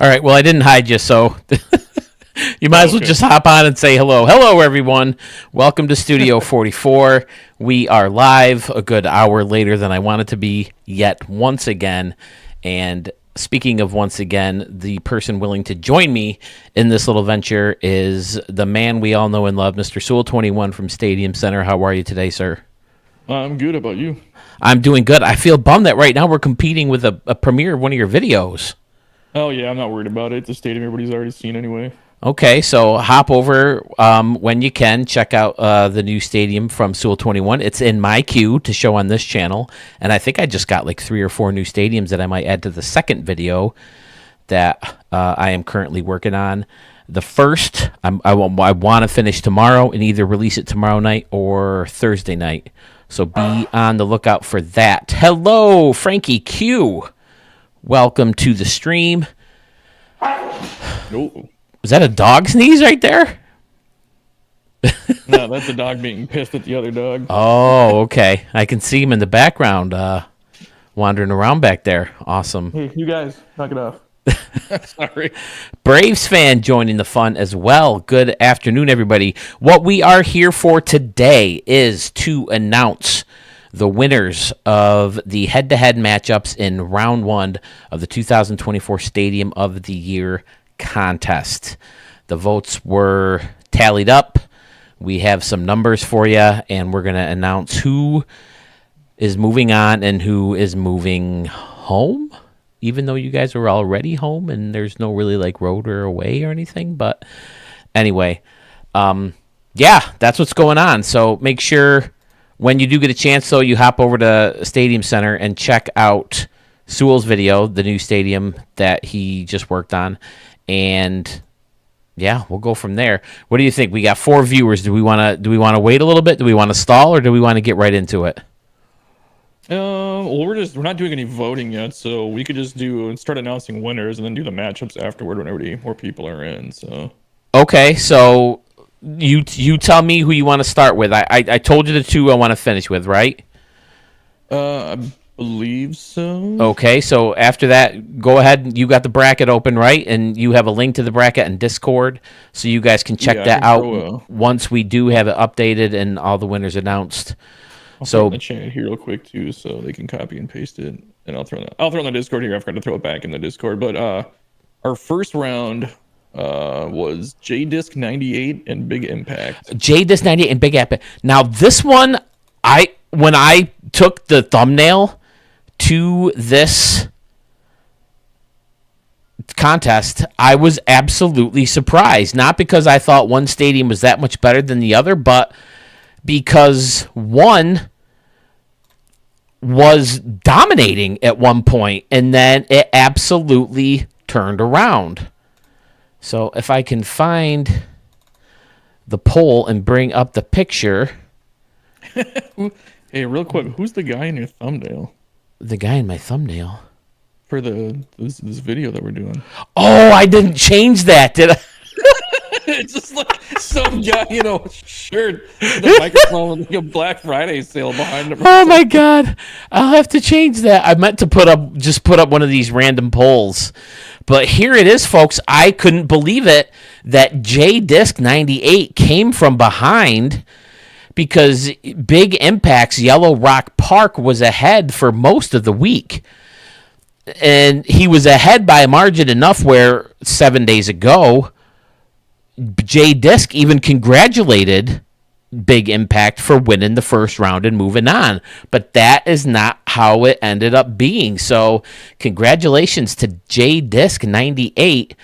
All right. Well, I didn't hide you, so you might as well just hop on and say hello. Hello, everyone. Welcome to Studio 44. We are live a good hour later than I wanted to be yet once again. And speaking of once again, the person willing to join me in this little venture is the man we all know and love, Mr. Sewell21 from Stadium Center. How are you today, sir? I'm good. How about you? I'm doing good. I feel bummed that right now we're competing with a premiere of one of your videos. Oh, yeah, I'm not worried about it. It's a stadium everybody's already seen anyway. Okay, so hop over when you can. Check out the new stadium from Sewell21. It's in my queue to show on this channel. And I think I just got like 3 or 4 new stadiums that I might add to the second video that I am currently working on. The first, I want to finish tomorrow and either release it tomorrow night or Thursday night. So be on the lookout for that. Hello, Frankie Q. Welcome to the stream. No. Was that a dog sneeze right there? No, that's a dog being pissed at the other dog. Oh, okay. I can see him in the background wandering around back there. Awesome. Hey, you guys, knock it off. Sorry. Braves fan joining the fun as well. Good afternoon, everybody. What we are here for today is to announce the winners of the head-to-head matchups in round 1 of the 2024 Stadium of the Year contest. The votes were tallied up. We have some numbers for you, and we're going to announce who is moving on and who is moving home, even though you guys are already home and there's no really like road or away or anything. But anyway, yeah, that's what's going on. So make sure when you do get a chance, though, you hop over to Stadium Center and check out Sewell's video, the new stadium that he just worked on. And yeah, we'll go from there. What do you think? We got 4 viewers. Do we want to wait a little bit? Do we want to stall, or do we want to get right into it? Well, we're not doing any voting yet, so we could just start announcing winners and then do the matchups afterward when more people are in. So okay, so you tell me who you want to start with. I told you the 2 I want to finish with, right? I believe so. Okay, so after that, go ahead. You got the bracket open, right? And you have a link to the bracket in Discord, so you guys can check that out once we do have it updated and all the winners announced. I'll throw in the chat here real quick too, so they can copy and paste it, and I'll throw it in the Discord here. I forgot to throw it back in the Discord, but our first round was JDisc98 and Big Impact. JDisc98 and Big Impact. Now this one, when I took the thumbnail to this contest, I was absolutely surprised. Not because I thought one stadium was that much better than the other, but because one was dominating at one point and then it absolutely turned around. So if I can find the poll and bring up the picture. Hey, real quick, who's the guy in your thumbnail? The guy in my thumbnail? For this video that we're doing. Oh, I didn't change that, did I? It's just like some guy, shirt, the microphone with like a Black Friday sale behind him. Oh my God, I'll have to change that. I meant to put up one of these random polls, but here it is, folks. I couldn't believe it that JDisc98 came from behind because Big Impact's Yellow Rock Park was ahead for most of the week, and he was ahead by a margin enough where 7 days ago, JDisc even congratulated Big Impact for winning the first round and moving on. But that is not how it ended up being. So congratulations to JDisc98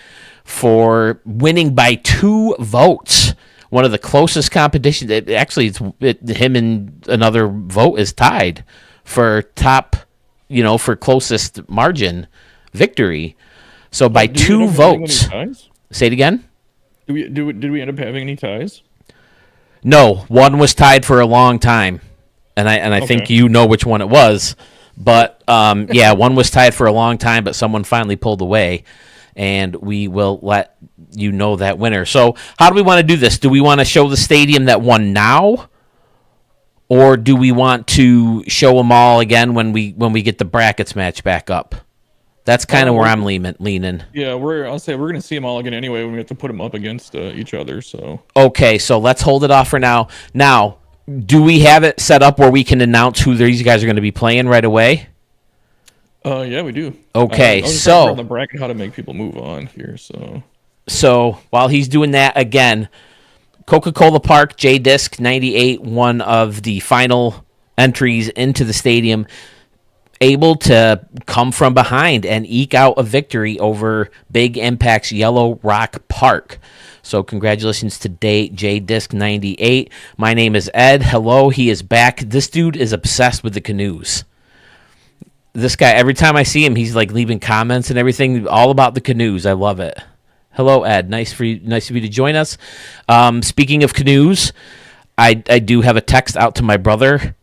for winning by 2 votes. One of the closest competitions. Actually, him and another vote is tied for top, for closest margin victory. So by 2 votes. Say it again. Did we end up having any ties? No, one was tied for a long time, and I think you know which one it was. But yeah, one was tied for a long time, but someone finally pulled away, and we will let you know that winner. So how do we want to do this? Do we want to show the stadium that won now, or do we want to show them all again when we get the brackets match back up? That's kind of where I'm leaning. Yeah, I'll say we're gonna see them all again anyway when we have to put them up against each other. So Okay, so let's hold it off for now. Now, do we have it set up where we can announce who these guys are going to be playing right away? yeah, we do. Okay, I was just so talking about the bracket, how to make people move on here. so while he's doing that again, Coca-Cola Park, J-Disc 98, one of the final entries into the stadium, able to come from behind and eke out a victory over Big Impact's Yellow Rock Park. So congratulations to J-Disc 98. My name is Ed. Hello, he is back. This dude is obsessed with the canoes. This guy, every time I see him, he's like leaving comments and everything, all about the canoes. I love it. Hello, Ed. Nice of you to join us. Speaking of canoes, I do have a text out to my brother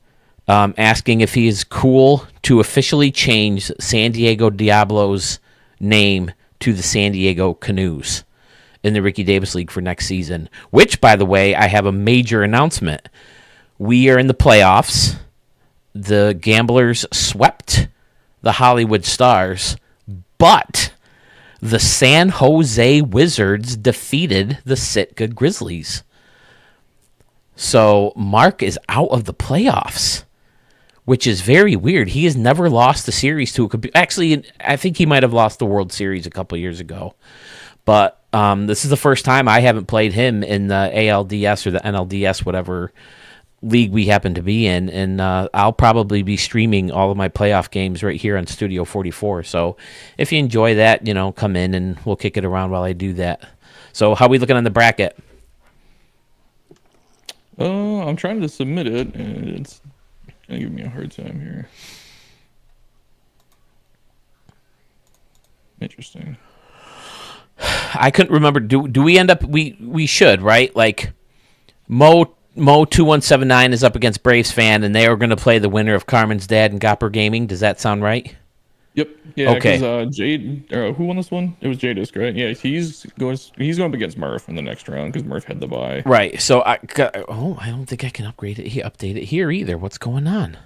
asking if he is cool to officially change San Diego Diablos' name to the San Diego Canoes in the Ricky Davis League for next season. Which, by the way, I have a major announcement. We are in the playoffs. The Gamblers swept the Hollywood Stars, but the San Jose Wizards defeated the Sitka Grizzlies. So Mark is out of the playoffs, which is very weird. He has never lost a series to a computer. Actually, I think he might have lost the World Series a couple years ago. But this is the first time I haven't played him in the ALDS or the NLDS, whatever league we happen to be in. And I'll probably be streaming all of my playoff games right here on Studio 44. So if you enjoy that, come in and we'll kick it around while I do that. So how are we looking on the bracket? I'm trying to submit it, and it's gonna give me a hard time here. Interesting. I couldn't remember. Do we end up? We should, right? Like Mo 2179 is up against Braves fan, and they are going to play the winner of Carmen's Dad and Gopper Gaming. Does that sound right? Yep. Yeah. Okay. Jade. Who won this one? It was J-Disc, right? Yeah. He's going up against Murph in the next round because Murph had the bye. Right. So I don't think I can update it here either. What's going on?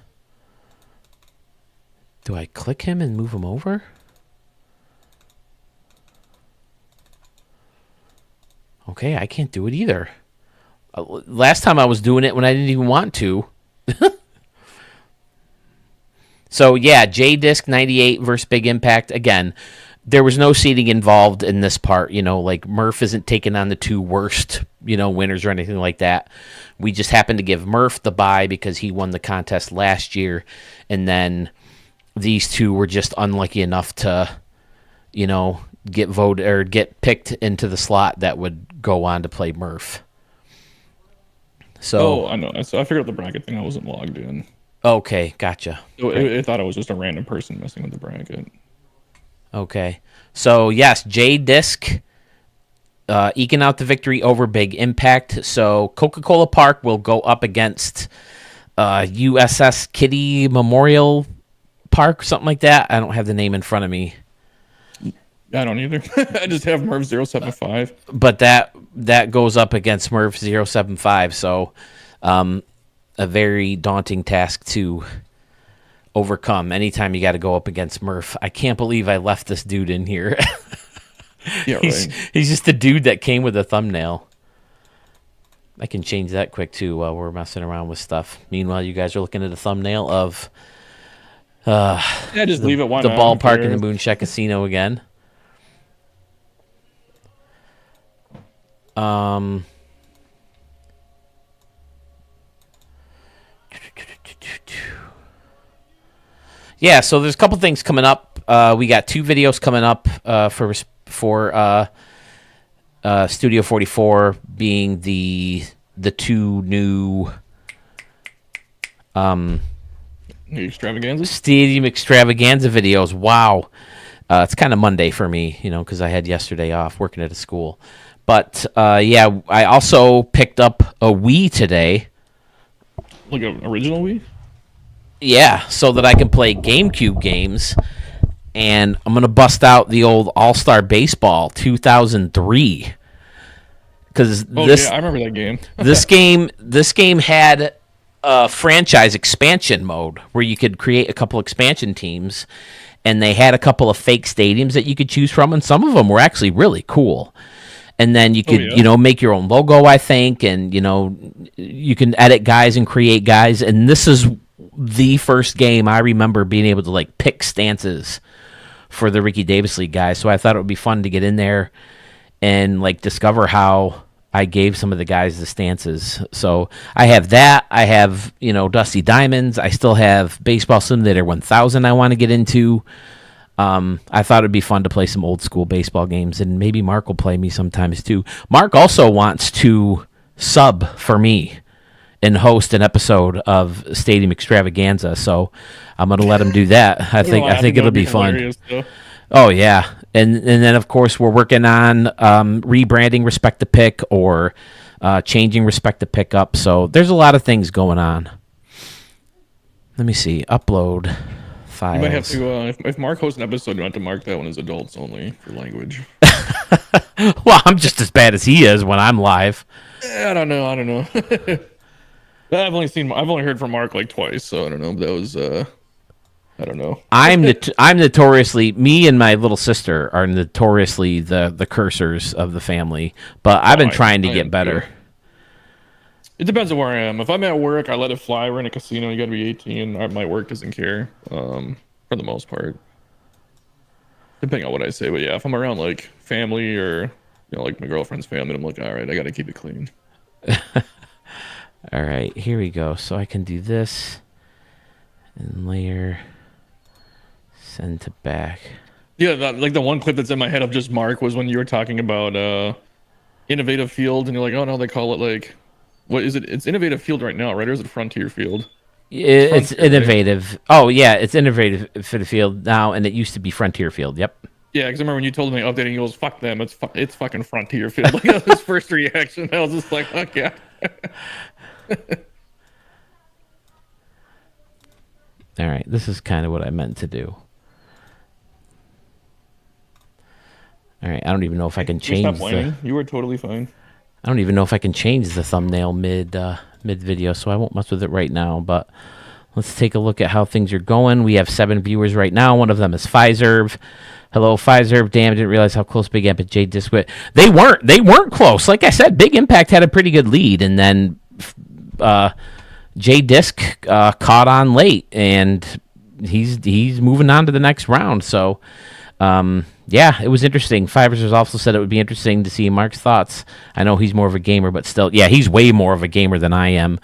Do I click him and move him over? Okay, I can't do it either. Last time I was doing it when I didn't even want to. So, yeah, J-Disc 98 versus Big Impact. Again, there was no seeding involved in this part. Like Murph isn't taking on the two worst, winners or anything like that. We just happened to give Murph the bye because he won the contest last year. And then these two were just unlucky enough to, get voted or get picked into the slot that would go on to play Murph. So I know. So I figured out the bracket thing. I wasn't logged in. Okay, gotcha. So it thought it was just a random person messing with the bracket. Okay. So, yes, J-Disc eking out the victory over Big Impact. So, Coca-Cola Park will go up against USS Kitty Memorial Park, something like that. I don't have the name in front of me. I don't either. I just have Merv 075. But that goes up against Merv 075, so a very daunting task to overcome anytime you got to go up against Murph. I can't believe I left this dude in here. Yeah, right. He's just the dude that came with a thumbnail. I can change that quick, too, while we're messing around with stuff. Meanwhile, you guys are looking at a thumbnail of just leave it. Why the not? ballpark in the Moonshack Casino again. Yeah, so there's a couple things coming up. We got 2 videos coming up for Studio 44, being the 2 new extravaganza Stadium Extravaganza videos. Wow, it's kind of Monday for me, because I had yesterday off working at a school. But yeah, I also picked up a Wii today. Like an original Wii? Yeah, so that I can play GameCube games. And I'm going to bust out the old All-Star Baseball 2003. Because yeah, I remember that game. this game had a franchise expansion mode where you could create a couple expansion teams, and they had a couple of fake stadiums that you could choose from, and some of them were actually really cool. And then you could, make your own logo, I think, and, you can edit guys and create guys. And this is the first game I remember being able to, like, pick stances for the Ricky Davis League guys. So I thought it would be fun to get in there and, like, discover how I gave some of the guys the stances. So I have that. I have, Dusty Diamonds. I still have Baseball Simulator 1000 I want to get into. I thought it'd be fun to play some old school baseball games, and maybe Mark will play me sometimes too. Mark also wants to sub for me and host an episode of Stadium Extravaganza, so I'm gonna let him do that. I think it'll be fun. Oh yeah, and then of course we're working on rebranding Respect the Pick or changing Respect the Pickup. So there's a lot of things going on. Let me see. Upload. Files. You might have to, if Mark hosts an episode, you have to mark that one as adults only for language. Well, I'm just as bad as he is when I'm live. I don't know. I've only heard from Mark like twice, so I don't know. That was, I don't know. I'm notoriously, me and my little sister are notoriously the cursors of the family, but I've been trying to get better. Too. It depends on where I am. If I'm at work, I let it fly. We're in a casino. You got to be 18. My work doesn't care, for the most part. Depending on what I say. But yeah, if I'm around like family or, like my girlfriend's family, I'm like, all right, I got to keep it clean. All right, here we go. So I can do this and layer, send to back. Yeah, like the one clip that's in my head of just Mark was when you were talking about Innovative Field, and you're like, oh no, they call it like... What is it? It's Innovative Field right now, right? Or is it Frontier Field? It's Innovative. Right? Oh, yeah, it's Innovative Field now, and it used to be Frontier Field. Yep. Yeah, because I remember when you told me updating, he goes, fuck them. It's fucking Frontier Field. Like, that was his first reaction. I was just like, fuck yeah. All right, this is kind of what I meant to do. All right, I don't even know if I can change You were totally fine. I don't even know if I can change the thumbnail mid video, so I won't mess with it right now. But let's take a look at how things are going. We have 7 viewers right now. One of them is Pfizer. Hello, Pfizer. Damn, didn't realize how close Big Impact Jay Disc went. They weren't close. Like I said, Big Impact had a pretty good lead, and then Jay Disc caught on late, and he's moving on to the next round. So. Yeah, it was interesting. Fivers has also said it would be interesting to see Mark's thoughts. I know he's more of a gamer, but still, yeah, he's way more of a gamer than I am.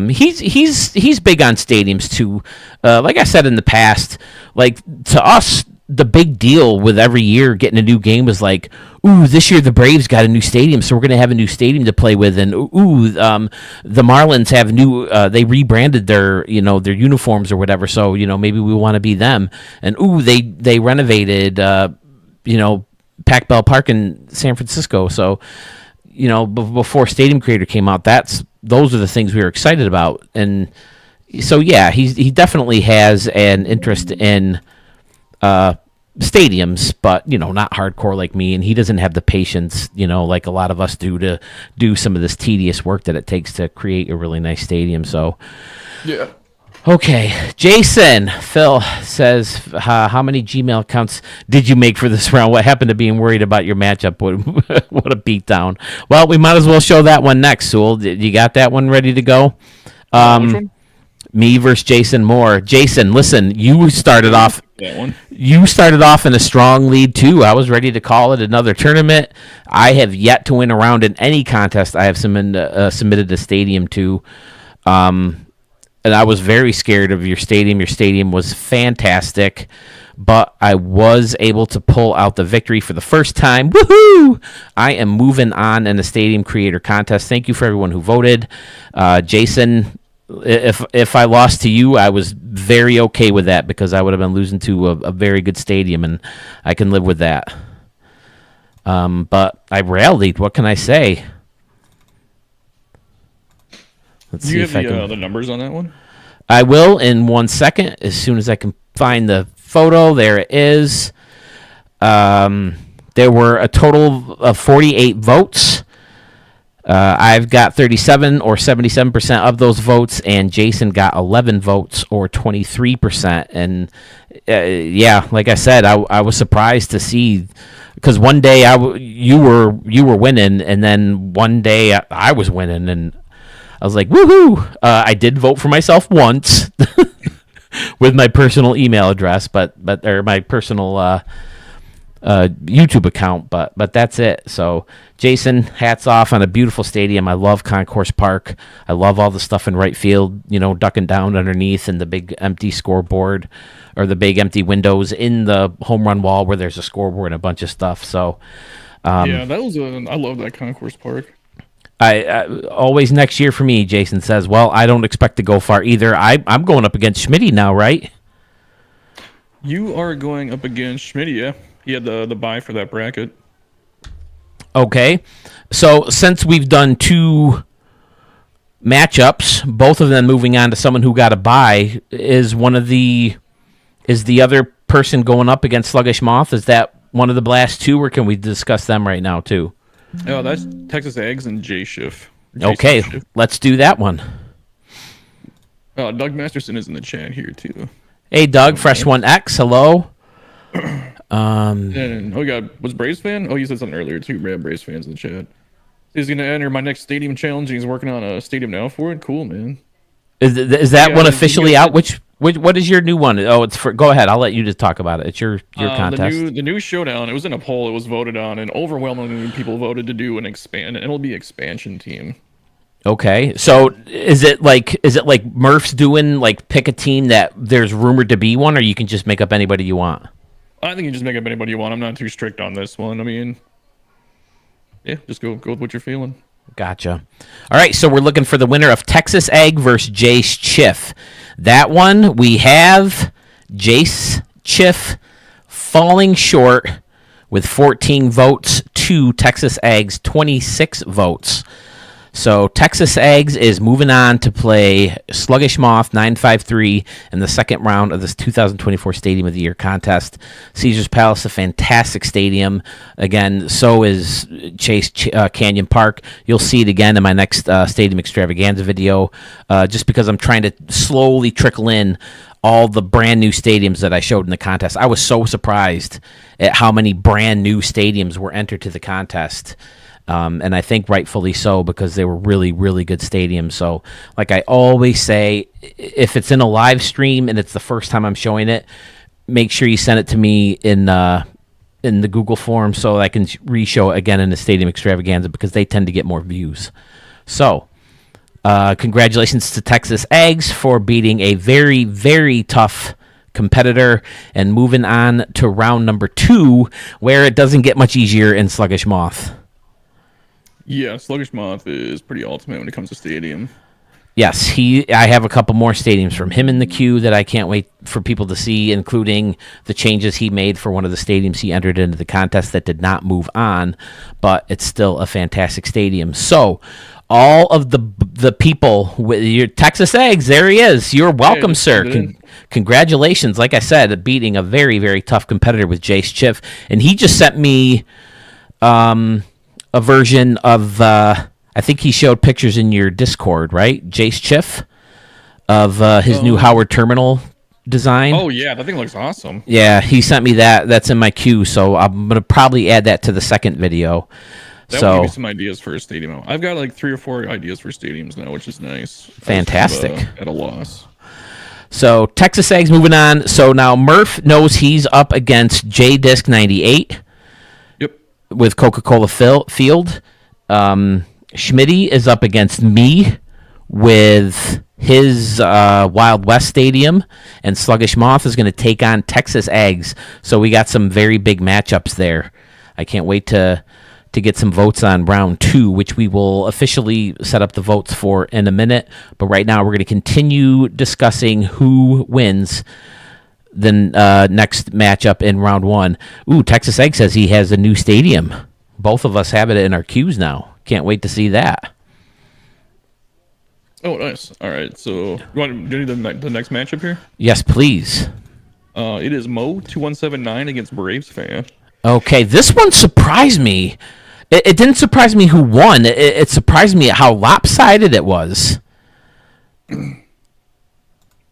He's big on stadiums too. Like I said in the past, like to us, the big deal with every year getting a new game was like, ooh, this year the Braves got a new stadium, so we're going to have a new stadium to play with. And ooh, the Marlins have new, they rebranded their uniforms or whatever. So, maybe we want to be them. And ooh, they renovated, Pac Bell Park in San Francisco. So, before Stadium Creator came out, those are the things we were excited about. And so, yeah, he definitely has an interest in, stadiums, but not hardcore like me, and he doesn't have the patience like a lot of us do to do some of this tedious work that it takes to create a really nice stadium. So yeah. Okay, Jason Phil says, how many Gmail accounts did you make for this round? What happened to being worried about your matchup? What a beatdown. Well, we might as well show that one next, Sewell. You got that one ready to go? Which one? Me versus Jason Moore. Jason, listen, you started off in a strong lead too. I was ready to call it another tournament. I have yet to win a round in any contest I have submitted a stadium to. And I was very scared of your stadium. Your stadium was fantastic, but I was able to pull out the victory for the first time. Woohoo! I am moving on in the Stadium Creator Contest. Thank you for everyone who voted. Jason, if I lost to you, I was very okay with that because I would have been losing to a very good stadium, and I can live with that. But I rallied. What can I say? Let's see if I can... the numbers on that one? I will in 1 second, as soon as I can find the photo. There it is. There were a total of 48 votes. I've got 37 or 77% of those votes, and Jason got 11 votes or 23%. And yeah, like I said, I was surprised to see, because one day you were winning, and then one day I was winning, and I was like, woohoo! I did vote for myself once with my personal email address, but or my personal YouTube account, but that's it. So Jason, hats off on a beautiful stadium. I love Concourse Park. I love all the stuff in right field, ducking down underneath, and the big empty scoreboard, or the big empty windows in the home run wall where there's a scoreboard and a bunch of stuff. So yeah, I love that Concourse Park. I always next year for me, Jason says. Well, I don't expect to go far either. I'm going up against Schmitty now, right? You are going up against Schmitty, yeah. He had the bye for that bracket. Okay, so since we've done 2 matchups, both of them moving on to someone who got a bye, is the other person going up against Sluggish Moth? Is that one of the Blast 2, or can we discuss them right now too? Oh, that's Texas Eggs and J Schiff. Okay, let's do that one. Doug Masterson is in the chat here too. Hey, Doug, Fresh One X, hello. And we got was Braves fan. Oh, you said something earlier too. We have Braves fans in the chat. He's gonna enter my next stadium challenge, and he's working on a stadium now for it. Cool, man. Is that one officially out? What is your new one? Oh, it's for. Go ahead. I'll let you just talk about it. It's your contest. The new showdown. It was in a poll. It was voted on, and overwhelmingly people voted to do an expand. And it'll be expansion team. Okay, so is it like Murph's doing, like, pick a team that there's rumored to be one, or you can just make up anybody you want? I think you just make up anybody you want. I'm not too strict on this one. I mean, yeah, just go with what you're feeling. Gotcha. All right, so we're looking for the winner of Texas Egg versus Jace Chiff. That one, we have Jace Chiff falling short with 14 votes to Texas Egg's 26 votes. So Texas Eggs is moving on to play Sluggish Moth 953 in the second round of this 2024 Stadium of the Year contest. Caesars Palace, a fantastic stadium. Again, so is Chase Canyon Park. You'll see it again in my next Stadium Extravaganza video, just because I'm trying to slowly trickle in all the brand new stadiums that I showed in the contest. I was so surprised at how many brand new stadiums were entered to the contest. And I think rightfully so, because they were really, really good stadiums. So, like I always say, if it's in a live stream and it's the first time I'm showing it, make sure you send it to me in the Google form so I can re-show it again in the Stadium Extravaganza, because they tend to get more views. So, congratulations to Texas Eggs for beating a very, very tough competitor and moving on to round number 2, where it doesn't get much easier in Sluggish Moth. Yeah, Sluggish Moth is pretty ultimate when it comes to stadium. Yes, I have a couple more stadiums from him in the queue that I can't wait for people to see, including the changes he made for one of the stadiums he entered into the contest that did not move on, but it's still a fantastic stadium. So, all of the people with your Texas Eggs, there he is. You're welcome, sir. Congratulations. Like I said, beating a very, very tough competitor with Jace Chiff. And he just sent me a version of, I think he showed pictures in your Discord, right? Jace Chiff of his new Howard Terminal design. Oh, yeah, that thing looks awesome. Yeah, he sent me that. That's in my queue, so I'm going to probably add that to the second video. That will give me some ideas for a stadium. I've got like 3 or 4 ideas for stadiums now, which is nice. Fantastic. At a loss. So Texas Eggs moving on. So now Murph knows he's up against J-Disc 98. Yep. With Coca-Cola Field. Schmitty is up against me with his Wild West Stadium. And Sluggish Moth is going to take on Texas Eggs. So we got some very big matchups there. I can't wait to get some votes on round 2, which we will officially set up the votes for in a minute. But right now we're going to continue discussing who wins the next matchup in round 1. Ooh, Texas Egg says he has a new stadium. Both of us have it in our queues now. Can't wait to see that. Oh, nice. All right, so you want to do the next matchup here? Yes, please. It is Mo 2179 against Braves fan. Okay, this one surprised me. It didn't surprise me who won. It surprised me at how lopsided it was. I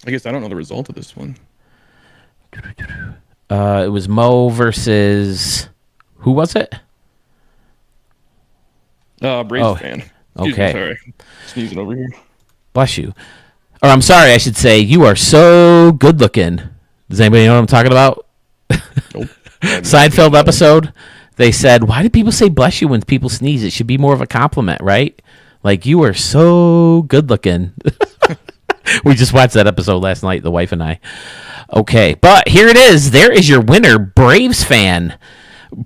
guess I don't know the result of this one. It was Mo versus who was it? Braves fan. Okay. Sorry. Sneezing over here. Bless you. Or I'm sorry, I should say you are so good looking. Does anybody know what I'm talking about? Nope. Seinfeld episode. They said, why do people say bless you when people sneeze? It should be more of a compliment, right? Like, you are so good looking. We just watched that episode last night, the wife and I. Okay, but here it is. There is your winner, Braves fan.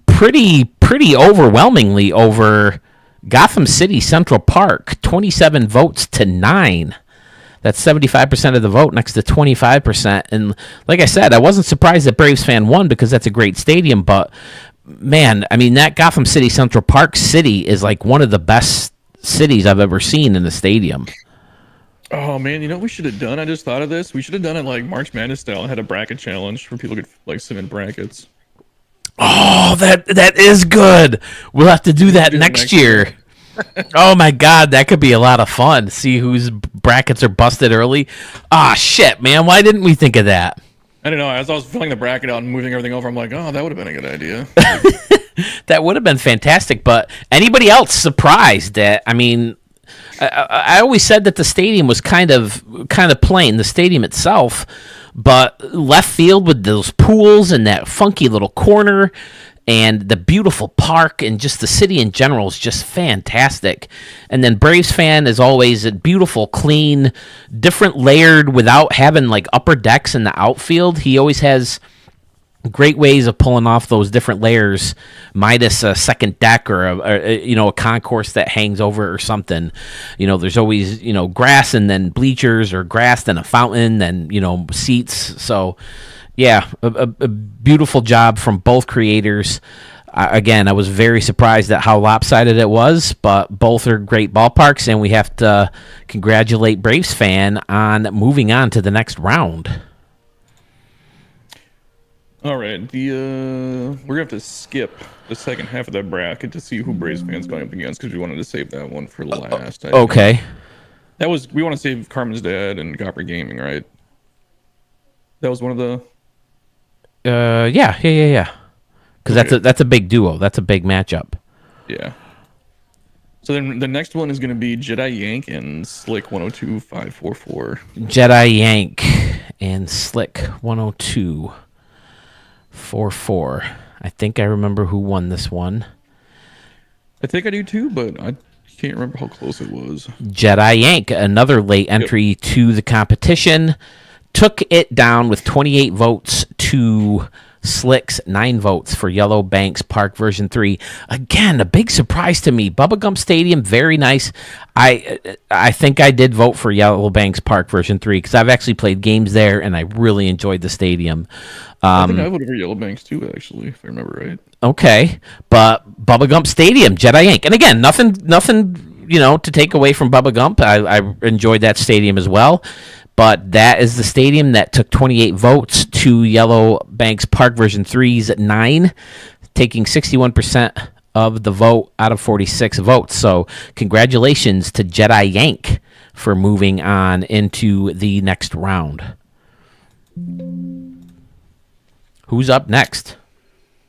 Pretty overwhelmingly over Gotham City Central Park, 27 votes to 9. That's 75% of the vote next to 25%. And like I said, I wasn't surprised that Braves fan won because that's a great stadium. But, man, I mean, that Gotham City Central Park city is like one of the best cities I've ever seen in the stadium. Oh, man, you know what we should have done? I just thought of this. We should have done it like March Madness style and had a bracket challenge where people could like submit brackets. Oh, that is good. We'll have to do that next year. Oh my God, that could be a lot of fun. See whose brackets are busted early. Ah, shit, man. Why didn't we think of that? I don't know. As I was filling the bracket out and moving everything over, I'm like, oh, that would have been a good idea. That would have been fantastic. But anybody else surprised that? I mean, I always said that the stadium was kind of plain, the stadium itself, but left field with those pools and that funky little corner and the beautiful park and just the city in general is just fantastic. And then Braves fan is always a beautiful, clean, different layered without having like upper decks in the outfield. He always has great ways of pulling off those different layers, minus a second deck or a concourse that hangs over or something. You know, there's always grass and then bleachers, or grass then a fountain, then seats. So yeah, a beautiful job from both creators. Again, I was very surprised at how lopsided it was, but both are great ballparks, and we have to congratulate Braves fan on moving on to the next round. All right, we're gonna have to skip the second half of that bracket to see who Braves fans going up against because we wanted to save that one for last. Okay. We want to save Carmen's Dad and Gopper Gaming, right? That was one of the. Yeah. Because that's a big duo. That's a big matchup. Yeah. So then the next one is going to be Jedi Yank and Slick 102544. Jedi Yank and Slick 10244. I think I remember who won this one. I think I do too, but I can't remember how close it was. Jedi Yank, another late entry to the competition, took it down with 28 votes to Slick's 9 votes for Yellow Banks Park version 3. Again, a big surprise to me. Bubba Gump Stadium, very nice. I think I did vote for Yellow Banks Park version 3 because I've actually played games there and I really enjoyed the stadium. I think I voted for Yellow Banks too, actually, if I remember right. Okay, but Bubba Gump Stadium, Jedi Yank, and again, nothing, to take away from Bubba Gump. I enjoyed that stadium as well. But that is the stadium that took 28 votes to Yellow Banks Park version 3's 9, taking 61% of the vote out of 46 votes. So congratulations to Jedi Yank for moving on into the next round. Who's up next?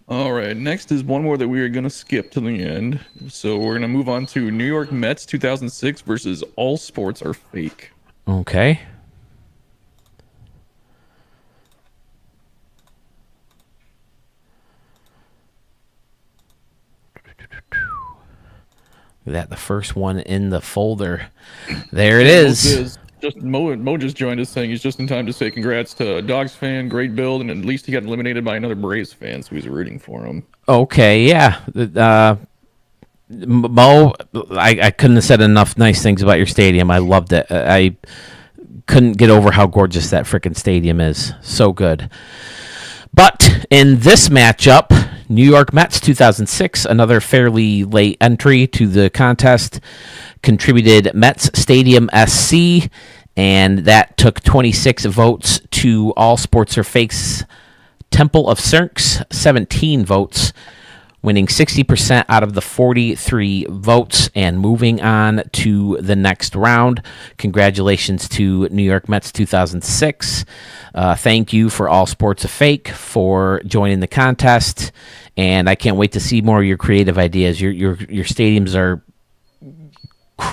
All right, next is one more that we are going to skip to the end. So we're going to move on to New York Mets 2006 versus All Sports Are Fake. Okay. That the first one in the folder. There it is. Mo just joined us saying he's just in time to say congrats to Dogs fan, great build, and at least he got eliminated by another Braves fan, so he's rooting for him. Okay, yeah. Mo, I couldn't have said enough nice things about your stadium. I loved it. I couldn't get over how gorgeous that freaking stadium is. So good. But in this matchup, New York Mets 2006, another fairly late entry to the contest, contributed Mets Stadium SC, and that took 26 votes to All Sports Are Fake's Temple of Cirques, 17 votes, winning 60% out of the 43 votes and moving on to the next round. Congratulations to New York Mets 2006. Thank you for All Sports a Fake for joining the contest, and I can't wait to see more of your creative ideas. Your stadiums are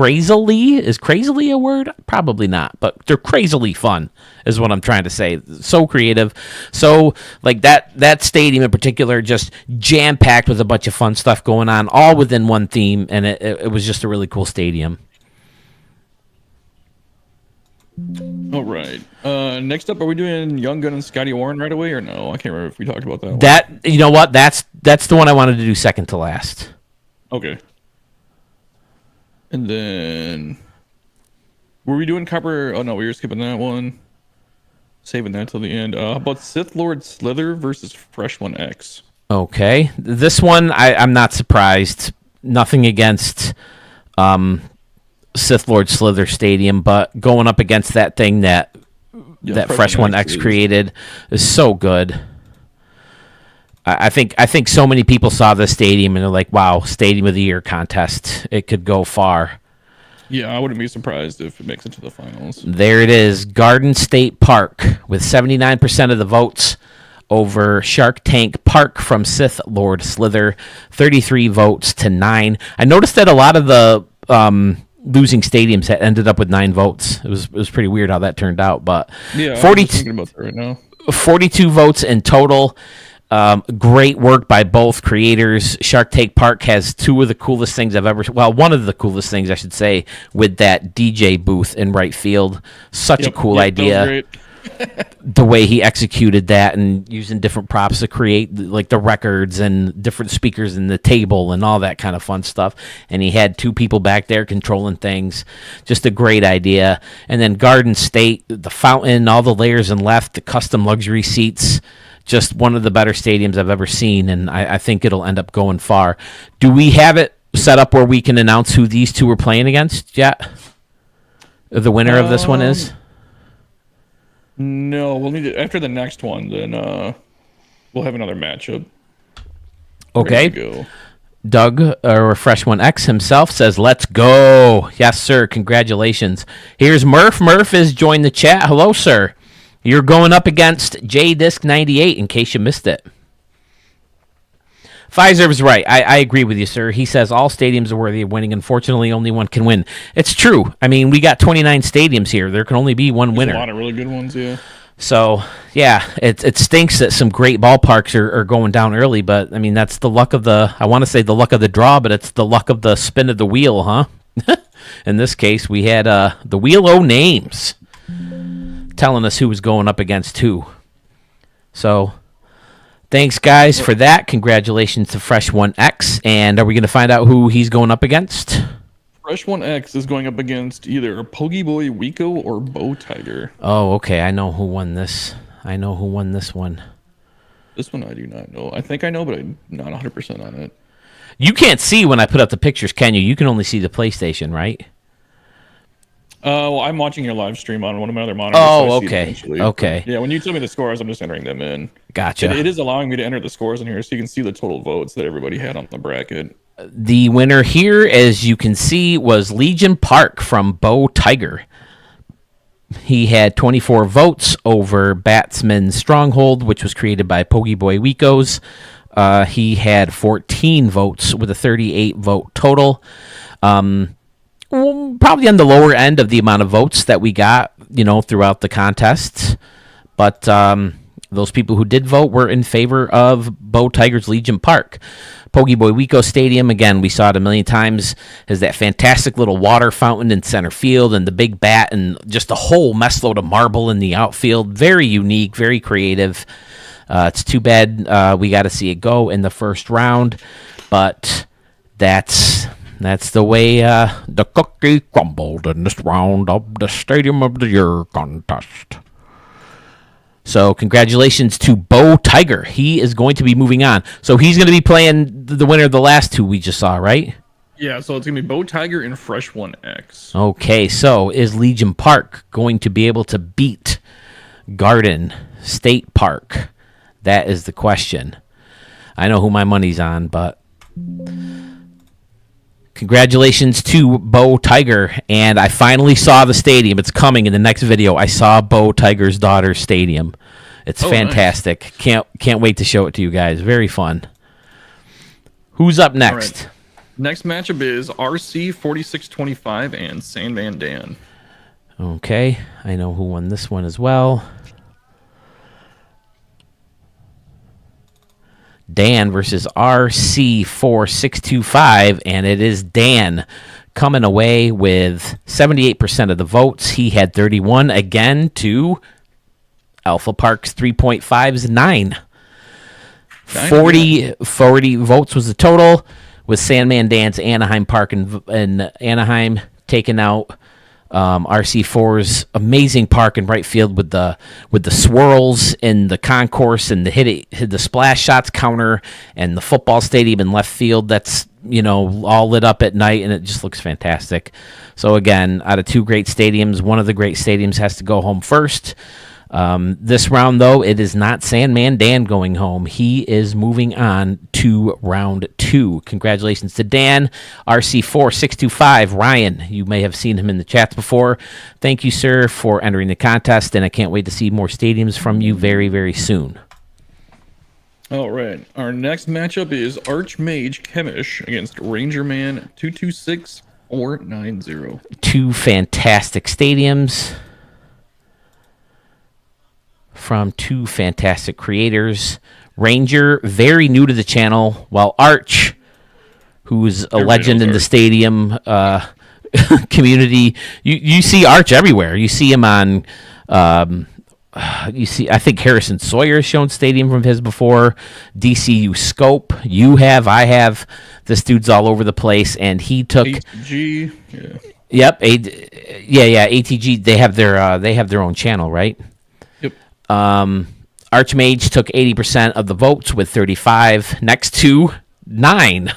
is crazily a word? Probably not, but they're crazily fun is what I'm trying to say. So creative. So like that stadium in particular, just jam packed with a bunch of fun stuff going on, all within one theme. And it was just a really cool stadium. All right. Next up, are we doing Young Gun and Scotty Warren right away or no? I can't remember if we talked about that one. You know what? That's the one I wanted to do second to last. Okay. And then, were we doing Copper? Oh no, we were skipping that one. Saving that till the end. How about Sith Lord Slither versus Fresh One X? Okay, this one I'm not surprised. Nothing against Sith Lord Slither Stadium, but going up against that thing that Fresh One X created is so good. I think so many people saw this stadium and they're like, wow, Stadium of the Year contest. It could go far. Yeah, I wouldn't be surprised if it makes it to the finals. There it is, Garden State Park with 79% of the votes over Shark Tank Park from Sith Lord Slither, 33 votes to 9. I noticed that a lot of the losing stadiums had ended up with 9 votes. It was pretty weird how that turned out, but yeah, I'm just thinking about that right now. 42 votes in total. Great work by both creators. Shark Tank Park has two of the coolest things I've ever... Well, one of the coolest things, I should say, with that DJ booth in right field. Such a cool idea. That was great. The way he executed that and using different props to create like the records and different speakers in the table and all that kind of fun stuff. And he had 2 people back there controlling things. Just a great idea. And then Garden State, the fountain, all the layers and left, the custom luxury seats. Just one of the better stadiums I've ever seen, and I think it'll end up going far. Do we have it set up where we can announce who these two are playing against yet? The winner of this one is? No, we'll need it after the next one. Then we'll have another matchup. Okay. Go. Doug, or Fresh One X himself, says, let's go. Yes, sir. Congratulations. Here's Murph. Murph has joined the chat. Hello, sir. You're going up against JDisc98, in case you missed it. Pfizer's right. I agree with you, sir. He says all stadiums are worthy of winning. Unfortunately, only one can win. It's true. I mean, we got 29 stadiums here. There can only be one winner. A lot of really good ones, yeah. So, yeah, it stinks that some great ballparks are going down early, but, I mean, that's the luck of I want to say the luck of the draw, but it's the luck of the spin of the wheel, huh? In this case, we had the Wheel O' Names telling us who was going up against who. So, thanks, guys, for that. Congratulations to Fresh One X. And are we going to find out who he's going up against? Fresh One X is going up against either Pokeboy Wico or Bow Tiger. Oh, okay. I know who won this. One. This one I do not know. I think I know, but I'm not 100% on it. You can't see when I put up the pictures, can you? You can only see the PlayStation, right? Well, I'm watching your live stream on one of my other monitors. Oh, okay. Okay. Yeah, when you tell me the scores, I'm just entering them in. Gotcha. It is allowing me to enter the scores in here so you can see the total votes that everybody had on the bracket. The winner here, as you can see, was Legion Park from Bow Tiger. He had 24 votes over Batsman Stronghold, which was created by Pokeboy Wicos. He had 14 votes with a 38 vote total. Probably on the lower end of the amount of votes that we got, throughout the contest. But those people who did vote were in favor of Bow Tiger's Legion Park. Pokeboy Wico Stadium, again, we saw it a million times, has that fantastic little water fountain in center field and the big bat and just a whole mess load of marble in the outfield. Very unique, very creative. It's too bad we got to see it go in the first round, but that's the way the cookie crumbled in this round of the Stadium of the Year contest. So congratulations to Bow Tiger. He is going to be moving on. So he's going to be playing the winner of the last two we just saw, right? Yeah, so it's going to be Bow Tiger and Fresh One X. Okay, so is Legion Park going to be able to beat Garden State Park? That is the question. I know who my money's on, but congratulations to Bo Tiger. And I finally saw the stadium. It's coming in the next video. I saw Bo Tiger's daughter's stadium. It's fantastic. Nice. Can't wait to show it to you guys. Very fun. Who's up next? Right. Next matchup is RC 4625 and Sandman Dan. Okay, I know who won this one as well. Dan versus RC4625, and it is Dan coming away with 78% of the votes. He had 31 again to Alpha Park's 3.5's 9. 40 votes was the total, with Sandman Dan's Anaheim Park in Anaheim taking out RC4's amazing park in right field with the swirls in the concourse and the splash shots counter and the football stadium in left field that's all lit up at night, and it just looks fantastic. So again, out of two great stadiums, one of the great stadiums has to go home first. This round, though, it is not Sandman Dan going home. He is moving on to round 2. Congratulations to Dan. RC4625, Ryan, you may have seen him in the chats before. Thank you, sir, for entering the contest, and I can't wait to see more stadiums from you very, very soon. All right. Our next matchup is Archmage Chemish against Ranger Man 226490. Two fantastic stadiums from two fantastic creators. Ranger, very new to the channel, while Arch, who's a legend in the stadium community, you see Arch everywhere. You see him on, I think Harrison Sawyer has shown stadium from his before, DCU Scope, I have. This dude's all over the place, and he took... ATG, yeah. Yep, ATG, they have their own channel, right? Archmage took 80% of the votes with 35, next to 9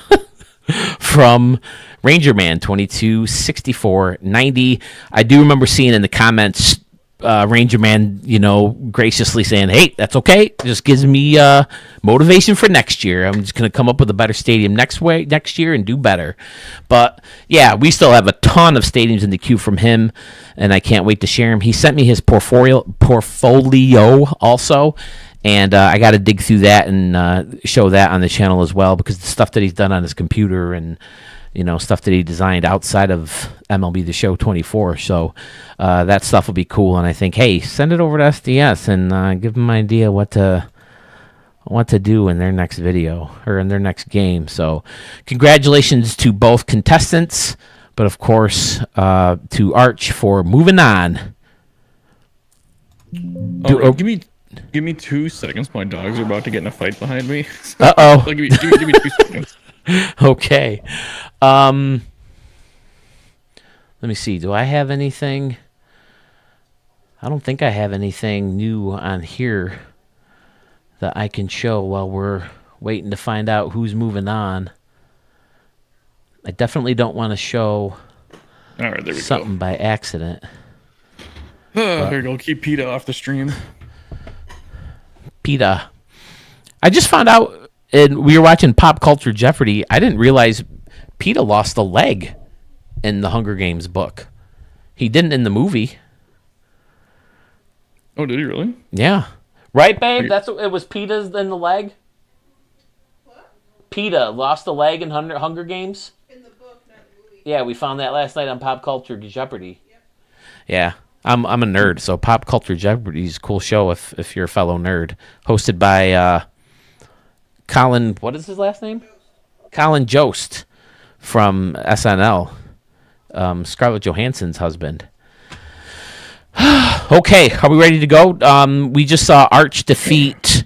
from Ranger Man 226490. I do remember seeing in the comments Ranger Man, graciously saying, "Hey, that's okay. It just gives me motivation for next year. I'm just going to come up with a better stadium next year and do better." But yeah, we still have a ton of stadiums in the queue from him, and I can't wait to share him. He sent me his portfolio also, and I got to dig through that and show that on the channel as well, because the stuff that he's done on his computer and stuff that he designed outside of MLB The Show 24. So that stuff will be cool. And I think, hey, send it over to SDS and give them an idea what to do in their next video or in their next game. So congratulations to both contestants, but of course to Arch for moving on. Give me 2 seconds. My dogs are about to get in a fight behind me. Uh-oh. give me 2 seconds. Okay. Let me see. Do I have anything? I don't think I have anything new on here that I can show while we're waiting to find out who's moving on. I definitely don't want to show All right, there we something by accident. There you go. Keep PETA off the stream. PETA. I just found out. And we were watching Pop Culture Jeopardy. I didn't realize PETA lost a leg in the Hunger Games book. He didn't in the movie. Oh, did he really? Yeah. Right, babe? It was PETA's in the leg? What? PETA lost a leg in Hunger Games? In the book, not the movie. Yeah, we found that last night on Pop Culture Jeopardy. Yep. Yeah. I'm a nerd, so Pop Culture Jeopardy is a cool show if you're a fellow nerd. Hosted by... Colin, what is his last name? Colin Jost from SNL, Scarlett Johansson's husband. Okay, are we ready to go? We just saw Arch defeat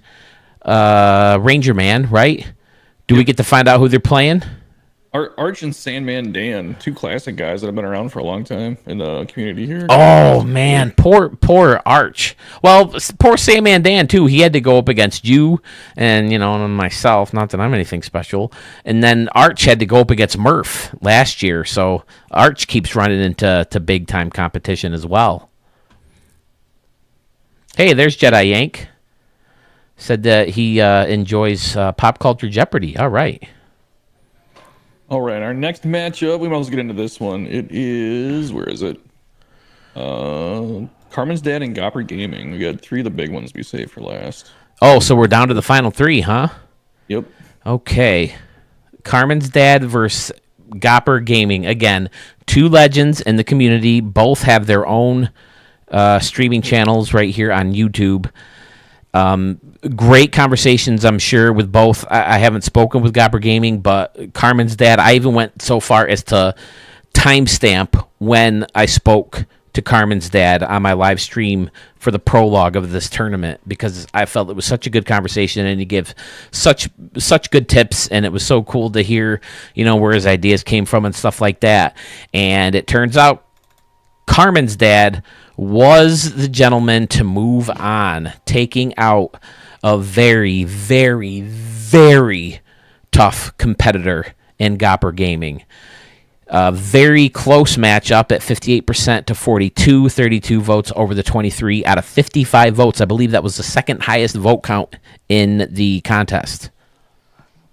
Ranger Man, right? Do we get to find out who they're playing? Arch and Sandman Dan, 2 classic guys that have been around for a long time in the community here. Oh man, poor Arch. Well, poor Sandman Dan too. He had to go up against you and myself. Not that I'm anything special. And then Arch had to go up against Murph last year. So Arch keeps running into big time competition as well. Hey, there's Jedi Yank. Said that he enjoys Pop Culture Jeopardy. All right. All right, our next matchup, we might as well get into this one. It is, where is it? Carmen's Dad and Gopper Gaming. We got 3 of the big ones we saved for last. Oh, so we're down to the final 3, huh? Yep. Okay. Carmen's Dad versus Gopper Gaming. Again, 2 legends in the community. Both have their own streaming channels right here on YouTube. Great conversations, I'm sure, with both. I haven't spoken with Gopper Gaming, but Carmen's Dad, I even went so far as to timestamp when I spoke to Carmen's Dad on my live stream for the prologue of this tournament, because I felt it was such a good conversation and he gave such good tips, and it was so cool to hear, where his ideas came from and stuff like that. And it turns out Carmen's Dad was the gentleman to move on, taking out a very, very, very tough competitor in Gopper Gaming. A very close matchup at 58% to 42, 32 votes over the 23 out of 55 votes. I believe that was the second highest vote count in the contest.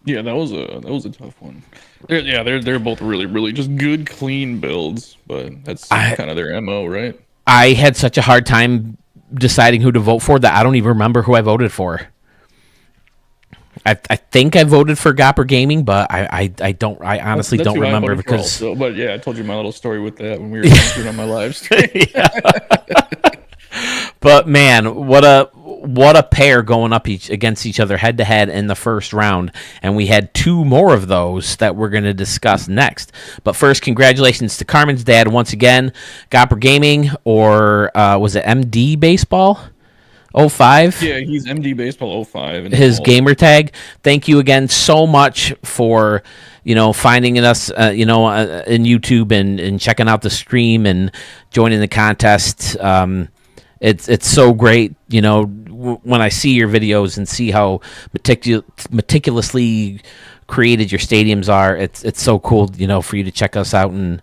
Yeah, that was a tough one. They're both really, really just good, clean builds, but that's kind of their MO, right? I had such a hard time deciding who to vote for that I don't even remember who I voted for. I think I voted for Gopper Gaming, but I honestly don't remember because. But yeah, I told you my little story with that when we were doing on my live stream. But man, what a pair going up against each other head to head in the first round, and we had 2 more of those that we're going to discuss next. But first, congratulations to Carmen's Dad once again, Gopper Gaming, or was it MD Baseball 05? Yeah, he's MD Baseball 05. His gamer tag. Thank you again so much for finding us in YouTube and checking out the stream and joining the contest. It's so great, when I see your videos and see how meticulously created your stadiums are. It's so cool, for you to check us out and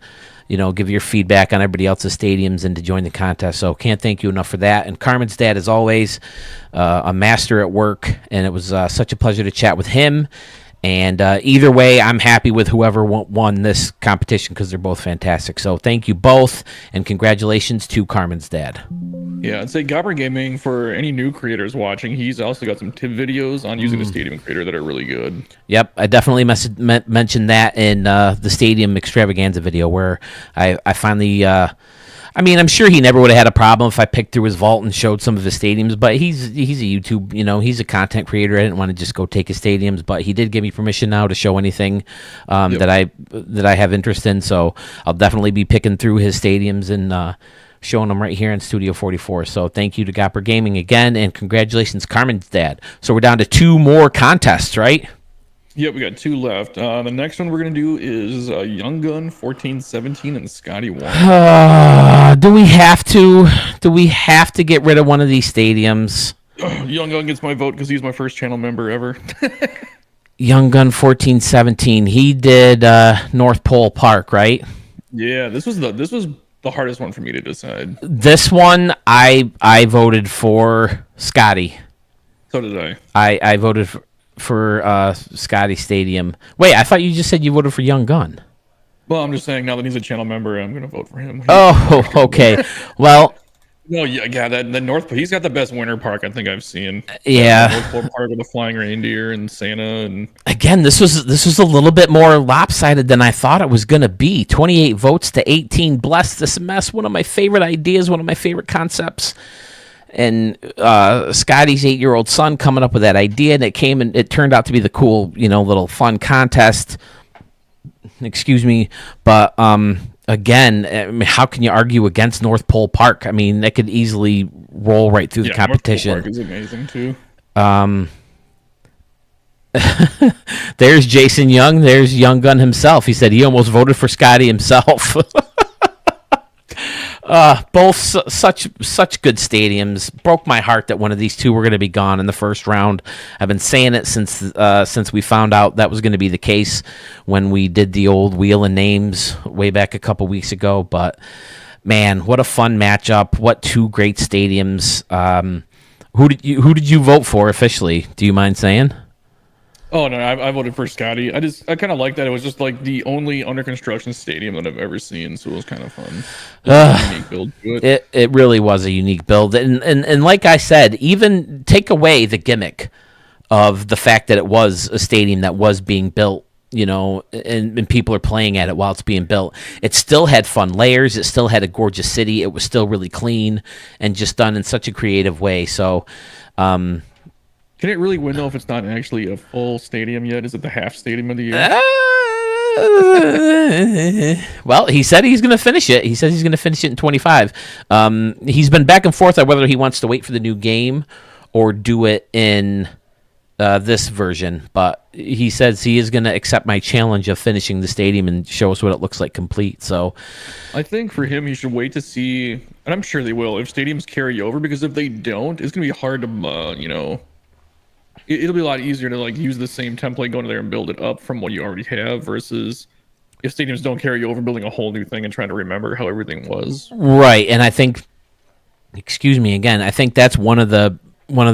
give your feedback on everybody else's stadiums and to join the contest. So can't thank you enough for that. And Carmen's Dad, as always, a master at work, and it was such a pleasure to chat with him. And either way, I'm happy with whoever won this competition because they're both fantastic. So thank you both, and congratulations to Carmen's Dad. Yeah, I'd say Gopper Gaming, for any new creators watching, he's also got some tip videos on using the Stadium Creator that are really good. Yep, I definitely mentioned that in the Stadium Extravaganza video where I finally... I'm sure he never would have had a problem if I picked through his vault and showed some of his stadiums, but he's a YouTube, he's a content creator. I didn't want to just go take his stadiums, but he did give me permission now to show anything that I have interest in. So I'll definitely be picking through his stadiums and showing them right here in Studio 44. So thank you to Gopper Gaming again, and congratulations, Carmen's Dad. So we're down to 2 more contests, right? Yep, we got 2 left. The next one we're going to do is Young Gun 1417 and Scotty 1. Do we have to get rid of one of these stadiums? Young Gun gets my vote because he's my first channel member ever. Young Gun 1417. He did North Pole Park, right? Yeah, this was the hardest one for me to decide. This one, I voted for Scotty. So did I. I voted for Scotty Stadium. Wait, I thought you just said you voted for Young Gun. Well, I'm just saying, now that he's a channel member, I'm going to vote for him. Oh, okay. Well... No, yeah, the North. He's got the best winter park I think I've seen. Yeah, North Pole Park with the flying reindeer and Santa, and again, this was a little bit more lopsided than I thought it was gonna be. 28 votes to 18. Bless this mess. One of my favorite ideas. One of my favorite concepts. And Scotty's 8-year-old son coming up with that idea, and it turned out to be the cool, little fun contest. Excuse me, but again, I mean, how can you argue against North Pole Park? I mean, they could easily roll right through the competition. North Pole Park is amazing too. There's Jason Young. There's Young Gun himself. He said he almost voted for Scotty himself. Both such good stadiums. Broke my heart that one of these two were going to be gone in the first round. I've been saying it since we found out that was going to be the case when we did the old Wheel of Names way back a couple weeks ago. But man, what a fun matchup! What 2 great stadiums! Who did you vote for officially? Do you mind saying? Oh no, I voted for Scotty. I kind of like that. It was just like the only under construction stadium that I've ever seen, so it was kind of fun. Just a unique build to it. It really was a unique build, and like I said, even take away the gimmick of the fact that it was a stadium that was being built, and people are playing at it while it's being built. It still had fun layers. It still had a gorgeous city. It was still really clean and just done in such a creative way. So, Can it really win though if it's not actually a full stadium yet? Is it the half stadium of the year? Well, he said he's going to finish it. He says he's going to finish it in 25. He's been back and forth on whether he wants to wait for the new game or do it in this version, but he says he is going to accept my challenge of finishing the stadium and show us what it looks like complete. So I think for him, he should wait to see, and I'm sure they will, if stadiums carry over, because if they don't, it's going to be hard to, it'll be a lot easier to like use the same template, go in there and build it up from what you already have versus if stadiums don't carry over, building a whole new thing and trying to remember how everything was. right, and I think, excuse me again, I think that's one of the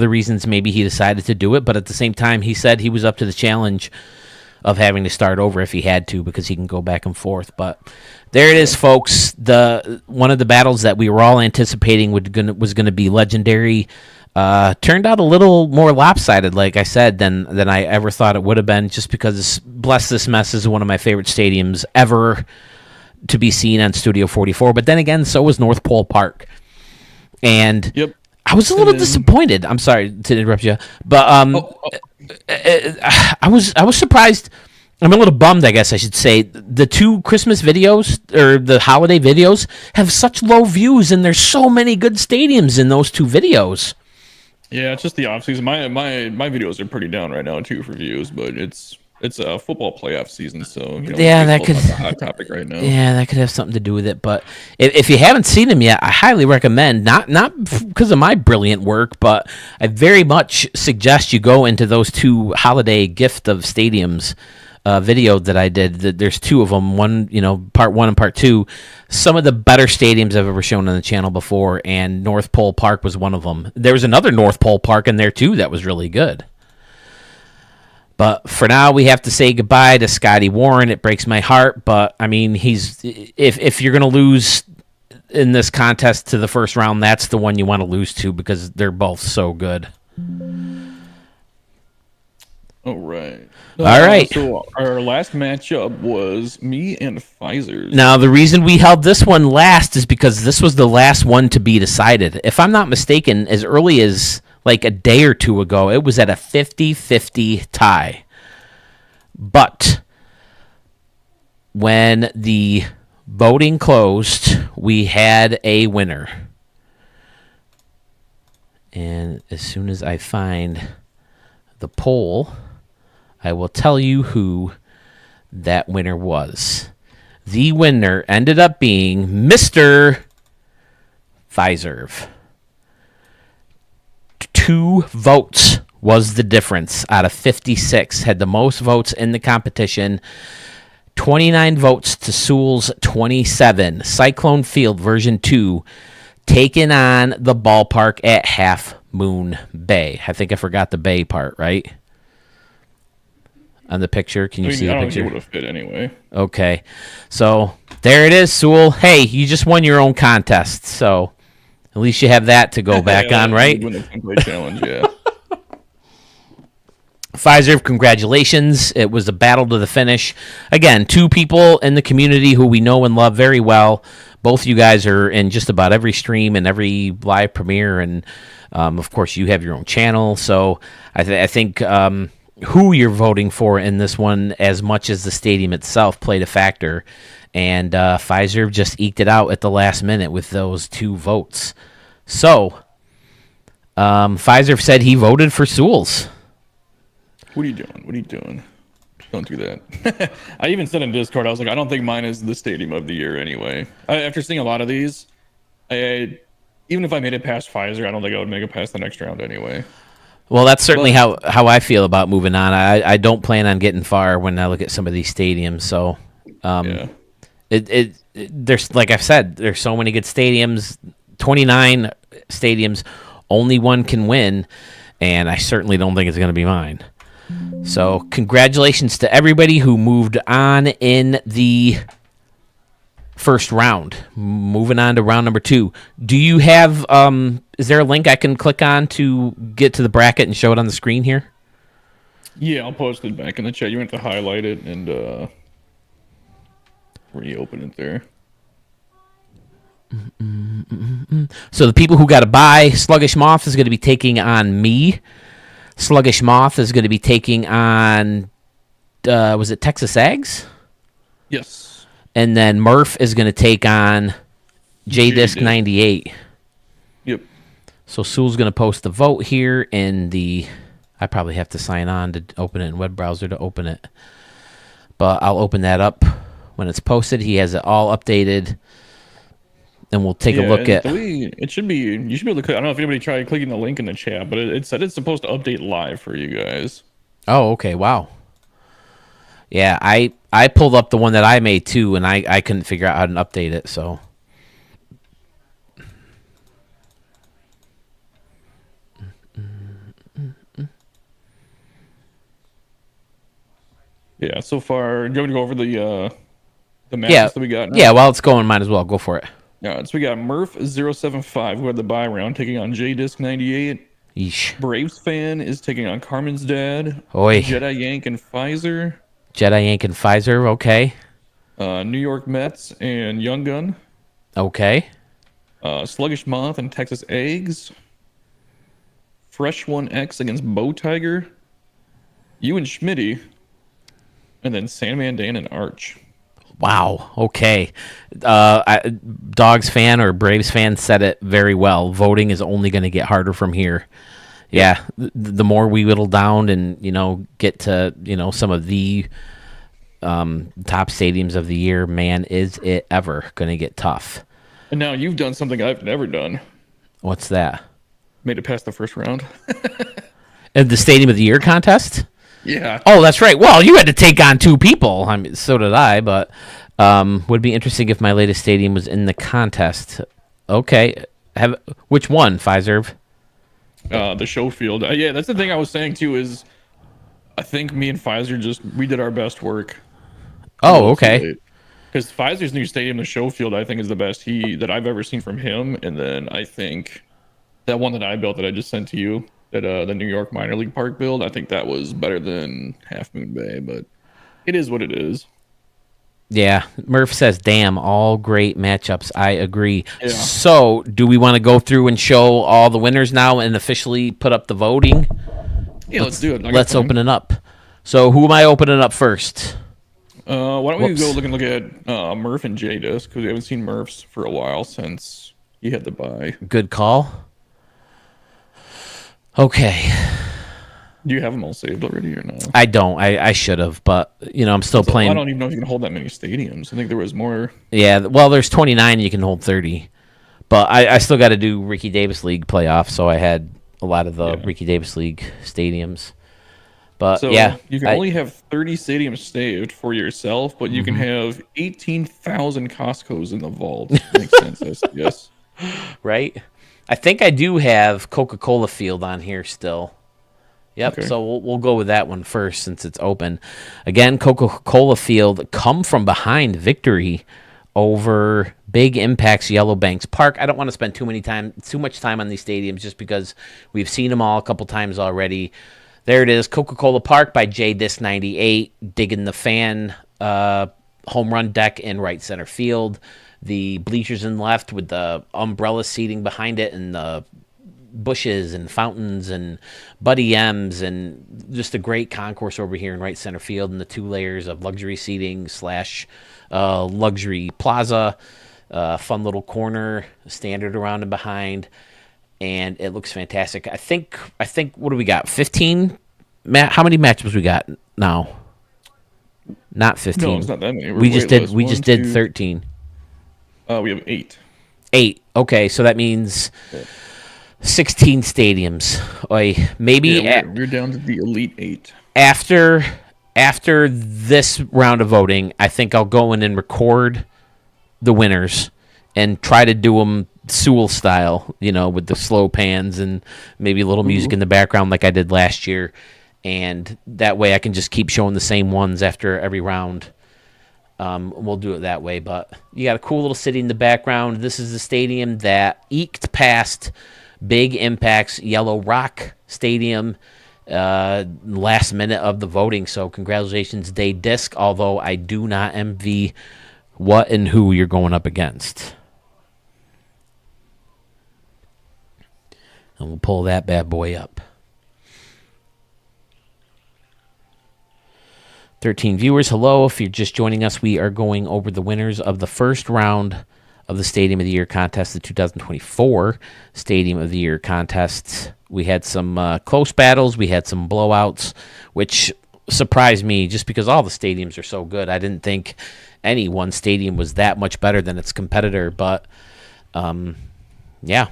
reasons maybe he decided to do it, but at the same time, he said he was up to the challenge of having to start over if he had to because he can go back and forth. But there it is, folks. One of the battles that we were all anticipating was gonna be legendary. Turned out a little more lopsided, like I said, than I ever thought it would have been, just because Bless This Mess is one of my favorite stadiums ever to be seen on Studio 44. But then again, so was North Pole Park. And Yep. I was a little disappointed. I'm sorry to interrupt you, but I was surprised. I'm a little bummed, I guess I should say. The two Christmas videos or the holiday videos have such low views, and there's so many good stadiums in those two videos. Yeah, it's just the off season. My videos are pretty down right now too for views, but it's a football playoff season, so Yeah, that could- a hot topic right now. Yeah, that could have something to do with it. But if you haven't seen them yet, I highly recommend. Not because of my brilliant work, but I very much suggest you go into those two holiday gift of stadiums video that I did. There's two of them. One, part one and part two. Some of the better stadiums I've ever shown on the channel before, and North Pole Park was one of them. There was another North Pole Park in there too that was really good. But for now, we have to say goodbye to Scotty Warren. It breaks my heart, but I mean, if you're going to lose in this contest to the first round, that's the one you want to lose to because they're both so good. All right. All right. So our last matchup was me and Pfizer's. Now, the reason we held this one last is because this was the last one to be decided. If I'm not mistaken, as early as like a day or two ago, it was at a 50-50 tie. But when the voting closed, we had a winner. And as soon as I find the poll, I will tell you who that winner was. The winner ended up being Mr. Pfizer. 2 votes was the difference out of 56. Had the most votes in the competition. 29 votes to Sewell's 27. Cyclone Field version 2 taking on the ballpark at Half Moon Bay. I think I forgot the Bay part, right? On the picture. Can you see the I don't picture? think it would have fit anyway. Okay. So there it is, Sewell. Hey, you just won your own contest. So at least you have that to go back on, right? Win the template challenge, yeah. Pfizer, congratulations. It was a battle to the finish. Again, 2 people in the community who we know and love very well. Both you guys are in just about every stream and every live premiere. And, of course, you have your own channel. So I think who you're voting for in this one, as much as the stadium itself, played a factor. And Pfizer just eked it out at the last minute with those 2 votes. So Pfizer said he voted for Sewell's. What are you doing? Don't do that. I even said in Discord, I was like, I don't think mine is the stadium of the year anyway. After seeing a lot of these, even if I made it past Pfizer, I don't think I would make it past the next round anyway. Well, that's certainly how I feel about moving on. I don't plan on getting far when I look at some of these stadiums. So, Yeah. there's, like I've said, there's so many good stadiums. 29 stadiums, Only one can win, and I certainly don't think it's going to be mine. So congratulations to everybody who moved on in the first round. Moving on to round number 2. Do you have, is there a link I can click on to get to the bracket and show it on the screen here? Yeah, I'll post it back in the chat. You have to highlight it and reopen it there. So the people who got a bye, Sluggish Moth is going to be taking on me. Sluggish Moth is going to be taking on, was it Texas Ags? Yes. And then Murph is going to take on JDisc 98. Yep. So Sewell's going to post the vote here in the... I probably have to sign on to open it in web browser to open it. But I'll open that up when it's posted. He has it all updated. And we'll take a look at... It should be... You should be able to click... I don't know if anybody tried clicking the link in the chat, but it said it's supposed to update live for you guys. Oh, okay. Wow. Yeah, I pulled up the one that I made too, and I couldn't figure out how to update it, so... Yeah, so far... Do you want me to go over the matches that we got now? Yeah, while it's going, might as well. Go for it. All right, so we got Murph075, who had the bye round, taking on JDisc 98. Yeesh. Braves fan is taking on Carmen's dad. Oi. Jedi Yank and Pfizer. Jedi Yank and Pfizer, okay. New York Mets and Young Gun. Okay. Sluggish Moth and Texas Eggs. Fresh 1X against Bow Tiger. You and Schmitty. And then Sandman Dan and Arch. Wow. Okay. Dogs fan or Braves fan said it very well. Voting is only going to get harder from here. Yeah. The more we whittle down and, get to, some of the top stadiums of the year, man, is it ever going to get tough. And now you've done something I've never done. What's that? Made it past the first round. In the Stadium of the Year contest? Yeah. Oh, that's right. Well, you had to take on 2 people. I mean, so did I, but would be interesting if my latest stadium was in the contest. Okay. Which one, Pfizer? The show field. Yeah, that's the thing I was saying too is I think me and Pfizer we did our best work. Oh, okay. Because Pfizer's new stadium, the show field, I think is the best that I've ever seen from him. And then I think that one that I built that I just sent to you, that the New York minor league park build, I think that was better than Half Moon Bay, but it is what it is. Yeah, Murph says, damn, all great matchups. I agree. Yeah. So, do we want to go through and show all the winners now and officially put up the voting? Yeah, let's do it. Let's open it up. So, who am I opening up first? Why don't we go look at Murph and JDisc, because we haven't seen Murph's for a while since he had the bye. Good call. Okay. Do you have them all saved already or no? I don't. I should have, but I'm still playing. I don't even know if you can hold that many stadiums. I think there was more. Yeah, well, there's 29. You can hold 30, but I still got to do Ricky Davis League playoffs, so I had a lot of the Ricky Davis League stadiums. But so yeah, you can only have 30 stadiums saved for yourself, but you can have 18,000 Costco's in the vault. Makes sense. Yes. Right. I think I do have Coca-Cola Field on here still. Yep, okay. So we'll go with that one first since it's open. Again, Coca-Cola Field come from behind victory over Big Impact's Yellow Banks Park. I don't want to spend too much time on these stadiums just because we've seen them all a couple times already. There it is, Coca-Cola Park by JDisc 98, digging the fan home run deck in right center field. The bleachers in left with the umbrella seating behind it and the bushes and fountains and Buddy M's and just a great concourse over here in right center field and the 2 layers of luxury seating / luxury plaza, fun little corner, standard around and behind, and it looks fantastic. I think what do we got? 15? How many matchups we got now? Not 15. No, it's not that many. We just did 13. We have 8. 8. Okay, so that means 16 stadiums. Maybe we're down to the Elite 8. After this round of voting, I think I'll go in and record the winners and try to do them Sewell style, with the slow pans and maybe a little music in the background like I did last year. And that way I can just keep showing the same ones after every round. We'll do it that way. But you got a cool little city in the background. This is the stadium that eked past Big Impact's Yellow Rock Stadium last minute of the voting. So congratulations, Day Disc, although I do not envy what and who you're going up against. And we'll pull that bad boy up. 13 viewers, hello. If you're just joining us, we are going over the winners of the first round of the Stadium of the Year contest, the 2024 Stadium of the Year contest. We had some close battles. We had some blowouts, which surprised me just because all the stadiums are so good. I didn't think any one stadium was that much better than its competitor, but yeah.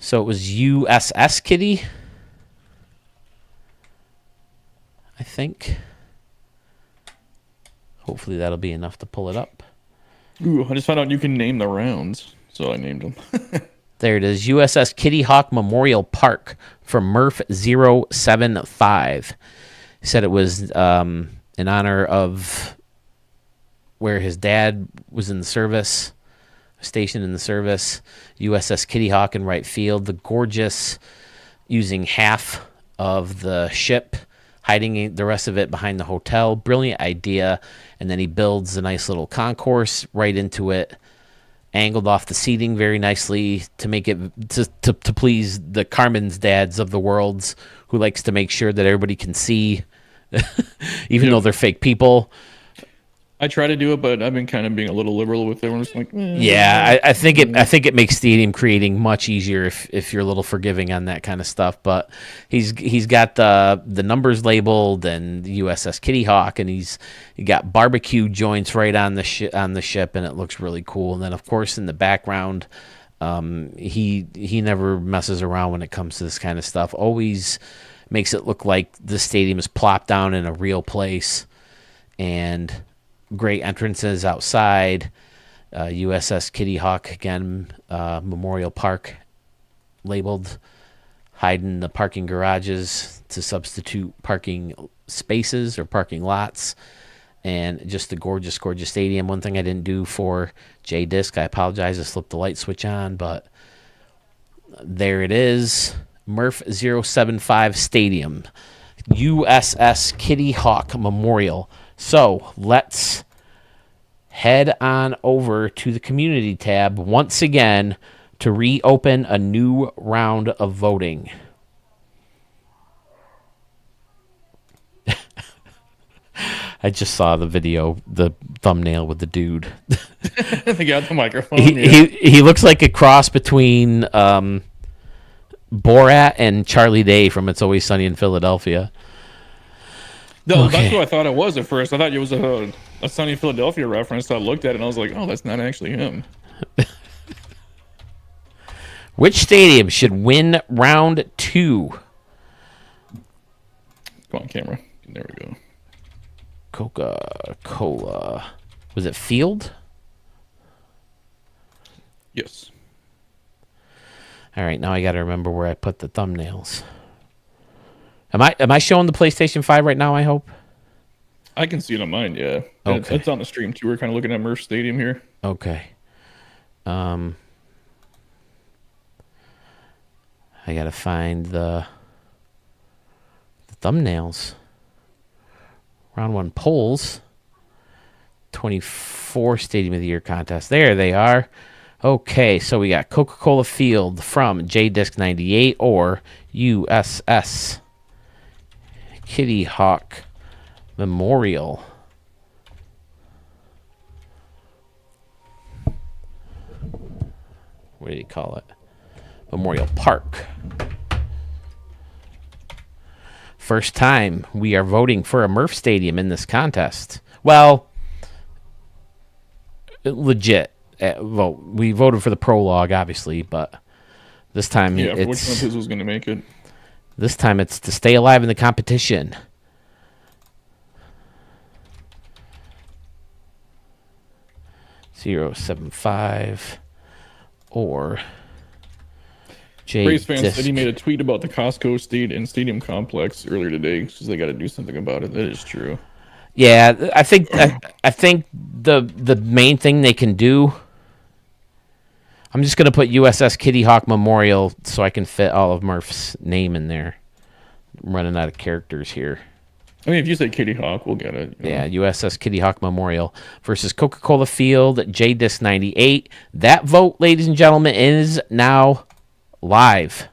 So it was USS Kitty, I think. Hopefully that'll be enough to pull it up. Ooh, I just found out you can name the rounds, so I named them. There it is, USS Kitty Hawk Memorial Park from Murph 075. He said it was in honor of where his dad was in the service, stationed in the service. USS Kitty Hawk in right field. The gorgeous, using half of the ship, hiding the rest of it behind the hotel. Brilliant idea. And then he builds a nice little concourse right into it, angled off the seating very nicely to make it to please the Carmen's dads of the worlds, who likes to make sure that everybody can see, even though they're fake people. I try to do it, but I've been kind of being a little liberal with it. I'm just like, yeah, I think it makes stadium creating much easier if you're a little forgiving on that kind of stuff. But he's got the numbers labeled and the USS Kitty Hawk, and he got barbecue joints right on the ship, and it looks really cool. And then of course in the background, he never messes around when it comes to this kind of stuff. Always makes it look like the stadium is plopped down in a real place, and great entrances outside. USS Kitty Hawk, again, Memorial Park labeled, hiding the parking garages to substitute parking spaces or parking lots, and just a gorgeous, gorgeous stadium. One thing I didn't do for J Disc, I apologize, I slipped the light switch on, but there it is. Murph 075 Stadium, USS Kitty Hawk Memorial. So let's head on over to the community tab once again to reopen a new round of voting. I just saw the video, the thumbnail with the dude. They got the microphone. He looks like a cross between Borat and Charlie Day from It's Always Sunny in Philadelphia. No, Okay. That's what I thought it was at first. I thought it was a Sunny Philadelphia reference. So I looked at it and I was like, oh, that's not actually him. Which stadium should win round 2? Come on, camera. There we go. Coca-Cola. Was it Field? Yes. All right, now I got to remember where I put the thumbnails. Am I showing the PlayStation 5 right now, I hope? I can see it on mine, yeah. Okay. It's on the stream too. We're kind of looking at Murph Stadium here. Okay. I got to find the thumbnails. Round 1 polls. 24 Stadium of the Year contest. There they are. Okay, so we got Coca-Cola Field from JDisc98 or USS Kitty Hawk Memorial. What do you call it? Memorial Park. First time we are voting for a Murph Stadium in this contest. Well, legit vote. We voted for the prologue, obviously, but this time Yeah, which one of it's his was going to make it? this time it's to stay alive in the competition. $0.75. or J Braves fan Disc. said he made a tweet about the Costco Stadium complex earlier today because they got to do something about it. That is true. Yeah, I think the main thing they can do. I'm just gonna put USS Kitty Hawk Memorial so I can fit all of Murph's name in there. I'm running out of characters here. I mean, if you say Kitty Hawk, we'll get it. Yeah, USS Kitty Hawk Memorial versus Coca-Cola Field, J-Disc 98. That vote, ladies and gentlemen, is now live.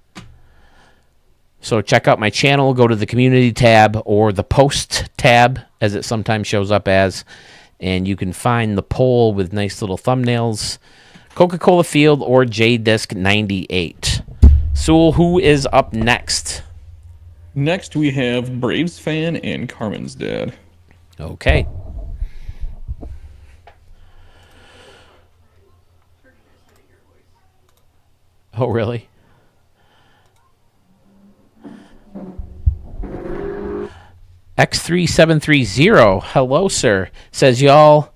So check out my channel, go to the community tab or the post tab, as it sometimes shows up as, and you can find the poll with nice little thumbnails. Coca-Cola Field or J-Disc 98. Sewell, who is up next? Next, we have Braves fan and Carmen's dad. Okay. Oh, really? X3730, hello, sir. Says y'all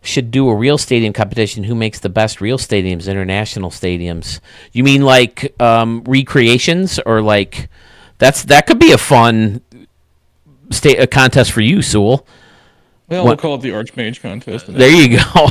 should do a real stadium competition. Who makes the best real stadiums, international stadiums? You mean like recreations, or like that could be a fun a contest for you, Sewell. Well, we'll call it the Archmage contest. There you go.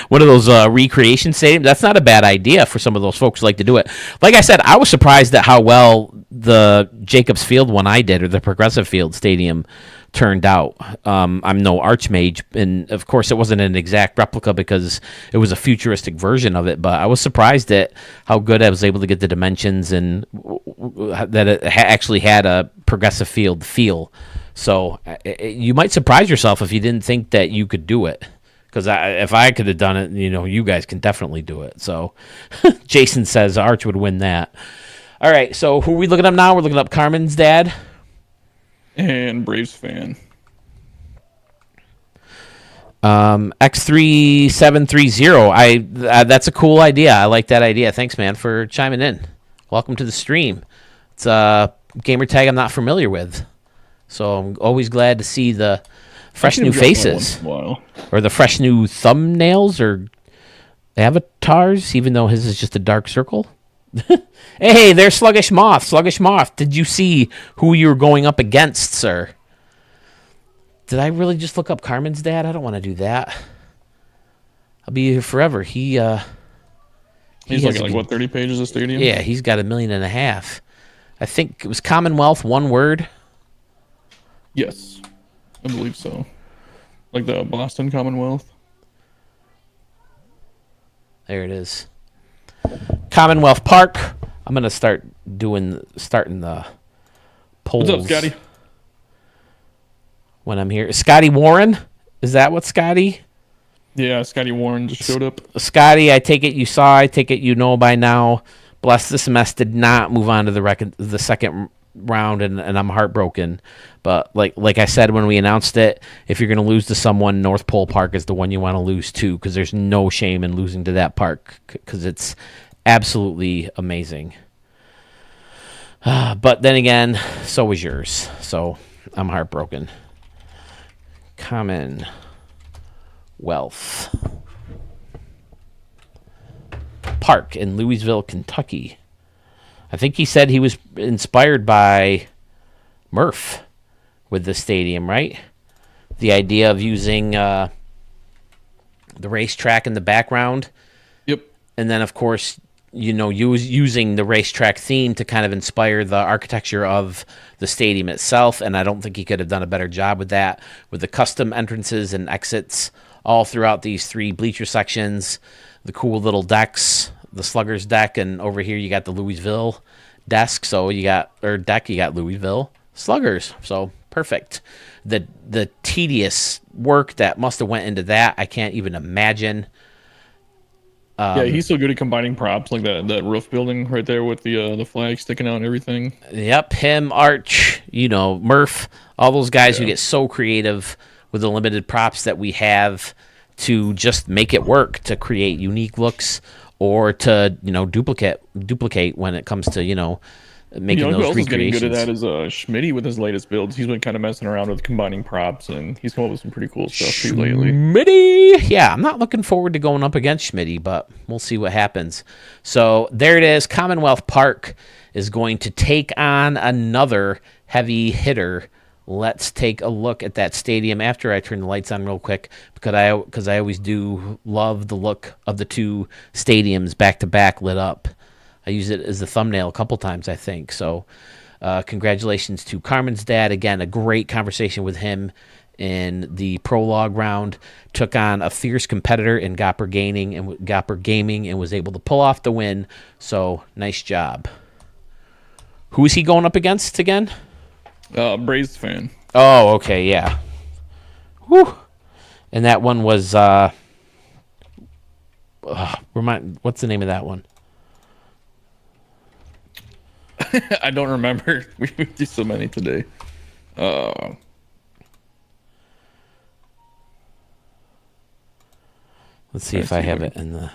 One of those recreation stadiums. That's not a bad idea for some of those folks who like to do it. Like I said, I was surprised at how well the Jacobs Field one I did, or the Progressive Field Stadium, turned out. I'm no Archmage, and of course it wasn't an exact replica because it was a futuristic version of it, but I was surprised at how good I was able to get the dimensions and that it actually had a Progressive Field feel. So you might surprise yourself if you didn't think that you could do it. Because if I could have done it, you guys can definitely do it. So Jason says Arch would win that. All right, so who are we looking up now? We're looking up Carmen's dad. And Braves fan. X3730. That's a cool idea. I like that idea. Thanks, man, for chiming in. Welcome to the stream. It's a gamer tag I'm not familiar with. So I'm always glad to see the fresh new faces, or the fresh new thumbnails or avatars, even though his is just a dark circle. Hey, there's Sluggish Moth. Sluggish Moth, did you see who you were going up against, sir? Did I really just look up Carmen's dad? I don't want to do that. I'll be here forever. He's like what, 30 pages of stadium? Yeah, he's got 1.5 million. I think it was Commonwealth, one word. Yes, I believe so. Like the Boston Commonwealth. There it is. Commonwealth Park. I'm gonna starting the polls. What's up, Scotty? When I'm here, Scotty Warren. Is that what Scotty? Yeah, Scotty Warren just showed up. Scotty, I take it you saw. I take it you know by now. Bless this mess did not move on to the second round, and I'm heartbroken. But like I said when we announced it, if you're going to lose to someone, North Pole Park is the one you want to lose to, because there's no shame in losing to that park, because it's absolutely amazing. But then again, so was yours. So I'm heartbroken. Commonwealth Park in Louisville, Kentucky. I think he said he was inspired by Murph with the stadium, right? The idea of using the racetrack in the background. Yep. And then, of course, using the racetrack theme to kind of inspire the architecture of the stadium itself. And I don't think he could have done a better job with that, with the custom entrances and exits all throughout these 3 bleacher sections, the cool little decks, the Sluggers deck, and over here you got the Louisville desk. So you got Louisville Sluggers. So perfect. The tedious work that must have went into that, I can't even imagine. Yeah, he's so good at combining props, like that roof building right there with the flag sticking out and everything. Yep, him, Arch, Murph, all those guys who get so creative with the limited props that we have to just make it work, to create unique looks, or to duplicate when it comes to making You know who those else is getting good at recreations. that is Schmitty with his latest builds. He's been kind of messing around with combining props, and he's come up with some pretty cool stuff too lately. Schmitty. Yeah, I'm not looking forward to going up against Schmitty, but we'll see what happens. So there it is. Commonwealth Park is going to take on another heavy hitter. Let's take a look at that stadium after I turn the lights on real quick, because I always do love the look of the two stadiums back to back lit up. I use it as a thumbnail a couple times, I think. So congratulations to Carmen's dad. Again, a great conversation with him in the prologue round. Took on a fierce competitor in Gopper Gaming and was able to pull off the win. So nice job. Who is he going up against again? Braves fan. Oh, okay, yeah. Whew. And that one was what's the name of that one? I don't remember. We do so many today. Let's see if I have it in the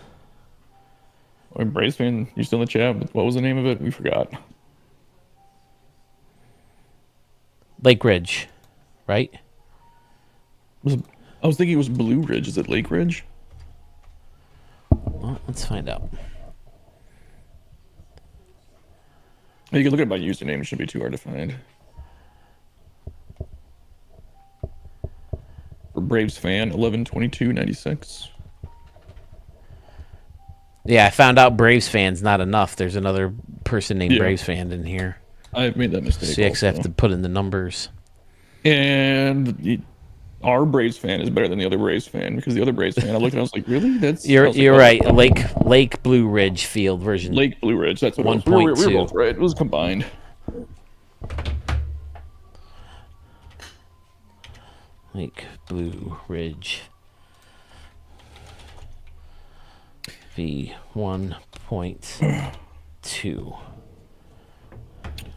Braves fan, you still in the chat? What was the name of it? We forgot. Lake Ridge, right? I was thinking it was Blue Ridge. Is it Lake Ridge? Well, let's find out. You can look at my username. It shouldn't be too hard to find. For Braves fan, 11/22/96. Yeah, I found out Braves fan's not enough. There's another person named Yeah. Braves fan in here. I've made that mistake. So you actually have also. to put in the numbers. And our Braves fan is better than the other Braves fan, because the other Braves fan, I looked and I was like, really? You're right. Lake Blue Ridge Field version. Lake Blue Ridge. That's what it was. 1.2. We were both right. It was combined. Lake Blue Ridge V 1.2.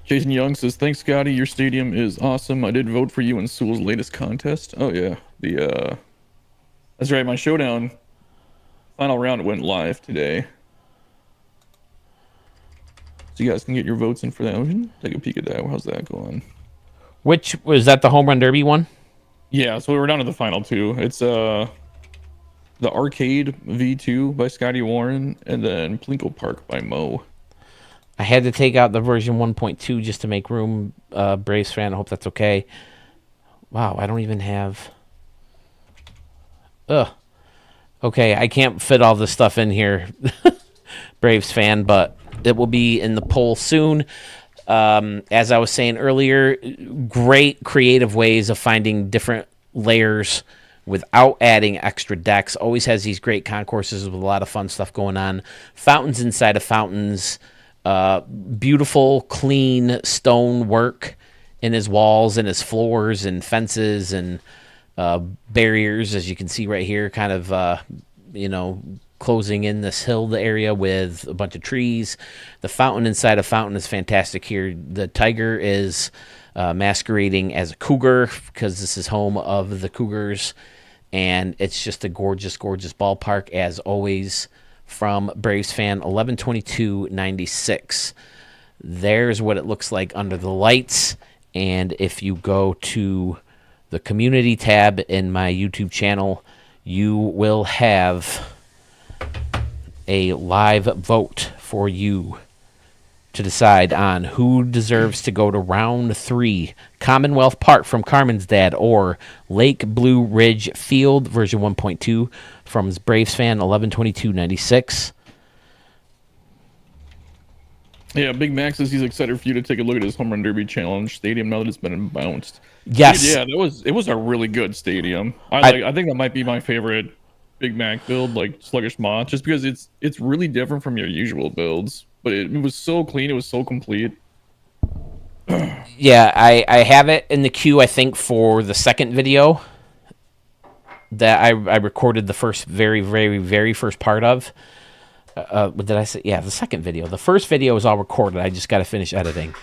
Jason Young says, "Thanks, Scotty. Your stadium is awesome. I did vote for you in Sewell's latest contest." Oh yeah, that's right. My showdown final round went live today, so you guys can get your votes in for that. We can take a peek at that. How's that going? Which was that, the home run derby one? Yeah, so we're down to the final two. It's the Arcade V2 by Scotty Warren, and then Plinko Park by Mo. I had to take out the version 1.2 just to make room. Braves fan, I hope that's okay. Wow, I don't even have. Ugh. Okay, I can't fit all this stuff in here, Braves fan, but it will be in the poll soon. As I was saying earlier, great creative ways of finding different layers without adding extra decks. Always has these great concourses with a lot of fun stuff going on. Fountains inside of fountains. Beautiful, clean stone work in his walls and his floors and fences and barriers, as you can see right here, kind of, closing in this hill area with a bunch of trees. The fountain inside a fountain is fantastic here. The tiger is masquerading as a cougar because this is home of the Cougars, and it's just a gorgeous, gorgeous ballpark as always. From Braves fan 11/22/96. There's what it looks like under the lights, and if you go to the community tab in my YouTube channel, you will have a live vote for you to decide on who deserves to go to round 3, Commonwealth Park from Carmen's dad, or Lake Blue Ridge Field version 1.2 from Braves fan 11/22/96. Yeah, Big Max says he's excited for you to take a look at his home run derby challenge stadium now that it's been bounced. Yes. Dude, yeah, it was a really good stadium. I think that might be my favorite Big Mac build, like Sluggish Moth, just because it's really different from your usual builds. But it was so clean, it was so complete. Yeah, I have it in the queue, I think, for the second video that I recorded the first very, very, very first part of. What did I say? Yeah, the second video. The first video is all recorded. I just got to finish editing.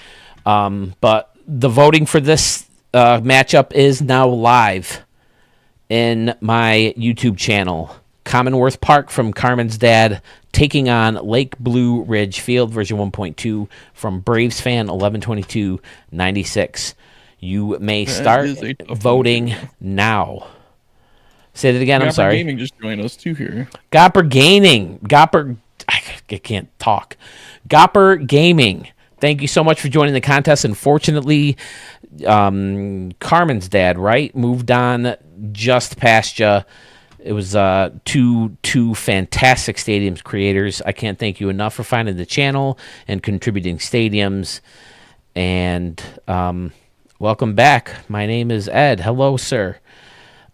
But the voting for this matchup is now live in my YouTube channel. Commonwealth Park from Carmen's Dad, taking on Lake Blue Ridge Field, version 1.2 from Braves fan 11/22/96. You may start is a tough one, voting too. now. Say that again. I'm Gopper sorry. Gaming just joined us too here. Gopper Gaming. I can't talk. Gopper Gaming. Thank you so much for joining the contest. Unfortunately, Carmen's Dad, right, moved on just past you. It was two fantastic stadiums creators. I can't thank you enough for finding the channel and contributing stadiums. And welcome back. My name is Ed. Hello, sir.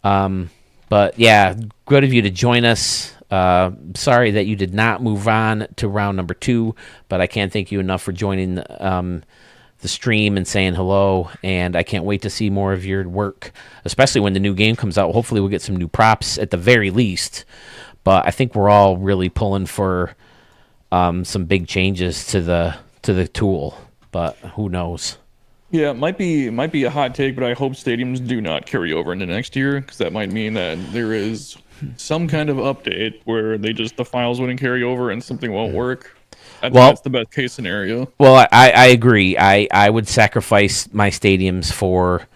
But yeah, good of you to join us. Sorry that you did not move on to round number 2, but I can't thank you enough for joining the stream and saying hello. And I can't wait to see more of your work, especially when the new game comes out. Hopefully we'll get some new props at the very least. But I think we're all really pulling for some big changes to the tool. But who knows? Yeah, it might be a hot take, but I hope stadiums do not carry over into next year, because that might mean that there is some kind of update where the files wouldn't carry over and something won't work. I think that's the best case scenario. Well, I agree. I would sacrifice my stadiums for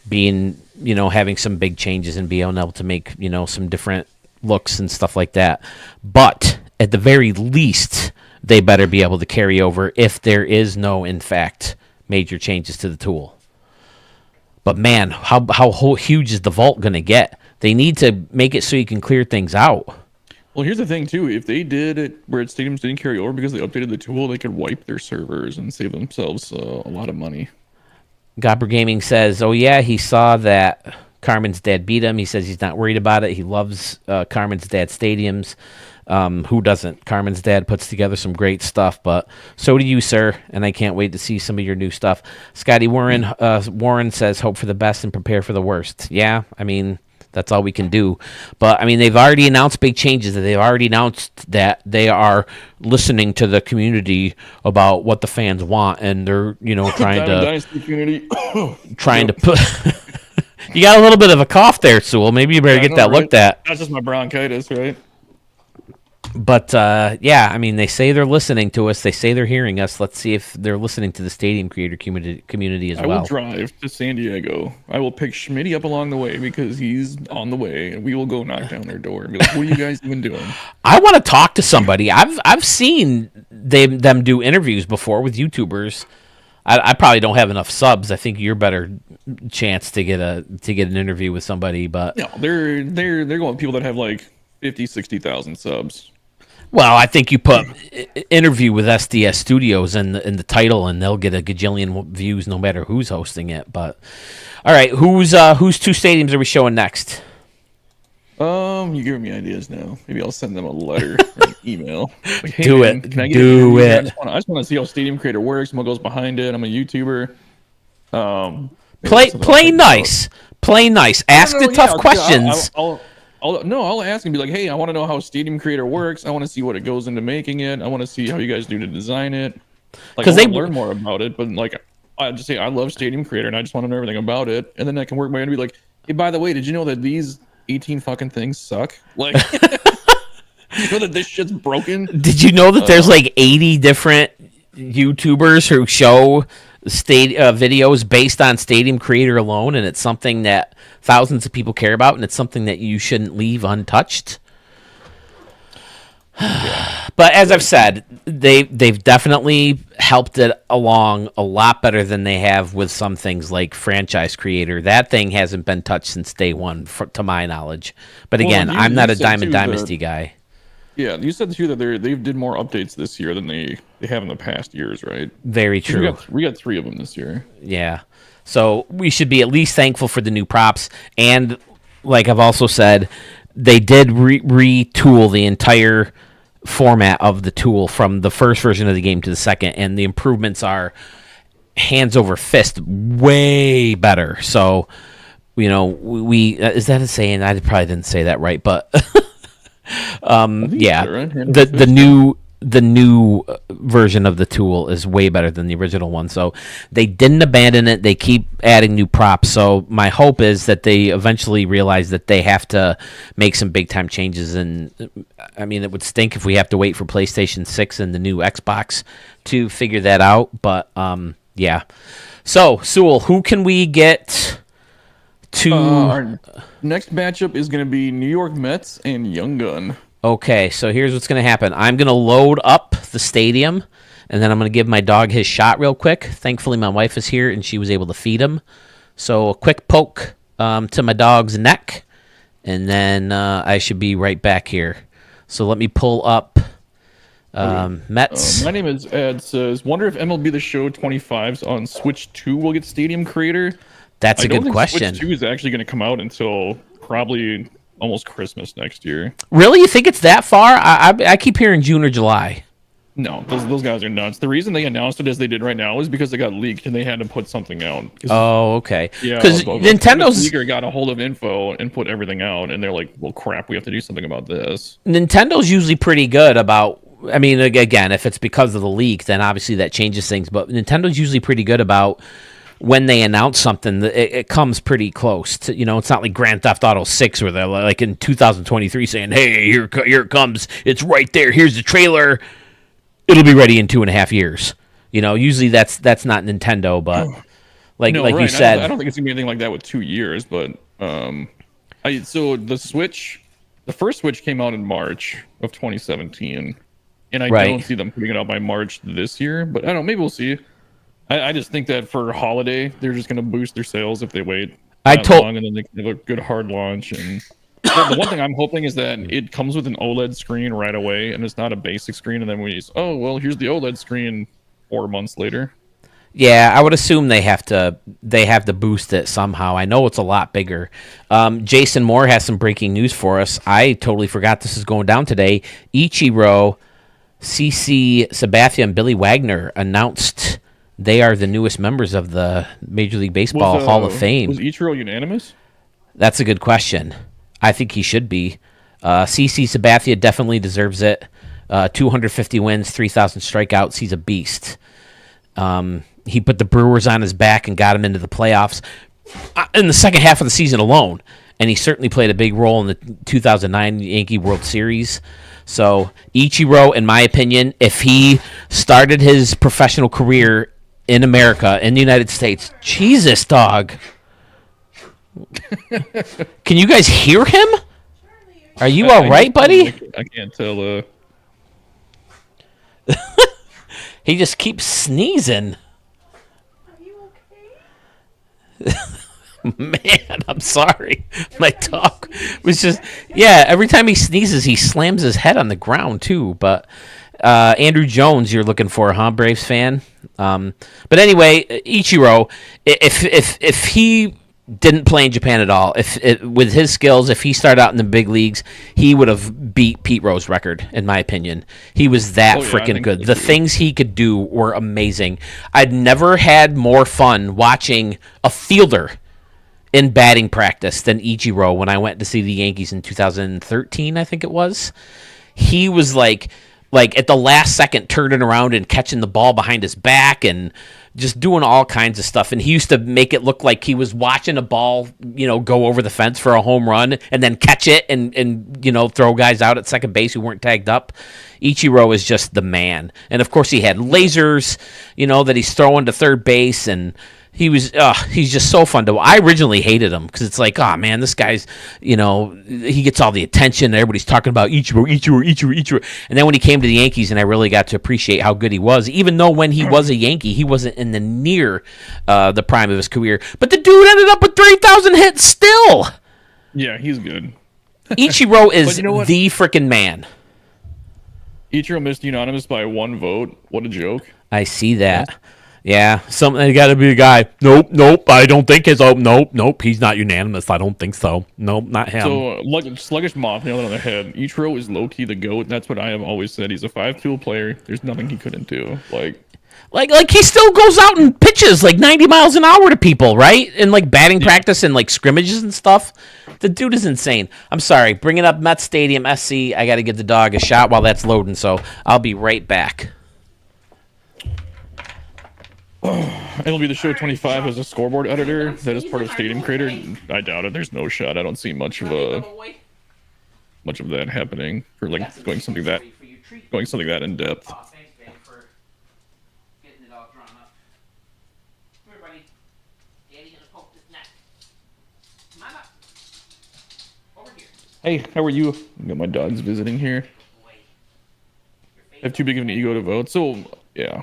being, having some big changes and being able to make, some different looks and stuff like that. But at the very least, they better be able to carry over if there is no, in fact, major changes to the tool. But man, how huge is the vault going to get? They need to make it so you can clear things out. Well, here's the thing too. If they did it where stadiums didn't carry over because they updated the tool, they could wipe their servers and save themselves a lot of money. Gopper Gaming says, oh yeah, he saw that Carmen's Dad beat him. He says he's not worried about it. He loves Carmen's Dad stadiums. Who doesn't? Carmen's Dad puts together some great stuff, but so do you, sir, and I can't wait to see some of your new stuff. Scotty Warren says, hope for the best and prepare for the worst. Yeah, I mean, that's all we can do. But, I mean, they've already announced big changes. They've already announced that they are listening to the community about what the fans want, and they're, trying to put... You got a little bit of a cough there, Sewell. Maybe you better get that looked at. That's just my bronchitis, right? But, yeah, I mean, they say they're listening to us. They say they're hearing us. Let's see if they're listening to the Stadium Creator community as well. I will drive to San Diego. I will pick Schmitty up along the way because he's on the way, and we will go knock down their door and be like, what are you guys even doing? I want to talk to somebody. I've seen them do interviews before with YouTubers. I probably don't have enough subs. I think you're better chance to get an interview with somebody. But no, they're going with people that have like 50, 60,000 subs. Well, I think you put interview with SDS Studios in the title, and they'll get a gajillion views no matter who's hosting it. But all right, whose two stadiums are we showing next? You're giving me ideas now. Maybe I'll send them a letter or an email. Like, hey, do man, it. Can I get do it. I just want to see how Stadium Creator works, what goes behind it. I'm a YouTuber. Play nice. Play nice. Ask the tough questions. I'll ask and be like, hey, I want to know how Stadium Creator works. I want to see what it goes into making it. I want to see how you guys do to design it. Like, I want to learn more about it, but like, I just say I love Stadium Creator and I just want to know everything about it, and then I can work my way and be like, hey, by the way, did you know that these 18 fucking things suck? Like, you know that this shit's broken? Did you know that there's like 80 different YouTubers who show videos based on Stadium Creator alone, and it's something that thousands of people care about, and it's something that you shouldn't leave untouched? But as I've said, they've definitely helped it along a lot better than they have with some things like Franchise Creator. That thing hasn't been touched since day one, to my knowledge. But again, I'm not a Diamond Dynasty guy. Yeah, you said too that they did more updates this year than they have in the past years, right? Very true. We got 3 of them this year. Yeah, so we should be at least thankful for the new props. And like I've also said, they did retool the entire format of the tool from the first version of the game to the second, and the improvements are hands over fist way better. So, we is that a saying? I probably didn't say that right, but yeah, the the new version of the tool is way better than the original one. So they didn't abandon it. They keep adding new props. So my hope is that they eventually realize that they have to make some big time changes. And I mean, it would stink if we have to wait for PlayStation 6 and the new Xbox to figure that out. But yeah. So Sewell, who can we get to? Our next matchup is going to be New York Mets and Young Gun. Okay, so here's what's going to happen. I'm going to load up the stadium, and then I'm going to give my dog his shot real quick. Thankfully, my wife is here, and she was able to feed him. So a quick poke to my dog's neck, and then I should be right back here. So let me pull up Mets. My name is Ed. Says, wonder if MLB The Show 25s on Switch 2 will get Stadium Creator. That's a I don't good think question. Switch 2 is actually going to come out until probably almost Christmas next year. Really? You think it's that far? I keep hearing June or July. No, those guys are nuts. The reason they announced it as they did right now is because it got leaked and they had to put something out. Oh, okay. Yeah, Because Nintendo's leaker got a hold of info and put everything out, and they're like, "Well, crap, we have to do something about this." Nintendo's usually pretty good about. I mean, again, if it's because of the leak, then obviously that changes things. But Nintendo's usually pretty good about when they announce something, it comes pretty close to, it's not like Grand Theft Auto 6 where they're like in 2023 saying, "Hey, here it comes. It's right there. Here's the trailer. It'll be ready in 2.5 years." Usually that's not Nintendo, but like right. you said, I don't think it's gonna be anything like that with 2 years. But so the first Switch came out in March of 2017, and I Right. don't see them putting it out by March this year. But I don't know. Maybe we'll see. I just think that for holiday, they're just gonna boost their sales if they wait long, and then they can have a good hard launch. And the one thing I'm hoping is that it comes with an OLED screen right away, and it's not a basic screen. And then here's the OLED screen 4 months later. Yeah, I would assume they have to boost it somehow. I know it's a lot bigger. Jason Moore has some breaking news for us. I totally forgot this is going down today. Ichiro, CC Sabathia, and Billy Wagner announced they are the newest members of the Major League Baseball Hall of Fame. Was Ichiro unanimous? That's a good question. I think he should be. CC Sabathia definitely deserves it. 250 wins, 3,000 strikeouts. He's a beast. He put the Brewers on his back and got him into the playoffs in the second half of the season alone. And he certainly played a big role in the 2009 Yankee World Series. So Ichiro, in my opinion, if he started his professional career in America, in the United States, Jesus, dog. Can you guys hear him? Are you all right, buddy? I can't tell. He just keeps sneezing. Are you okay? Man, I'm sorry. My dog was just, every time he sneezes, he slams his head on the ground, too. But Andrew Jones, you're looking for, huh, Braves fan? But anyway, Ichiro, if he didn't play in Japan at all, with his skills, if he started out in the big leagues, he would have beat Pete Rose's record, in my opinion. He was that freaking good. So the things he could do were amazing. I'd never had more fun watching a fielder in batting practice than Ichiro when I went to see the Yankees in 2013, I think it was. He was like at the last second turning around and catching the ball behind his back and just doing all kinds of stuff. And he used to make it look like he was watching a ball, go over the fence for a home run and then catch it and throw guys out at second base who weren't tagged up. Ichiro is just the man. And of course he had lasers, that he's throwing to third base, and he's just so fun to. I originally hated him because it's like, oh man, this guy's, he gets all the attention. And everybody's talking about Ichiro. And then when he came to the Yankees, and I really got to appreciate how good he was, even though when he was a Yankee, he wasn't in the near the prime of his career. But the dude ended up with 3,000 hits still. Yeah, he's good. Ichiro is the freaking man. Ichiro missed unanimous by 1 vote. What a joke. I see that. Yeah, something got to be a guy. Nope. I don't think it's. Nope. He's not unanimous. I don't think so. Nope, not him. So Sluggish Moth nailed it on the head. Ichiro is low key the GOAT. That's what I have always said. He's a 5-tool player. There's nothing he couldn't do. Like he still goes out and pitches like 90 miles an hour to people, right? And like batting practice and like scrimmages and stuff. The dude is insane. I'm sorry. Bringing up Met Stadium SC. I got to give the dog a shot while that's loading, so I'll be right back. MLB The Show 25 has a scoreboard editor that is part of Stadium Creator. I doubt it. There's no shot. I don't see much of that happening for like going something that in depth. Oh, thanks, babe, for getting it all drawn up. Come here, buddy. Daddy gonna poke this neck. Come on up. Over here. Hey, how are you? I got my dogs visiting here. Boy. I have too big of an ego to vote, so yeah.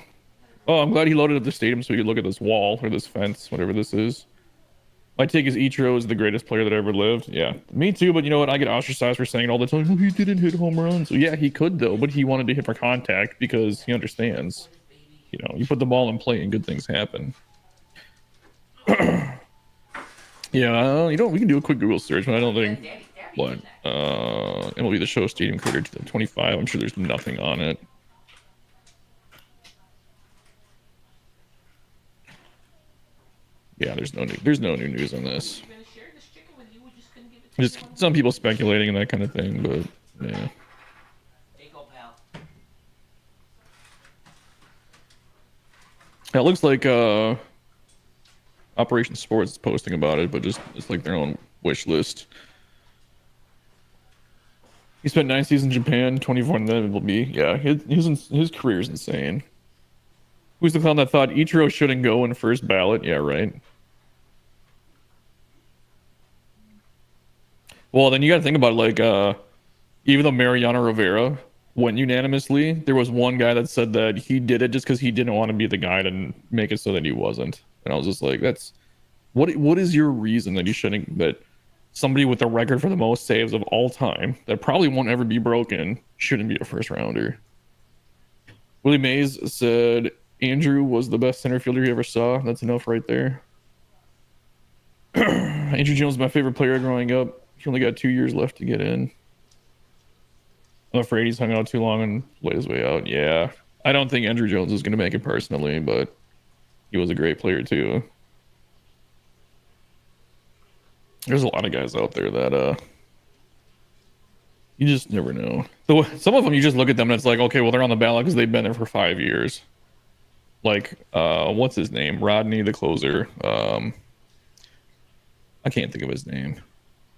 Oh, I'm glad he loaded up the stadium so we could look at this wall or this fence, whatever this is. My take is Ichiro is the greatest player that ever lived. Yeah, me too, but you know what? I get ostracized for saying it all the time. Oh, he didn't hit home runs. So yeah, he could though, but he wanted to hit for contact because he understands. You know, you put the ball in play and good things happen. Yeah, you know, we can do a quick Google search, but I don't think what MLB The Show Stadium Creator 25. I'm sure there's nothing on it. Yeah, there's no new news on this. Just some people speculating and that kind of thing, but yeah. It looks like Operation Sports is posting about it, but just it's like their own wish list. He spent 9 seasons in Japan, 24 in the MLB. Yeah, his career is insane. Who's the clown that thought Ichiro shouldn't go in first ballot? Yeah, right. Well, then you got to think about it, like, even though Mariano Rivera went unanimously, there was one guy that said that he did it just because he didn't want to be the guy to make it so that he wasn't. And I was just like, that's what is your reason that you shouldn't, that somebody with a record for the most saves of all time that probably won't ever be broken shouldn't be a first rounder? Willie Mays said Andrew was the best center fielder he ever saw. That's enough right there. Andrew Jones is my favorite player growing up. He only got 2 years left to get in. I'm afraid he's hung out too long and played his way out. Yeah. I don't think Andrew Jones is going to make it personally, but he was a great player too. There's a lot of guys out there that you just never know. So some of them you just look at them and it's like, okay, well, they're on the ballot because they've been there for 5 years. Like what's his name? Rodney, the closer. I can't think of his name.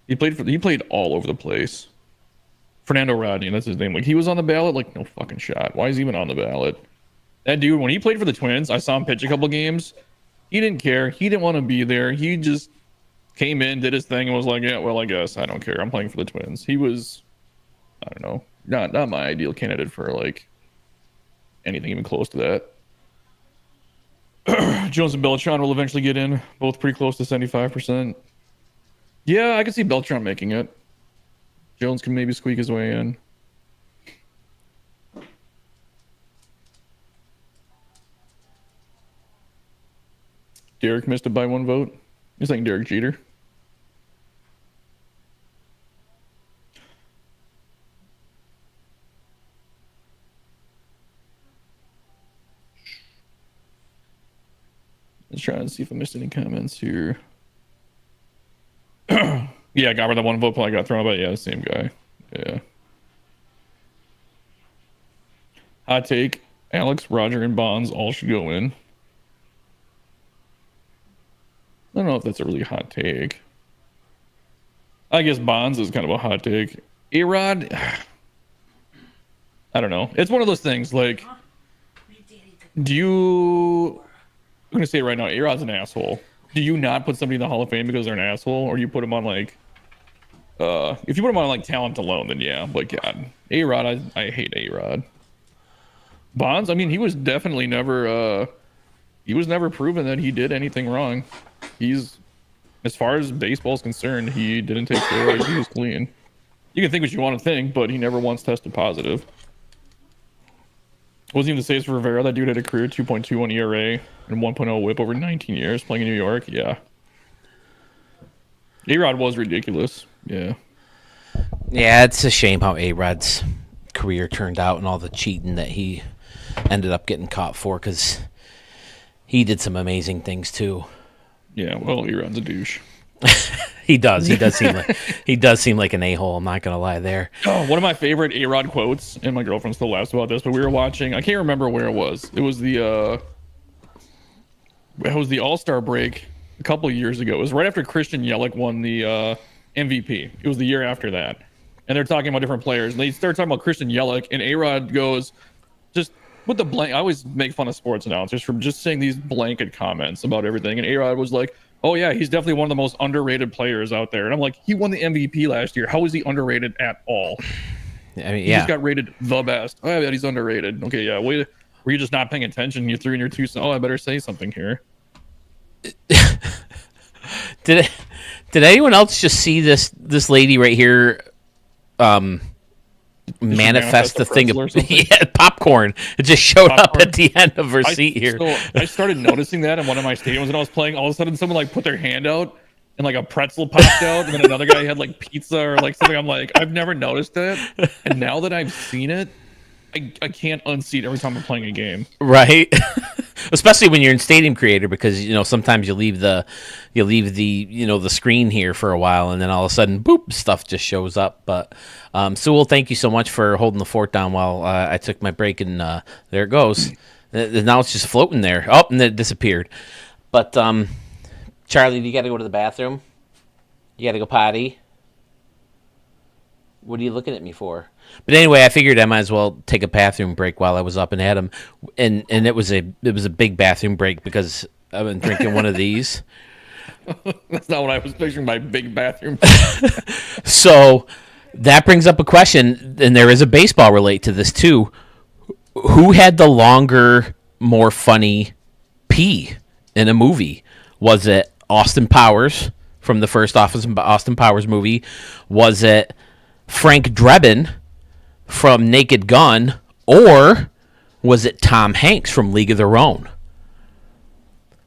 He played all over the place. Fernando Rodney, that's his name. Like, he was on the ballot, like, no fucking shot. Why is he even on the ballot? That dude, when he played for the Twins, I saw him pitch a couple games. He didn't care. He didn't want to be there. He just came in, did his thing, and was like, yeah, well, I guess I don't care. I'm playing for the Twins. He was, I don't know, not my ideal candidate for, like, anything even close to that. Jones and Beltran will eventually get in, both pretty close to 75%. Yeah, I can see Beltran making it. Jones can maybe squeak his way in. Derek missed it by 1 vote. He's saying Derek Jeter. Let's try and see if I missed any comments here. Yeah, Gobber, that 1 vote probably got thrown out, but yeah, same guy. Yeah. Hot take. Alex, Roger, and Bonds all should go in. I don't know if that's a really hot take. I guess Bonds is kind of a hot take. A-Rod, I don't know. It's one of those things, like, I'm going to say it right now, A-Rod's an asshole. Do you not put somebody in the Hall of Fame because they're an asshole? Or do you put them on, like, if you put him on like talent alone, then yeah. But God, A-Rod, I hate A-Rod. Bonds, I mean, he was definitely never proven that he did anything wrong. He's, as far as baseball is concerned, he didn't take steroids. He was clean. You can think what you want to think, but he never once tested positive. Wasn't even the same for Rivera. That dude had a career 2.21 ERA and 1.0 WHIP over 19 years playing in New York. Yeah. A-Rod was ridiculous. Yeah. Yeah, it's a shame how A-Rod's career turned out and all the cheating that he ended up getting caught for, because He did some amazing things too. Yeah, well, A-Rod's a douche. He does. He does seem like an a-hole. I'm not gonna lie there. Oh, one of my favorite A-Rod quotes, and my girlfriend still laughs about this, but we were watching, I can't remember where it was. It was the All-Star break a couple of years ago. It was right after Christian Yelich won the MVP. It was the year after that. And they're talking about different players. And they start talking about Christian Yelich, and A-Rod goes, just with the blank. I always make fun of sports announcers from just saying these blanket comments about everything. And A-Rod was like, oh yeah, he's definitely one of the most underrated players out there. And I'm like, he won the MVP last year. How is he underrated at all? I mean, He just got rated the best. Oh, I bet he's underrated. Okay, yeah. Were you just not paying attention? You threw in your 2 cents. Oh, I better say something here. Did anyone else just see this lady right here? Manifest the thing of popcorn. It just showed up at the end of her seat here. So I started noticing that in one of my stadiums when I was playing. All of a sudden, someone like put their hand out and like a pretzel popped out, and then another guy had like pizza or like something. I'm like, I've never noticed that, and now that I've seen it, I can't unsee it every time I'm playing a game. Right. Especially when you're in Stadium Creator, because sometimes you leave the the screen here for a while, and then all of a sudden, boop, stuff just shows up. But Sewell, thank you so much for holding the fort down while I took my break, and there it goes. Now it's just floating there. Oh, and then it disappeared. But Charlie, you got to go to the bathroom. You got to go potty. What are you looking at me for? But anyway, I figured I might as well take a bathroom break while I was up and at 'em, and it was a big bathroom break because I've been drinking one of these. That's not what I was picturing. My big bathroom. So that brings up a question, and there is a baseball relate to this too. Who had the longer, more funny pee in a movie? Was it Austin Powers from the first Austin Powers movie? Was it Frank Drebin from Naked Gun, or was it Tom Hanks from League of Their Own?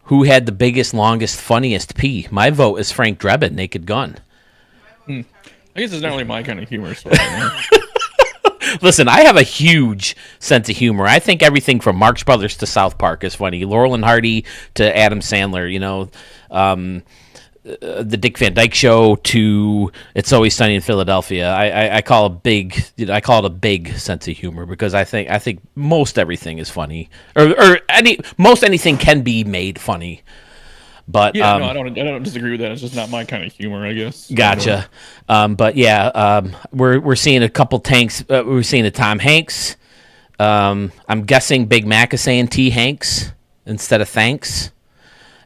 Who had the biggest, longest, funniest pee? My vote is Frank Drebin, Naked Gun. I guess it's not really my kind of humor. So Listen, I have a huge sense of humor. I think everything from Marx Brothers to South Park is funny. Laurel and Hardy to Adam Sandler, the Dick Van Dyke Show to It's Always Sunny in Philadelphia. I call it a big sense of humor because I think most everything is funny, or most anything can be made funny. But yeah, no, I don't disagree with that. It's just not my kind of humor, I guess. Gotcha. But yeah, we're seeing a couple tanks. We're seeing a Tom Hanks. I'm guessing Big Mac is saying T Hanks instead of thanks.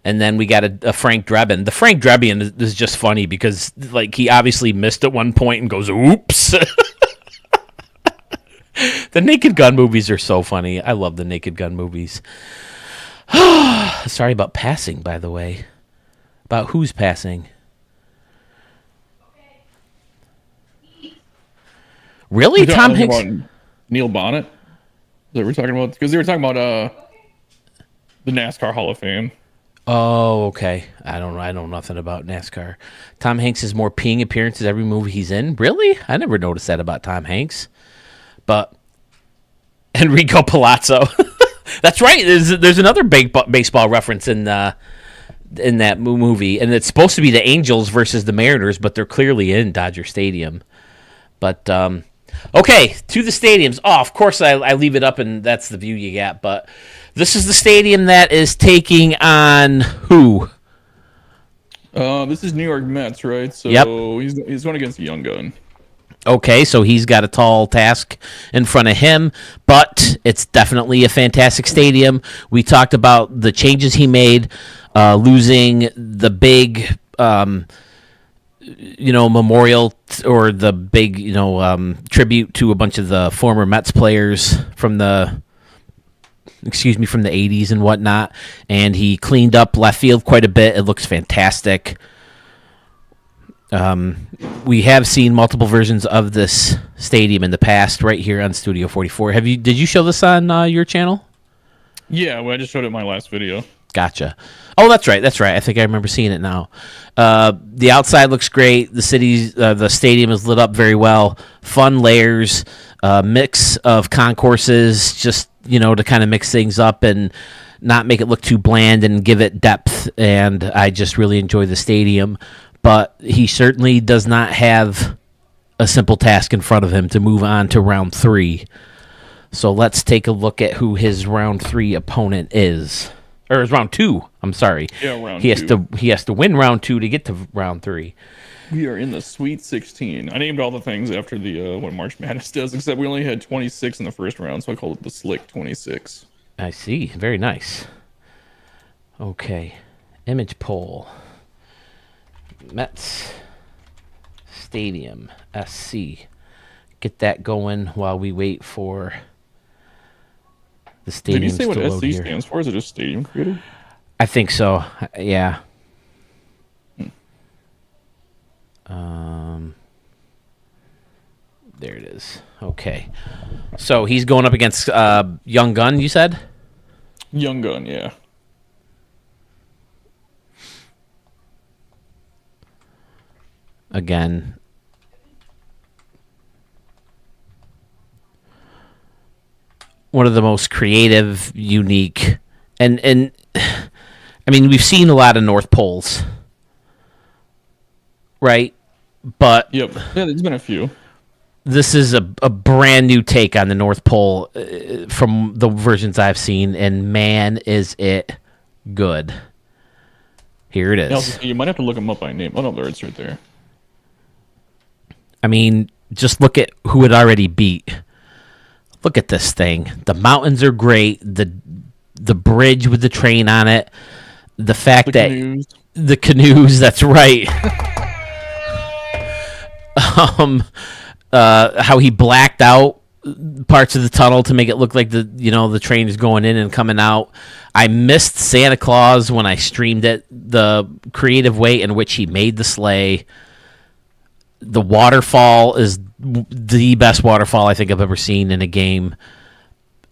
And then we got a Frank Drebin. The Frank Drebin is just funny because like he obviously missed at one point and goes, oops. The Naked Gun movies are so funny. I love the Naked Gun movies. Sorry about passing, by the way. About who's passing? Really? Tom Hanks? Neil Bonnet? That we're talking about? Because they were talking about the NASCAR Hall of Fame. Oh, okay. I know nothing about NASCAR. Tom Hanks has more peeing appearances every movie he's in. Really? I never noticed that about Tom Hanks. But Enrico Palazzo. That's right. There's another baseball reference in that movie, and it's supposed to be the Angels versus the Mariners, but they're clearly in Dodger Stadium. But okay, to the stadiums. Oh, of course I leave it up, and that's the view you get. But this is the stadium that is taking on who? This is New York Mets, right? So yep. He's going against Young Gun. Okay, so he's got a tall task in front of him, but it's definitely a fantastic stadium. We talked about the changes he made, losing the big, memorial or the big, tribute to a bunch of the former Mets players from the 80s and whatnot. And he cleaned up left field quite a bit. It looks fantastic. We have seen multiple versions of this stadium in the past right here on Studio 44. Did you show this on your channel? Yeah, well, I just showed it in my last video. Gotcha. Oh, that's right. I think I remember seeing it now. The outside looks great. The stadium is lit up very well. Fun layers, mix of concourses, just to kind of mix things up. And not make it look too bland and give it depth. And I just really enjoy the stadium. But he certainly does not have a simple task in front of him to move on to round 3. So let's take a look at who his round 3 opponent is. Or his round 2. I'm sorry. Yeah, round he 2. He has to win round 2 to get to round 3. We are in the Sweet 16. I named all the things after the what March Madness does, except we only had 26 in the first round, so I called it the Slick 26. I see. Very nice. Okay. Image poll. Mets Stadium SC. Get that going while we wait for the stadium. Did you say what to load SC here. stands for? Is it just Stadium Created? I think so. Yeah. There it is. Okay. So he's going up against Young Gun, you said? Young Gun, yeah. Again. One of the most creative, unique, and I mean, we've seen a lot of North Poles, right? But Yep. Yeah, there's been a few. this is a brand new take on the North Pole from the versions I've seen, and man, is it good. Here it is. You might have to look them up by name. Oh, no, there it's right there. I mean, just look at who it already beat. Look at this thing. The mountains are great. The bridge with the train on it. The fact The that canoes. the canoes. That's right. How he blacked out parts of the tunnel to make it look like the train is going in and coming out. I missed Santa Claus when I streamed it. The creative way in which he made the sleigh. The waterfall is the best waterfall I think I've ever seen in a game.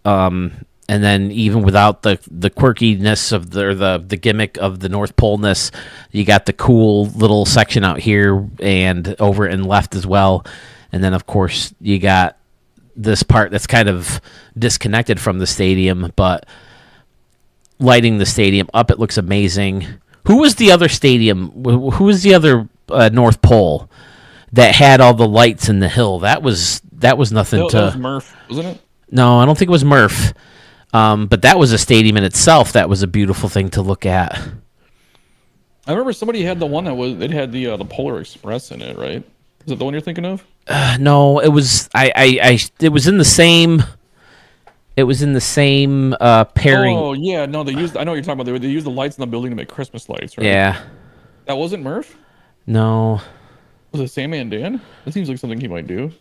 And then even without the quirkiness of the gimmick of the North Pole-ness, you got the cool little section out here and over and left as well. And then, of course, you got this part that's kind of disconnected from the stadium, but lighting the stadium up, it looks amazing. Who was the other stadium? Who was the other North Pole that had all the lights in the hill? That was nothing That was Murph, wasn't it? No, I don't think it was Murph. But that was a stadium in itself. That was a beautiful thing to look at. I remember somebody had the one it had the Polar Express in it, right? Is that the one you're thinking of? No, it was it was in the same. It was in the same pairing. Oh yeah, no, I know what you're talking about. They used the lights in the building to make Christmas lights, right? Yeah. That wasn't Murph? No. Was it Sam and Dan? That seems like something he might do.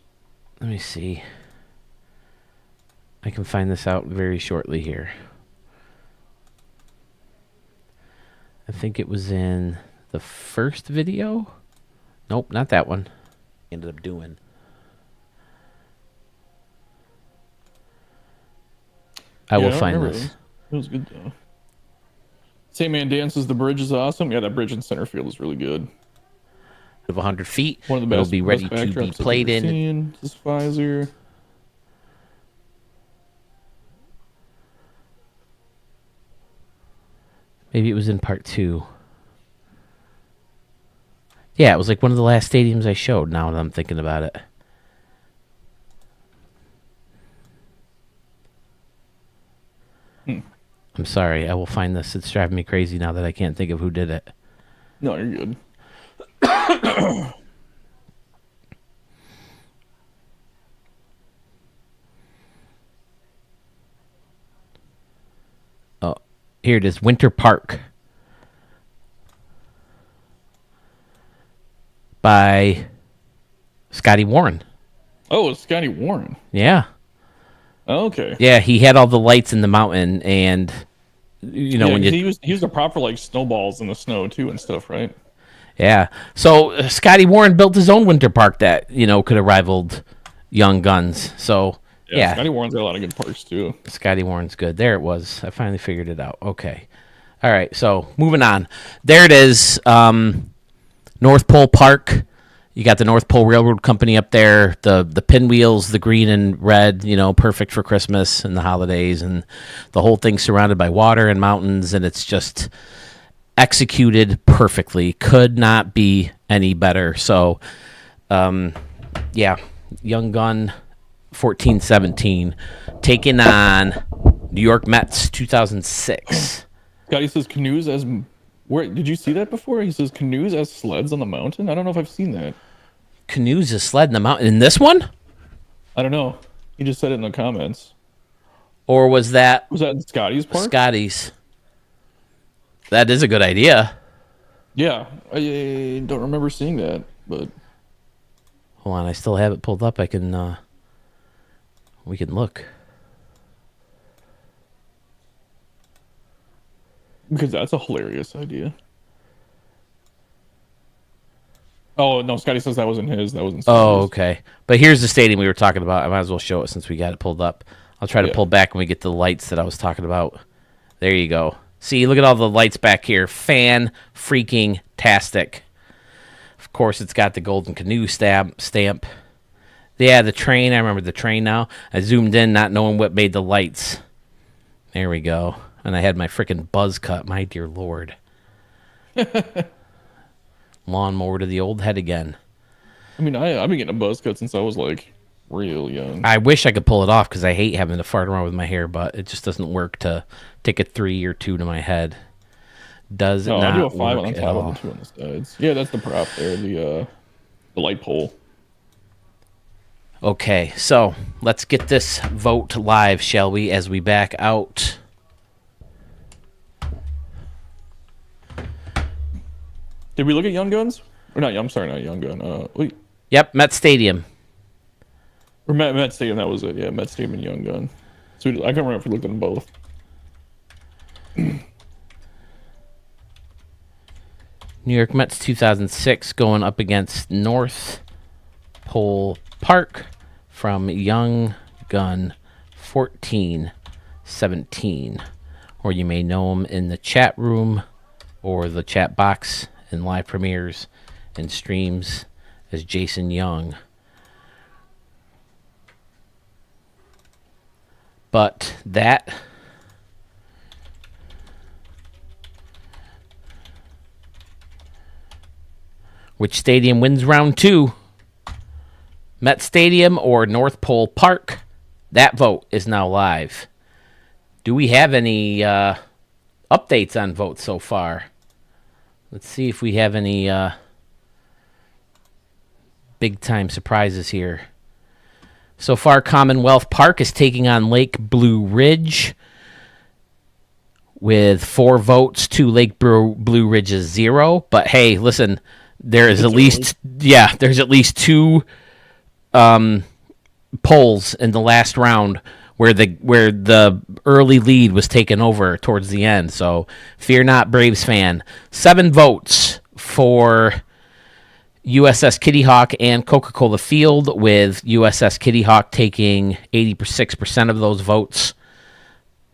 Let me see. I can find this out very shortly here. I think it was in the first video. Nope, not that one. Ended up doing. I will find remember this. It was good though. Sam and Dan says the bridge is awesome. Yeah, that bridge in center field is really good. Of 100 feet. One of the best. It'll be ready best to be backdrops I've played ever in. seen. This is Pfizer. Maybe it was in part 2. Yeah, it was like one of the last stadiums I showed, now that I'm thinking about it. I'm sorry, I will find this. It's driving me crazy now that I can't think of who did it. No, you're good. Oh, here it is, Winter Park. By Scotty Warren. Oh, it's Scotty Warren. Yeah. Okay. Yeah, he had all the lights in the mountain, and when you he used the prop for like snowballs in the snow too and stuff, right? Yeah. So Scotty Warren built his own winter park that, could have rivaled Young Guns. So, yeah. Scotty Warren's got a lot of good parks too. Scotty Warren's good. There it was. I finally figured it out. Okay. All right. So, moving on. There it is. North Pole Park. You got the North Pole Railroad Company up there, the pinwheels, the green and red, perfect for Christmas and the holidays, and the whole thing surrounded by water and mountains, and it's just executed perfectly. Could not be any better. So, yeah, Young Gun 14-17 taking on New York Mets 2006. Scotty says canoes as... Where did you see that before? He says canoes as sleds on the mountain. I don't know if I've seen that. Canoes is sled in the mountain. In this one? I don't know. He just said it in the comments. Or was that in Scotty's park? Scotty's? That is a good idea. Yeah, I don't remember seeing that, but Hold on, I still have it pulled up. We can look. because that's a hilarious idea. Oh no, Scotty says that wasn't his. That wasn't. Oh, okay. But here's the stadium we were talking about. I might as well show it since we got it pulled up. I'll try to pull back when we get the lights that I was talking about. There you go. See, look at all the lights back here. Fan freaking tastic. Of course, it's got the golden canoe stamp. Yeah, the train. I remember the train now. I zoomed in, not knowing what made the lights. There we go. And I had my freaking buzz cut. My dear Lord. Lawnmower to the old head again. I mean, I've been getting a buzz cut since I was like real young. I wish I could pull it off because I hate having to fart around with my hair, but it just doesn't work to take a 3 or 2 to my head. Does it not I do a 5 work on the at top all? and 2 on the sides. Yeah, that's the prop there, the light pole. Okay, so let's get this vote live, shall we, as we back out. Did we look at Young Guns? Or not? I'm sorry, not Young Gun. Wait, Yep, Met Stadium. or Met Stadium. That was it. Yeah, Met Stadium and Young Gun. So I can't remember if we looked at them both. New York Mets 2006 going up against North Pole Park from Young Gun 14-17. Or you may know him in the chat room or the chat box in live premieres and streams as Jason Young. But that which stadium wins round 2? Met Stadium or North Pole Park? That vote is now live. Do we have any updates on votes so far? Let's see if we have any big-time surprises here. So far, Commonwealth Park is taking on Lake Blue Ridge with 4 votes to Lake Blue Ridge's 0. But hey, listen, there is there's at least 2 polls in the last round where the early lead was taken over towards the end. So fear not, Braves fan. 7 votes for USS Kitty Hawk and Coca-Cola Field, with USS Kitty Hawk taking 86% of those votes.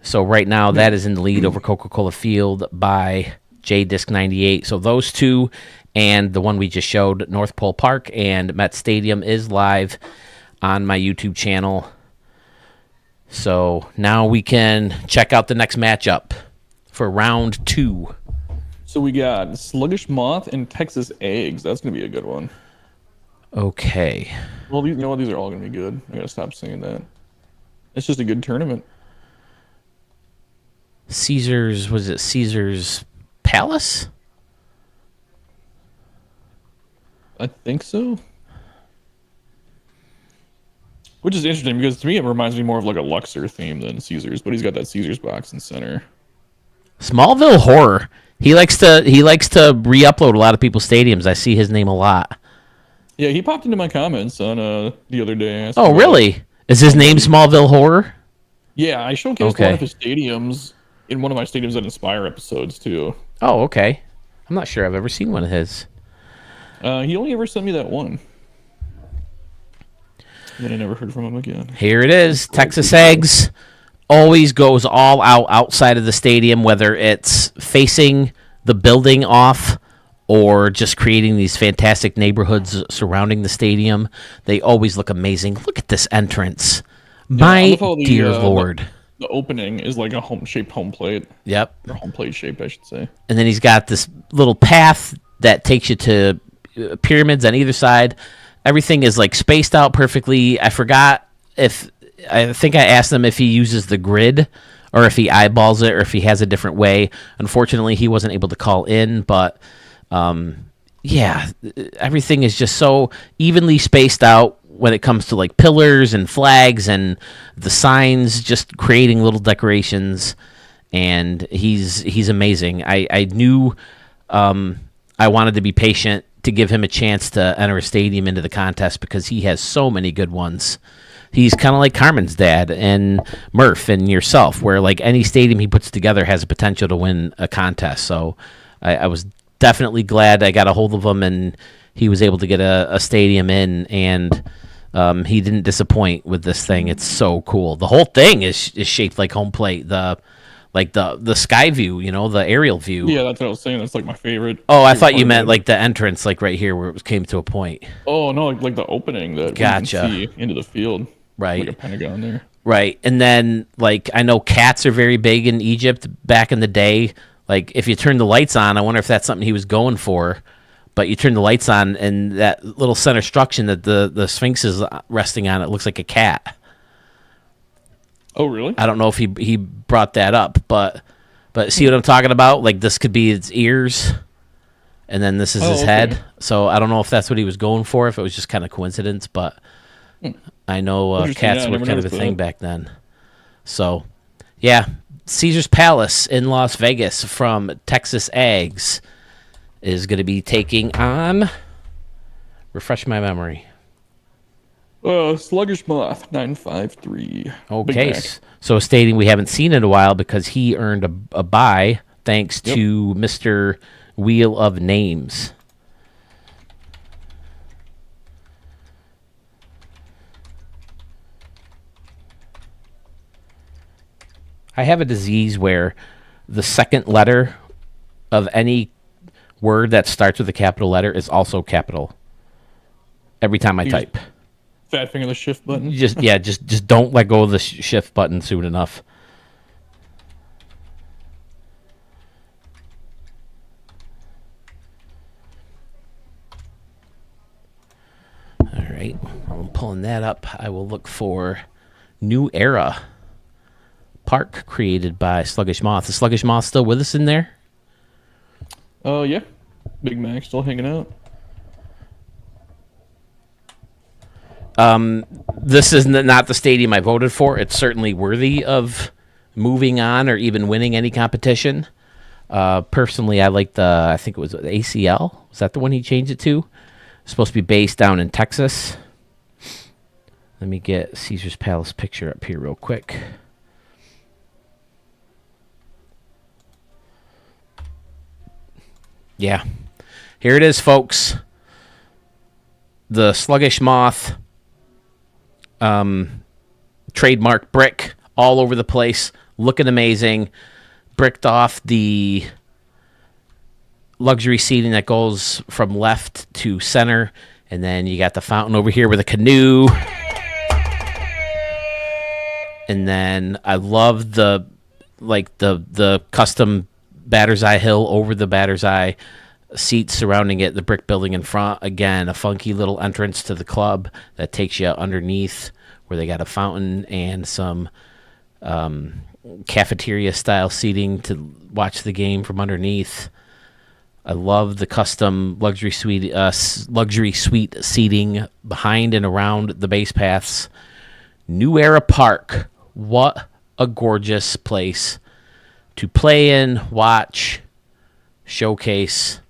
So right now that is in the lead over Coca-Cola Field by JDisc 98. So those 2 and the one we just showed, North Pole Park and Met Stadium, is live on my YouTube channel. So now we can check out the next matchup for round 2. So we got Sluggish Moth and Texas Eggs. That's gonna be a good one. Okay. Well, these are all gonna be good. I gotta stop saying that. It's just a good tournament. Caesar's Palace? I think so. Which is interesting because to me it reminds me more of like a Luxor theme than Caesar's, but he's got that Caesar's box in center. Smallville Horror. He likes to re-upload a lot of people's stadiums. I see his name a lot. Yeah, he popped into my comments on the other day. Oh, really? Is his name Smallville Horror? Yeah, I showcased one of his stadiums in one of my Stadiums That Inspire episodes too. Oh, okay. I'm not sure I've ever seen one of his. He only ever sent me that one. And then I never heard from him again. Here it is. Texas Eggs always goes all out outside of the stadium, whether it's facing the building off or just creating these fantastic neighborhoods surrounding the stadium. They always look amazing. Look at this entrance. I My love how dear Lord. The opening is like a home-shaped home plate. Yep. Or home plate shaped, I should say. And then he's got this little path that takes you to pyramids on either side. Everything is like spaced out perfectly. I think I asked him if he uses the grid or if he eyeballs it or if he has a different way. Unfortunately, he wasn't able to call in, but yeah, everything is just so evenly spaced out when it comes to like pillars and flags and the signs, just creating little decorations. And he's amazing. I knew I wanted to be patient to give him a chance to enter a stadium into the contest because he has so many good ones. He's kind of like Carmen's dad and Murph and yourself, where like any stadium he puts together has a potential to win a contest. So I was definitely glad I got a hold of him and he was able to get a stadium in, and he didn't disappoint with this thing. It's so cool. The whole thing is shaped like home plate. The sky view, the aerial view. Yeah, that's what I was saying. That's like my favorite. Oh, I thought you meant like the entrance, like right here where it came to a point. Oh no, like the opening that Gotcha. you can see into the field. Right. Like a pentagon there. Right. And then, like, I know cats are very big in Egypt back in the day. Like, if you turn the lights on, I wonder if that's something he was going for. But you turn the lights on, and that little center structure that the Sphinx is resting on, it looks like a cat. Oh, really? I don't know if he brought that up, but see what I'm talking about? Like, this could be its ears, and then this is his head. So I don't know if that's what he was going for, if it was just kind of coincidence, but I know cats were kind of a thing back then. So, yeah, Caesar's Palace in Las Vegas from Texas Ags is going to be taking on, refresh my memory. Sluggish Moth 953. Okay, so a stadium we haven't seen in a while because he earned a bye thanks to Mr. Wheel of Names. I have a disease where the second letter of any word that starts with a capital letter is also capital every time I type. Fat finger the shift button. Just don't let go of the shift button soon enough. All right, I'm pulling that up. I will look for New Era Park created by Sluggish Moth. Is Sluggish Moth still with us in there? Yeah. Big Mac still hanging out. This is not the stadium I voted for. It's certainly worthy of moving on or even winning any competition. Personally, I like I think it was the ACL. Was that the one he changed it to? It's supposed to be based down in Texas. Let me get Caesar's Palace picture up here real quick. Yeah. Here it is, folks. The Sluggish Moth trademark brick all over the place, looking amazing. Bricked off the luxury seating that goes from left to center, and then you got the fountain over here with a canoe. And then I love the custom Batter's Eye Hill over the Batter's Eye, seats surrounding it, the brick building in front. Again, a funky little entrance to the club that takes you underneath, where they got a fountain and some cafeteria style seating to watch the game from underneath. I love the custom luxury suite seating behind and around the base paths. New Era Park, what a gorgeous place to play in, watch, showcase.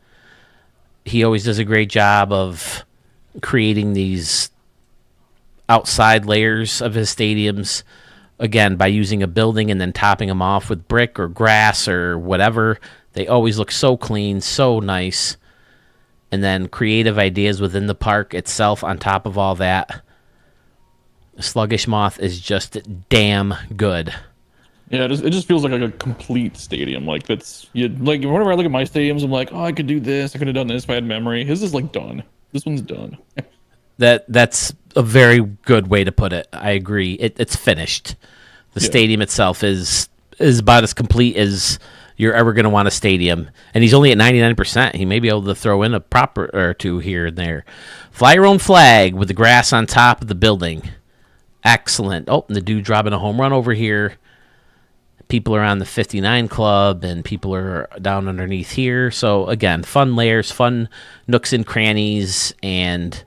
He always does a great job of creating these outside layers of his stadiums, again, by using a building and then topping them off with brick or grass or whatever. They always look so clean, so nice. And then creative ideas within the park itself on top of all that. Sluggish Moth is just damn good. Yeah, it just feels like a complete stadium. Like that's you like whenever I look at my stadiums, I'm like, oh, I could do this. I could have done this if I had memory. His is like done. This one's done. That's a very good way to put it. I agree. It's finished. The Yeah. stadium itself is about as complete as you're ever going to want a stadium. And he's only at 99%. He may be able to throw in a prop or two here and there. Fly your own flag with the grass on top of the building. Excellent. Oh, and the dude dropping a home run over here. People are on the 59 club and people are down underneath here. So again, fun layers, fun nooks and crannies, and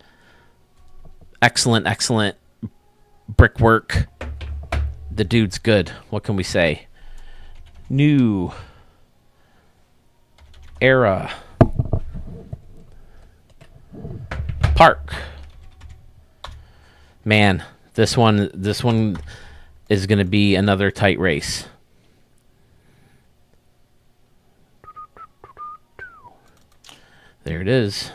excellent brickwork. The dude's good. What can we say? New Era Park. Man, this one is going to be another tight race. There it is.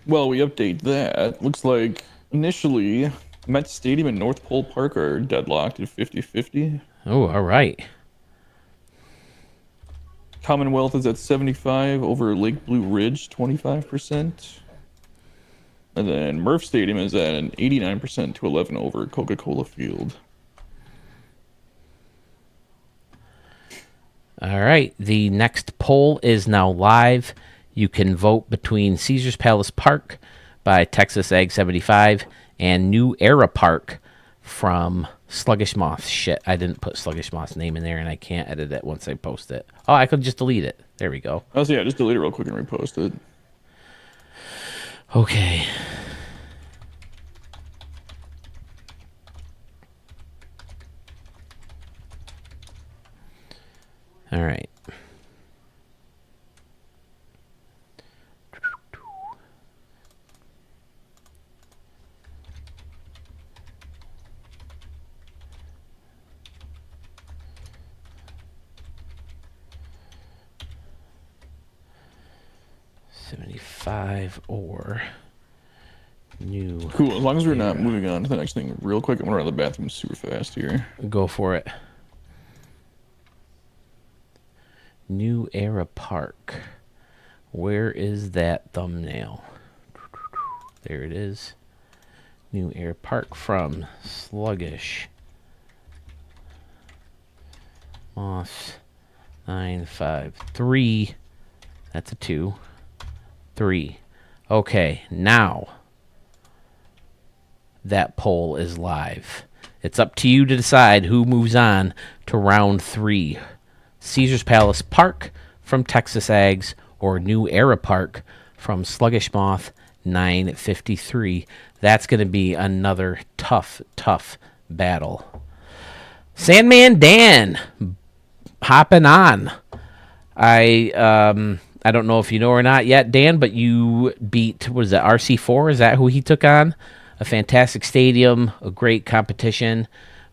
Well, we update that. Looks like initially Met Stadium and North Pole Park are deadlocked at 50-50. Oh, all right. Commonwealth is at 75 over Lake Blue Ridge, 25%. And then Murph Stadium is at an 89% to 11 over Coca-Cola Field. All right. The next poll is now live. You can vote between Caesars Palace Park by Texas Ag 75 and New Era Park from Sluggish Moth. Shit, I didn't put Sluggish Moth's name in there, and I can't edit it once I post it. Oh, I could just delete it. There we go. Oh, so yeah, just delete it real quick and repost it. Okay. All right. $75 or New. Cool. As long as we're not moving on to the next thing real quick, I'm gonna run to the bathroom super fast here. Go for it. New Era Park. Where is that thumbnail? There it is. New Era Park from Sluggish Moss 953. That's a 2. 3. Okay, now that poll is live. It's up to you to decide who moves on to round 3. Caesars Palace Park from Texas Ags or New Era Park from Sluggish Moth 953. That's going to be another tough battle. Sandman Dan hopping on. I don't know if you know or not yet, Dan, but you beat, what is that, RC4? Is that who he took on? A fantastic stadium, a great competition,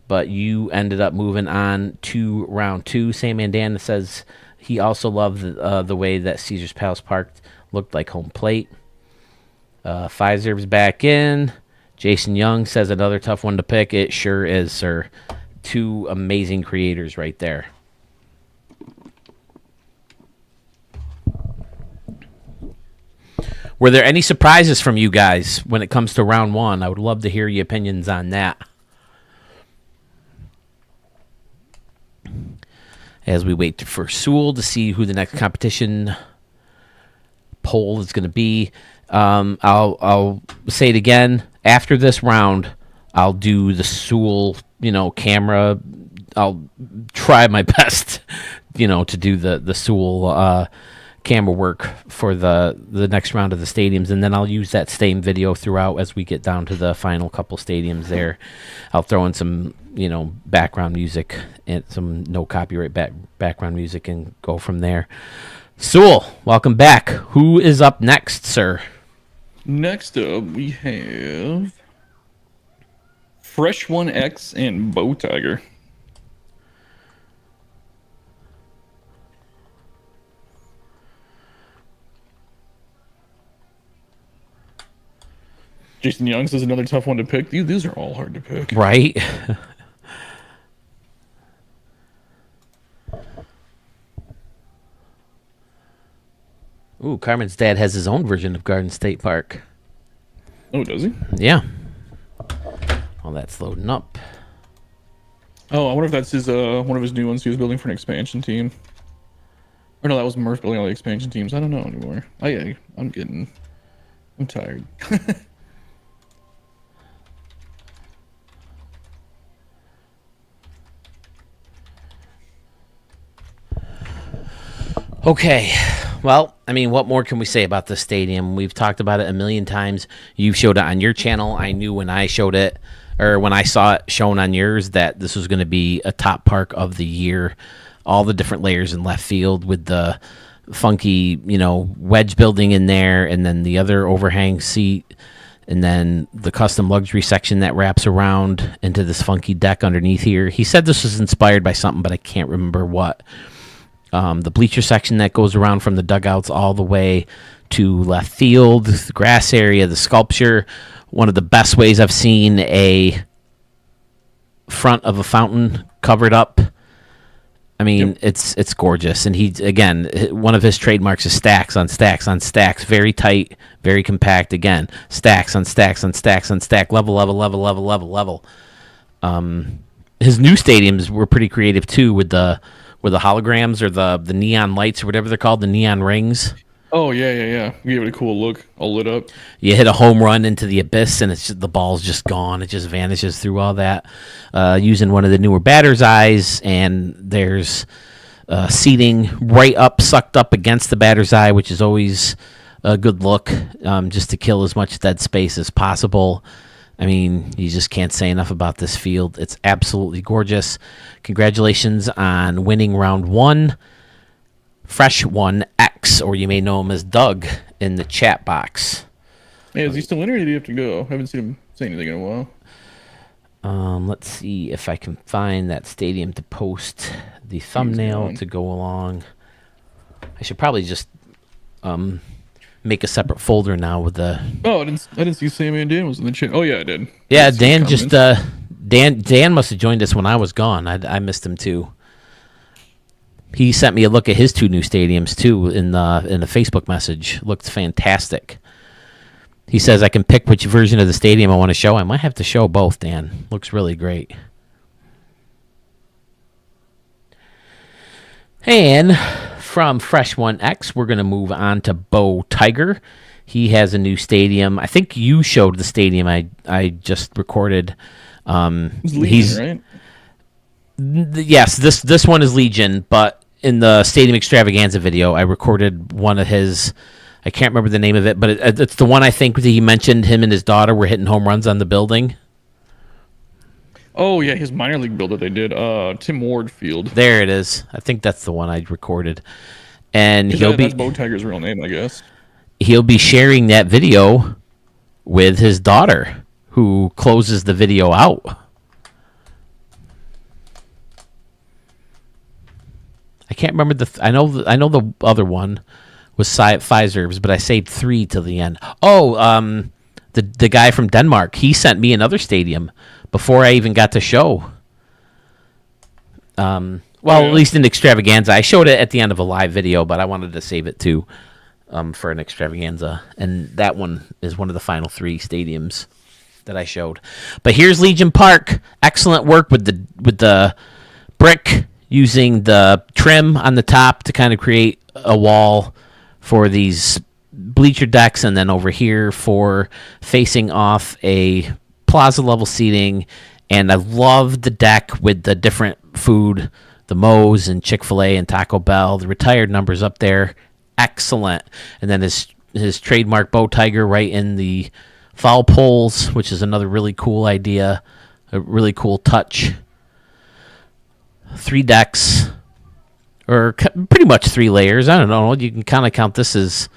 but you ended up moving on to round 2. Sandman Dan says he also loved the way that Caesars Palace Park looked like home plate. Pfizer's back in. Jason Young says another tough one to pick. It sure is, sir. 2 amazing creators right there. Were there any surprises from you guys when it comes to round 1? I would love to hear your opinions on that. As we wait for Sewell to see who the next competition poll is going to be. I'll say it again. After this round, I'll do the Sewell, camera. I'll try my best, to do the Sewell camera work for the next round of the stadiums, and then I'll use that same video throughout as we get down to the final couple stadiums there. I'll throw in some background music and some no copyright background music and go from there. Sewell, welcome back. Who is up next, sir? Next up, we have Fresh 1X and Bow Tiger. Jason Young says another tough one to pick. These are all hard to pick. Right. Ooh, Carmen's dad has his own version of Garden State Park. Oh, does he? Yeah. Well, that's loading up. Oh, I wonder if that's his one of his new ones he was building for an expansion team. Or no, that was Murph building all the expansion teams. I don't know anymore. I'm tired. Okay. Well, I mean, what more can we say about this stadium? We've talked about it a million times. You've showed it on your channel. I knew when I showed it, or when I saw it shown on yours, that this was going to be a top park of the year. All the different layers in left field with the funky, wedge building in there, and then the other overhang seat, and then the custom luxury section that wraps around into this funky deck underneath here. He said this was inspired by something, but I can't remember what. The bleacher section that goes around from the dugouts all the way to left field, the grass area, the sculpture. One of the best ways I've seen a front of a fountain covered up. I mean, it's gorgeous. And one of his trademarks is stacks on stacks on stacks. Very tight, very compact. Again, stacks on stacks on stacks on stack. Level. His new stadiums were pretty creative too, with the holograms or the neon lights or whatever they're called, the neon rings. Oh, yeah. Gave it a cool look, all lit up. You hit a home run into the abyss, and the ball's just gone. It just vanishes through all that. Using one of the newer batter's eyes, and there's seating right up, sucked up against the batter's eye, which is always a good look, just to kill as much dead space as possible. I mean, you just can't say enough about this field. It's absolutely gorgeous. Congratulations on winning round 1. Fresh One X, or you may know him as Doug, in the chat box. Hey, is he still in, or did he have to go? I haven't seen him say anything in a while. Let's see if I can find that stadium to post the thumbnail to go along. I should probably just make a separate folder now with the. Oh, I didn't see Sammy and Dan was in the chat. Oh yeah, I did. Yeah, Dan just Dan must have joined us when I was gone. I missed him too. He sent me a look at his 2 new stadiums too in the Facebook message. Looked fantastic. He says I can pick which version of the stadium I want to show. I might have to show both, Dan. Looks really great. And from Fresh One X, we're going to move on to Bo Tiger. He has a new stadium. I think you showed the stadium I just recorded. Legion, right? Yes, this one is Legion, but in the Stadium Extravaganza video, I recorded one of his. I can't remember the name of it, but it's the one I think that he mentioned. Him and his daughter were hitting home runs on the building. Oh yeah, his minor league build that they did. Tim Ward Field. There it is. I think that's the one I recorded, and that's Bo Tiger's real name, I guess. He'll be sharing that video with his daughter, who closes the video out. I can't remember I know the other one was Pfizer's, but I saved 3 till the end. Oh, the guy from Denmark, he sent me another stadium before I even got to show. At least in Extravaganza. I showed it at the end of a live video, but I wanted to save it too for an Extravaganza, and that one is one of the final 3 stadiums that I showed. But here's Legion Park. Excellent work with the brick, using the trim on the top to kind of create a wall for these bleacher decks, and then over here for facing off a plaza level seating. And I love the deck with the different food, the Moe's and Chick-fil-A and Taco Bell, the retired numbers up there. Excellent. And then his trademark Bo Tiger right in the foul poles, which is another really cool idea, a really cool touch. 3 decks, or pretty much 3 layers. I don't know. You can kind of count this as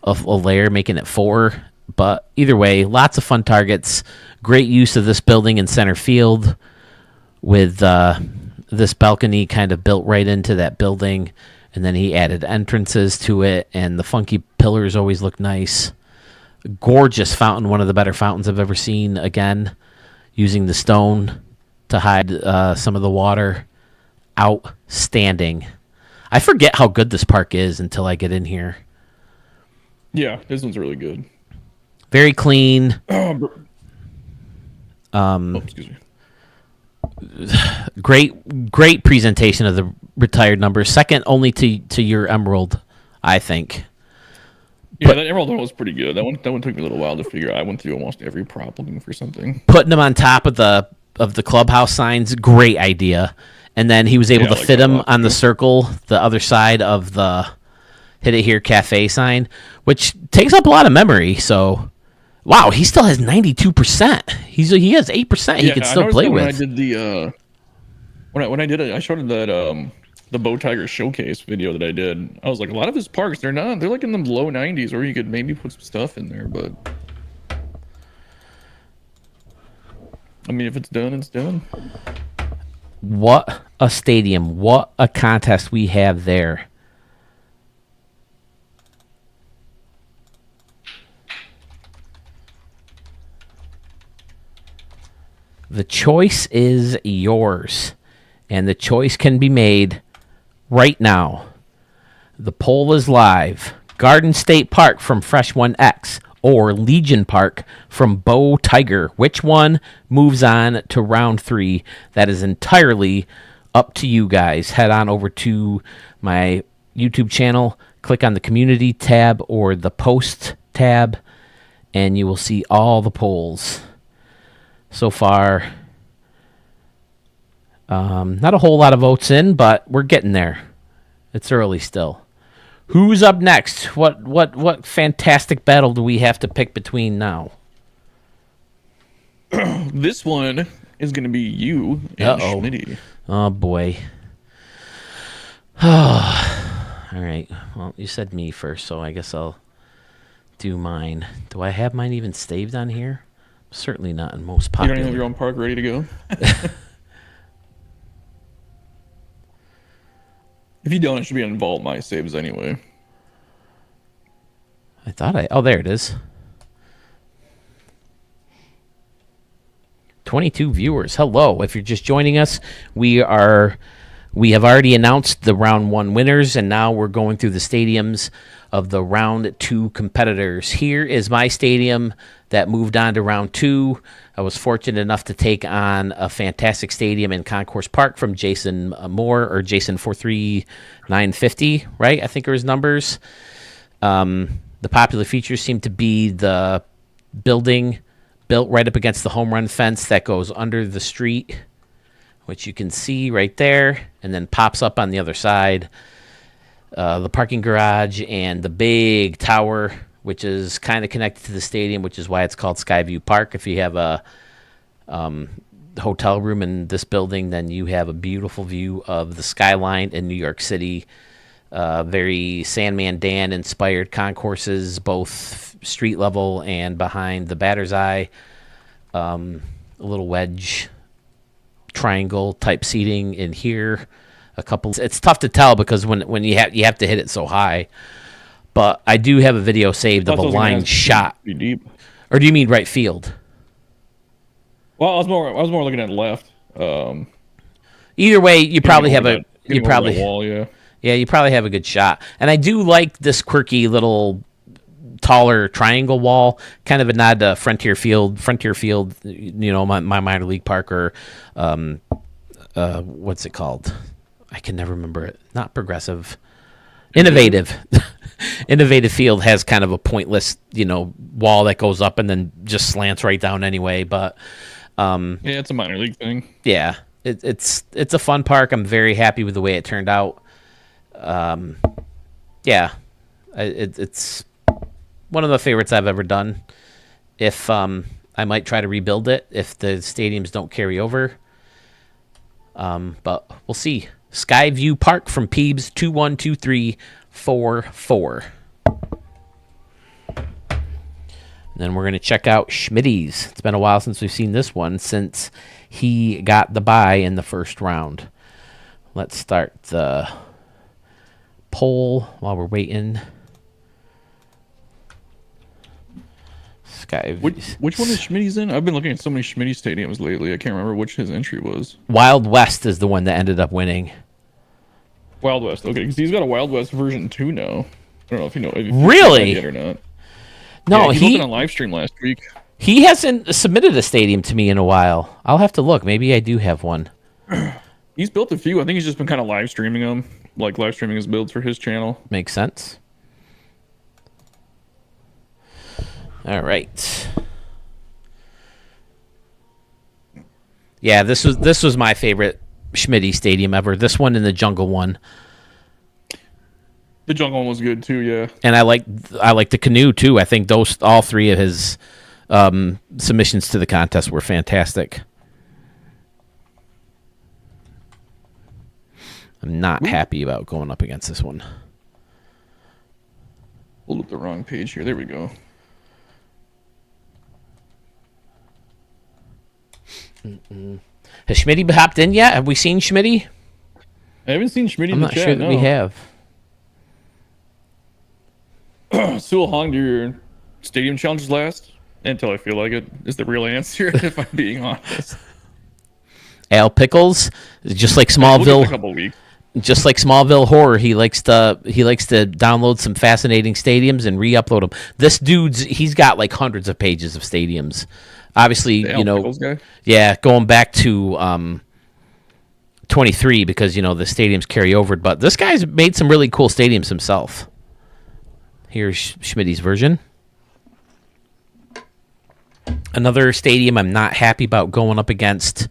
a layer, making it 4. But either way, lots of fun targets. Great use of this building in center field with this balcony kind of built right into that building. And then he added entrances to it, and the funky pillars always look nice. Gorgeous fountain, one of the better fountains I've ever seen. Again, using the stone to hide some of the water. Outstanding. I forget how good this park is until I get in here. Yeah, this one's really good. Very clean. Excuse me. Great presentation of the retired numbers. Second only to your Emerald, I think. Yeah, that Emerald one was pretty good. That one took me a little while to figure out. I went through almost every prop looking for something. Putting them on top of the clubhouse signs, great idea. And then he was able to I like fit that a them lot, on the too. circle, the other side of the Hit It Here Cafe sign, which takes up a lot of memory. So, wow, he still has 92%. He has 8%. He can I still noticed play that when with. I did the when I did it, I showed him that the Bow Tiger showcase video that I did. I was like, a lot of his parks, they're like in the low 90s, or you could maybe put some stuff in there, but I mean, if it's done, it's done. What a stadium. What a contest we have there. The choice is yours, and the choice can be made right now. The poll is live. Garden State Park from Fresh 1X or Legion Park from Bow Tiger. Which one moves on to round 3? That is entirely up to you guys. Head on over to my YouTube channel, click on the community tab or the post tab, and you will see all the polls. So far, not a whole lot of votes in, but we're getting there. It's early still. Who's up next? What fantastic battle do we have to pick between now? This one is going to be you and Uh-oh. Schmitty. Oh boy. All right. Well, you said me first, so I guess I'll do mine. Do I have mine even saved on here? Certainly not in most You popular. don't even have your own park ready to go? If you don't, it should be on Vault My Saves anyway. I thought oh, there it is. 22 viewers. Hello. If you're just joining us, we have already announced the round 1 winners, and now we're going through the stadiums of the round 2 competitors. Here is my stadium that moved on to round 2. I was fortunate enough to take on a fantastic stadium in Concourse Park from Jason Moore, or Jason 43950, right? I think are his numbers. The popular features seem to be the building built right up against the home run fence that goes under the street, which you can see right there, and then pops up on the other side. The parking garage and the big tower, which is kind of connected to the stadium, which is why it's called Skyview Park. If you have a hotel room in this building, then you have a beautiful view of the skyline in New York City. Very Sandman Dan inspired concourses, both street level and behind the batter's eye. A little wedge triangle type seating in here. A couple. It's tough to tell because when you have to hit it so high. But I do have a video saved of a line shot. Pretty deep. Or do you mean right field? Well, I was more looking at left. Either way, you probably have Getting over the wall, yeah. Yeah, you probably have a good shot. And I do like this quirky little taller triangle wall, kind of a nod to Frontier Field, you know, my minor league park, or what's it called? I can never remember it. Not Progressive. Innovative. Innovative Field has kind of a pointless, you know, wall that goes up and then just slants right down anyway, but yeah, it's a minor league thing. yeah, it's a fun park. I'm very happy with the way it turned out. Yeah, it's one of the favorites I've ever done. If I might try to rebuild it if the stadiums don't carry over. But we'll see. Skyview Park from Peebs 212344. Then we're going to check out Schmitty's. It's been a while since we've seen this one, since he got the bye in the first round. Let's start the poll while we're waiting. Which one is Schmitty's in? I've been looking at so many Schmitty stadiums lately. I can't remember which his entry was. Wild West is the one that ended up winning. Wild West. Okay, because he's got a Wild West version 2 now. don't know if you know. If Really? yet or not? No, yeah, he he opened on live stream last week. he hasn't submitted a stadium to me in a while. I'll have to look. Maybe I do have one. He's built a few. I think he's just been kind of live streaming them, like live streaming his builds for his channel. Makes sense. All right. Yeah, this was my favorite Schmitty stadium ever. This one and the Jungle one. The jungle one was good too. Yeah. And I like the canoe too. I think those all three of his submissions to the contest were fantastic. I'm not happy about going up against this one. Pulled up the wrong page here. There we go. Has Schmitty hopped in yet? Have we seen Schmitty? I haven't seen Schmitty in I'm the not chat. sure that we have. Sewell Hong, do your stadium challenges last until I feel like it is the real answer. If I'm being honest, Al Pickles, just like We'll give it Smallville, a couple weeks. just like Smallville Horror, he likes to download some fascinating stadiums and re-upload them. This he's got like hundreds of pages of stadiums. Obviously, The Al Pickles guy? yeah, going back to 23 because the stadiums carry over. But this guy's made some really cool stadiums himself. Here's Schmitty's version. Another stadium I'm not happy about going up against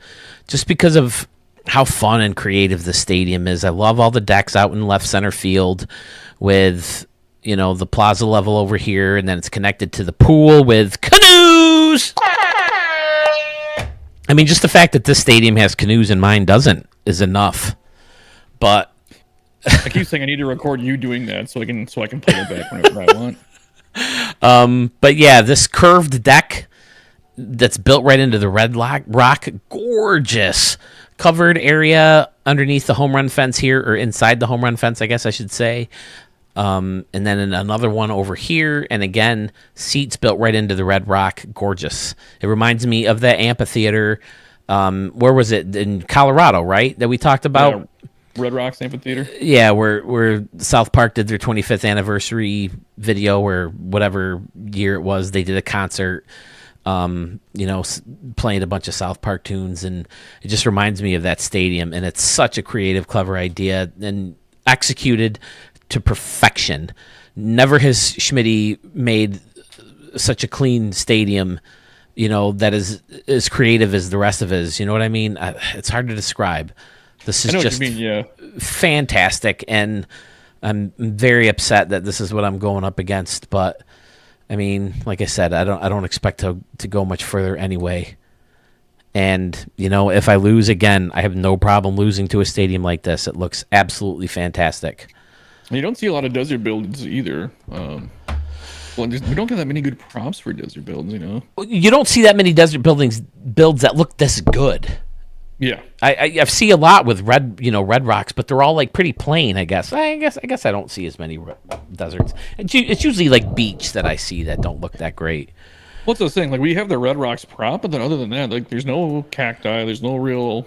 just because of how fun and creative the stadium is. I love all the decks out in left center field with, the plaza level over here, and then it's connected to the pool with canoes. I mean, just the fact that this stadium has canoes and mine doesn't is enough. But I keep saying I need to record you doing that so I can play it back whenever I want. But yeah, this curved deck that's built right into the red rock, gorgeous covered area underneath the home run fence here, or inside the home run fence, I guess I should say. And then another one over here, and again, seats built right into the red rock, gorgeous. It reminds me of that amphitheater. Where was it? In Colorado, right? That we talked about. Yeah, Red Rocks Amphitheater. Yeah, where South Park did their 25th anniversary video, or whatever year it was, they did a concert, playing a bunch of South Park tunes, and it just reminds me of that stadium. And it's such a creative, clever idea and executed to perfection. Never has Schmitty made such a clean stadium, that is as creative as the rest of his. You know what I mean? It's hard to describe. This is just fantastic, and I'm very upset that this is what I'm going up against. But I mean, like I said, I don't expect to go much further anyway. And if I lose again, I have no problem losing to a stadium like this. It looks absolutely fantastic. You don't see a lot of desert builds either. We don't get that many good props for desert builds. You don't see that many desert builds that look this good. Yeah, I see a lot with red rocks, but they're all like pretty plain. I guess I don't see as many deserts. It's usually like beach that I see that don't look that great. What's the thing? Like we have the red rocks prop, but then other than that, like there's no cacti, there's no real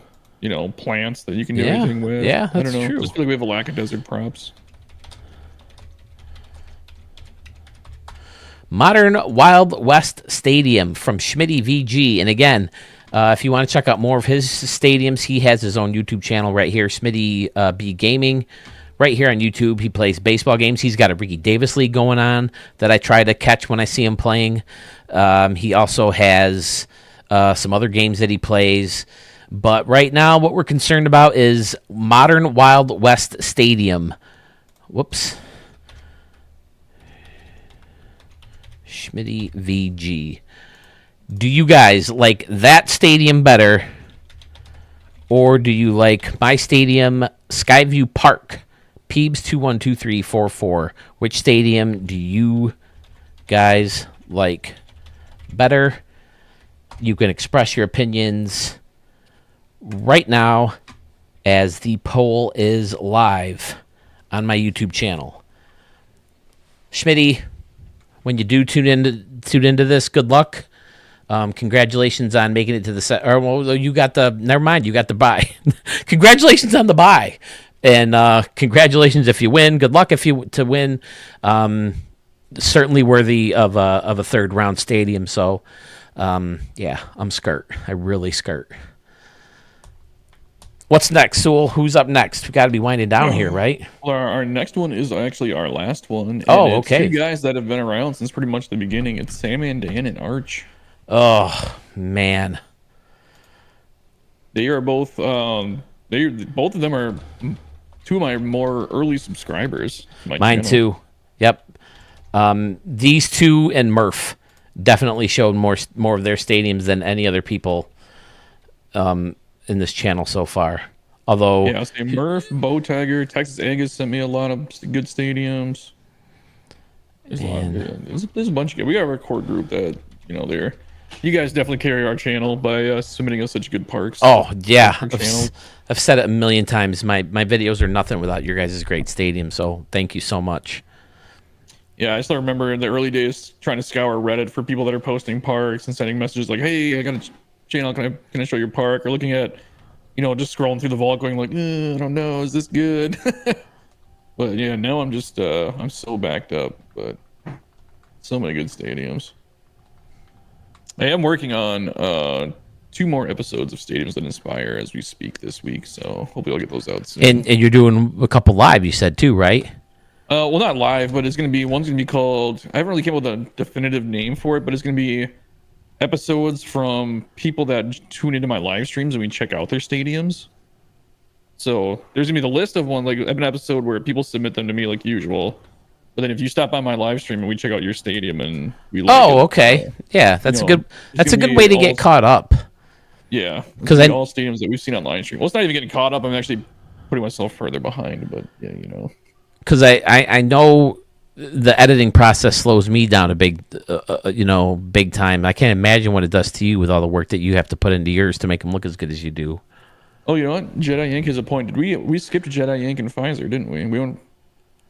plants that you can do anything with. Yeah, that's I don't know. true. Just feel like we have a lack of desert props. Modern Wild West Stadium from Schmitty VG, and again. If you want to check out more of his stadiums, he has his own YouTube channel right here, Schmitty B Gaming. Right here on YouTube, he plays baseball games. He's got a Ricky Davis League going on that I try to catch when I see him playing. He also has some other games that he plays. But right now, what we're concerned about is Modern Wild West Stadium. Whoops. Schmitty VG. Do you guys like that stadium better, or do you like my stadium, Skyview Park, Peebs 212344? Which stadium do you guys like better? You can express your opinions right now as the poll is live on my YouTube channel. Schmitty, when you do tune into this, good luck. Congratulations on making it to the set. Or well, you got the. Never mind, you got the bye. Congratulations on the bye. And congratulations if you win. Good luck if you to win. Certainly worthy of a third round stadium. So, yeah, I'm skirt. I really skirt. What's next, Sewell? Who's up next? We got to be winding down here, right? Well, our next one is actually our last one. And Oh, it's okay. two guys that have been around since pretty much the beginning. It's Sam and Dan and Arch. Oh man, They are both. Both of them are two of my more early subscribers. To my mine channel. too. Yep. These two and Murph definitely showed more of their stadiums than any other people in this channel so far. Although, Yeah, say Murph, Bow Tiger, Texas Agus sent me a lot of good stadiums. There's a lot. There's a bunch of. We have our core group that they're. You guys definitely carry our channel by submitting us such good parks. oh yeah, Our channel. I've said it a million times. My videos are nothing without your guys' great stadium. So thank you so much. Yeah, I still remember in the early days trying to scour Reddit for people that are posting parks and sending messages like, "Hey, I got a channel. Can I show your park?" Or looking at, just scrolling through the vault, going like, I don't know, is this good? But yeah, now I'm just I'm so backed up. But so many good stadiums. I am working on 2 more episodes of Stadiums That Inspire as we speak this week, so hopefully I'll get those out soon. And you're doing a couple live, you said too, right? Well, not live, but one's gonna be called. I haven't really came up with a definitive name for it, but it's gonna be episodes from people that tune into my live streams and we check out their stadiums. So there's gonna be the list of an episode where people submit them to me like usual. But then if you stop by my live stream and we check out your stadium and we like Oh, it, okay. Yeah, that's a good. That's a gonna good be way to all- get caught up. Yeah, 'Cause all stadiums that we've seen on live stream. Well, it's not even getting caught up. I'm actually putting myself further behind. But yeah, Because I know the editing process slows me down a big time. I can't imagine what it does to you with all the work that you have to put into yours to make them look as good as you do. Oh, you know what? Jedi Yank has a point. Did we skipped Jedi Yank and Pfizer, didn't we?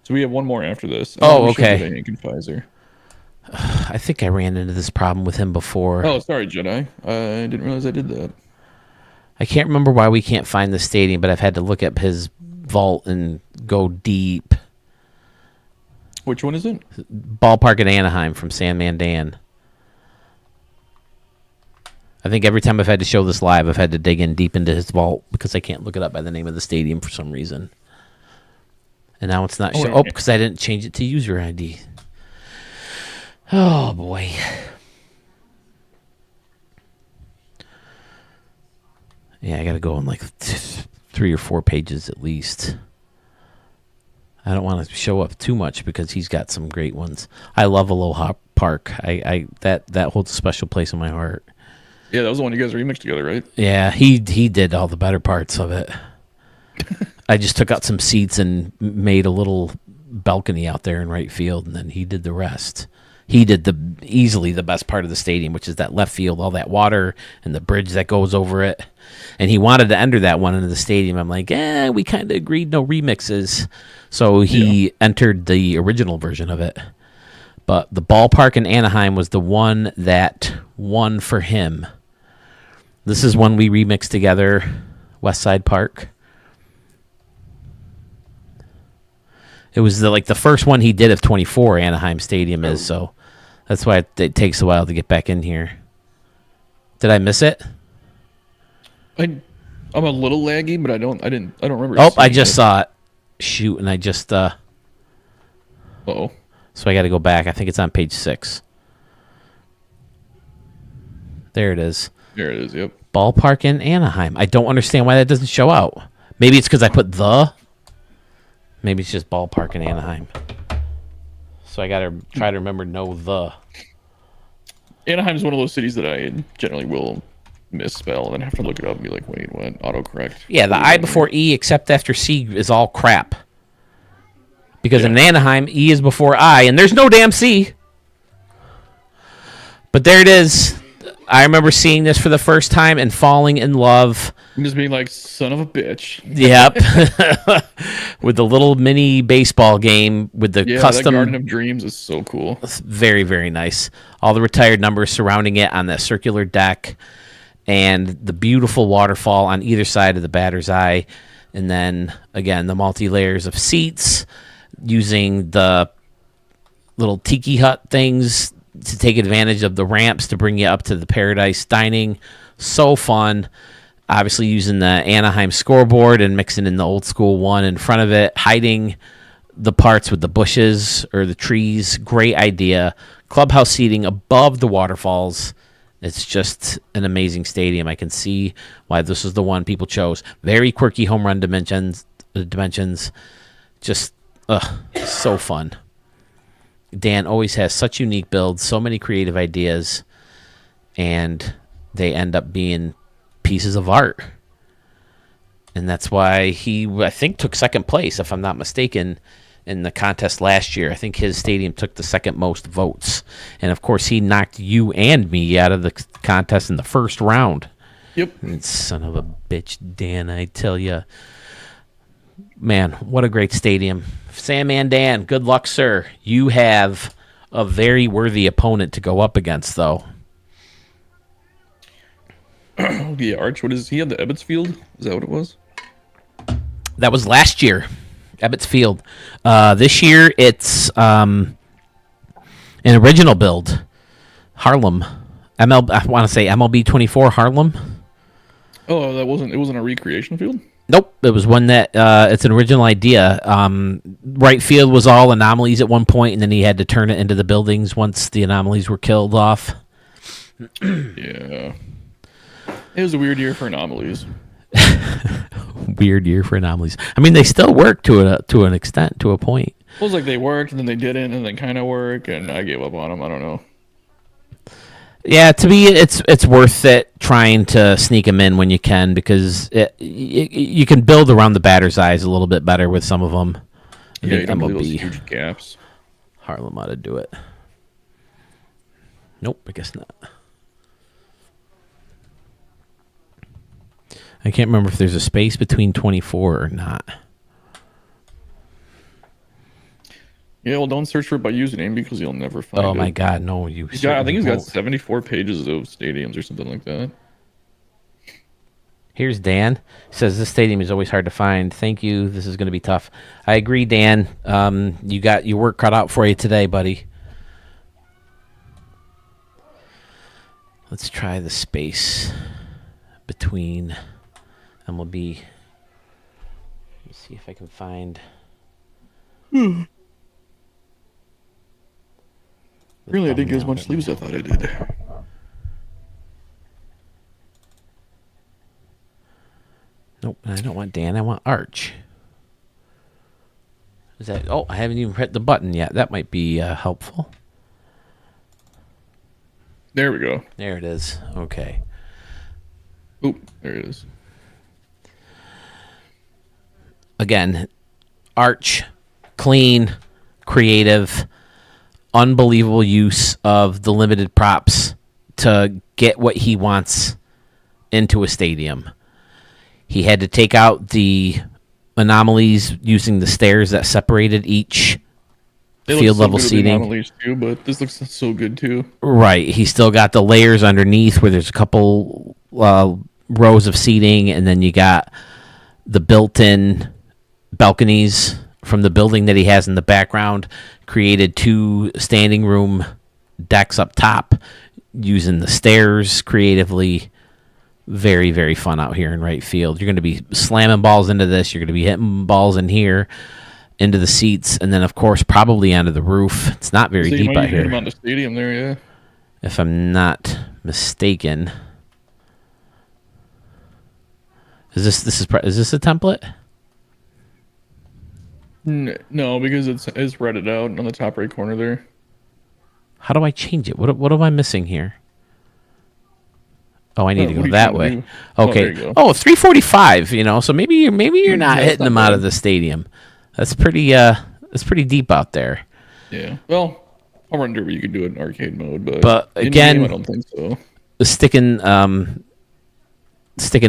So we have one more after this. Oh, We should okay. Jedi Yank and Pfizer. I think I ran into this problem with him before. Oh, sorry, Jedi. I didn't realize I did that. I can't remember why we can't find the stadium, but I've had to look up his vault and go deep. Which one is it? Ballpark in Anaheim from Sandman Dan. I think every time I've had to show this live, I've had to dig in deep into his vault because I can't look it up by the name of the stadium for some reason. And now it's not yeah. because I didn't change it to user ID. Oh boy. Yeah, I got to go on like 3 or 4 pages at least. I don't want to show up too much because he's got some great ones. I love Aloha Park. That holds a special place in my heart. Yeah, that was the one you guys remixed together, right? Yeah, he did all the better parts of it. I just took out some seats and made a little balcony out there in right field, and then he did the rest. He did easily the best part of the stadium, which is that left field, all that water and the bridge that goes over it. And he wanted to enter that one into the stadium. I'm like, we kind of agreed no remixes. So he entered the original version of it. But the ballpark in Anaheim was the one that won for him. This is one we remixed together, West Side Park. It was the first one he did of 24, Anaheim Stadium is, so that's why it takes a while to get back in here. Did I miss it? I'm a little laggy, but I don't remember. Oh, I seeing just it. saw it. Shoot, and I just Uh-oh. so I got to go back. I think it's on page 6. There it is. There it is. Yep. Ballpark in Anaheim. I don't understand why that doesn't show out. Maybe it's because I put the. Maybe it's just ballpark in Anaheim. So I got to try to remember the. Anaheim's one of those cities that I generally will misspell and then have to look it up and be like, wait, what? Autocorrect. Yeah, the I before E except after C is all crap. Because in Anaheim, E is before I, and there's no damn C. But there it is. I remember seeing this for the first time and falling in love. I'm just being like, son of a bitch. Yep. With the little mini baseball game with the Yeah, that custom. Garden of Dreams is so cool. Very, very nice. All the retired numbers surrounding it on that circular deck and the beautiful waterfall on either side of the batter's eye. And then again, the multi-layers of seats, using the little tiki hut things to take advantage of the ramps to bring you up to the Paradise Dining. So fun. Obviously using the Anaheim scoreboard and mixing in the old school one in front of it, hiding the parts with the bushes or the trees. Great idea. Clubhouse seating above the waterfalls. It's just an amazing stadium. I can see why this is the one people chose. Very quirky home run dimensions. Just so fun. Dan always has such unique builds, so many creative ideas, and they end up being pieces of art. And that's why he, I think, took second place, if I'm not mistaken, in the contest last year. I think his stadium took the second most votes. And, of course, he knocked you and me out of the contest in the first round. Yep. And son of a bitch, Dan, I tell you. Man, what a great stadium. Sam and Dan, good luck, sir. You have a very worthy opponent to go up against, though. Yeah, Arch, what is he on the Ebbets Field? Is that what it was? That was last year, Ebbets Field. This year, it's an original build, Harlem. I want to say MLB 24 Harlem. Oh, it wasn't a recreation field? Nope, it was one that it's an original idea. Right field was all anomalies at one point, and then he had to turn it into the buildings once the anomalies were killed off. Yeah. It was a weird year for anomalies. Weird year for anomalies. I mean, they still work to an extent, to a point. It was like they worked, and then they didn't, and then kind of work, and I gave up on them. I don't know. Yeah, to me, it's worth it trying to sneak them in when you can, because you can build around the batter's eyes a little bit better with some of them. Yeah, you don't leave those huge gaps. Harlem ought to do it. Nope, I guess not. I can't remember if there's a space between 24 or not. Yeah, well, don't search for it by username because you'll never find it. Oh my God, no! I think he's got 74 pages of stadiums or something like that. Here's Dan. He says this stadium is always hard to find. Thank you. This is going to be tough. I agree, Dan. You got your work cut out for you today, buddy. Let's try the space between MLB. Let me see if I can find. Really, I didn't get as much sleep as I thought I did. Nope, I don't want Dan. I want Arch. Is that? Oh, I haven't even hit the button yet. That might be helpful. There we go. There it is. Okay. Oop, there it is. Again, Arch, clean, creative, unbelievable use of the limited props to get what he wants into a stadium. He had to take out the anomalies using the stairs that separated each field level seating. Anomalies too, but this looks so good too. Right. He still got the layers underneath where there's a couple rows of seating, and then you got the built-in balconies from the building that he has in the background. Created 2 standing room decks up top using the stairs creatively. Very, very fun out here in right field. You're going to be slamming balls into this. You're going to be hitting balls in here into the seats, and then, of course, probably onto the roof. It's not very deep out here. On the stadium there, yeah. If I'm not mistaken. Is this a template? No, because it's redded out on the top right corner there. How do I change it? What am I missing here? Oh, I need to go that way. Okay. Oh, 345. So maybe you're not hitting them out of the stadium. That's pretty deep out there. Yeah. Well, I'll run derby. You could do it in arcade mode, but again, game, I don't think so. Sticking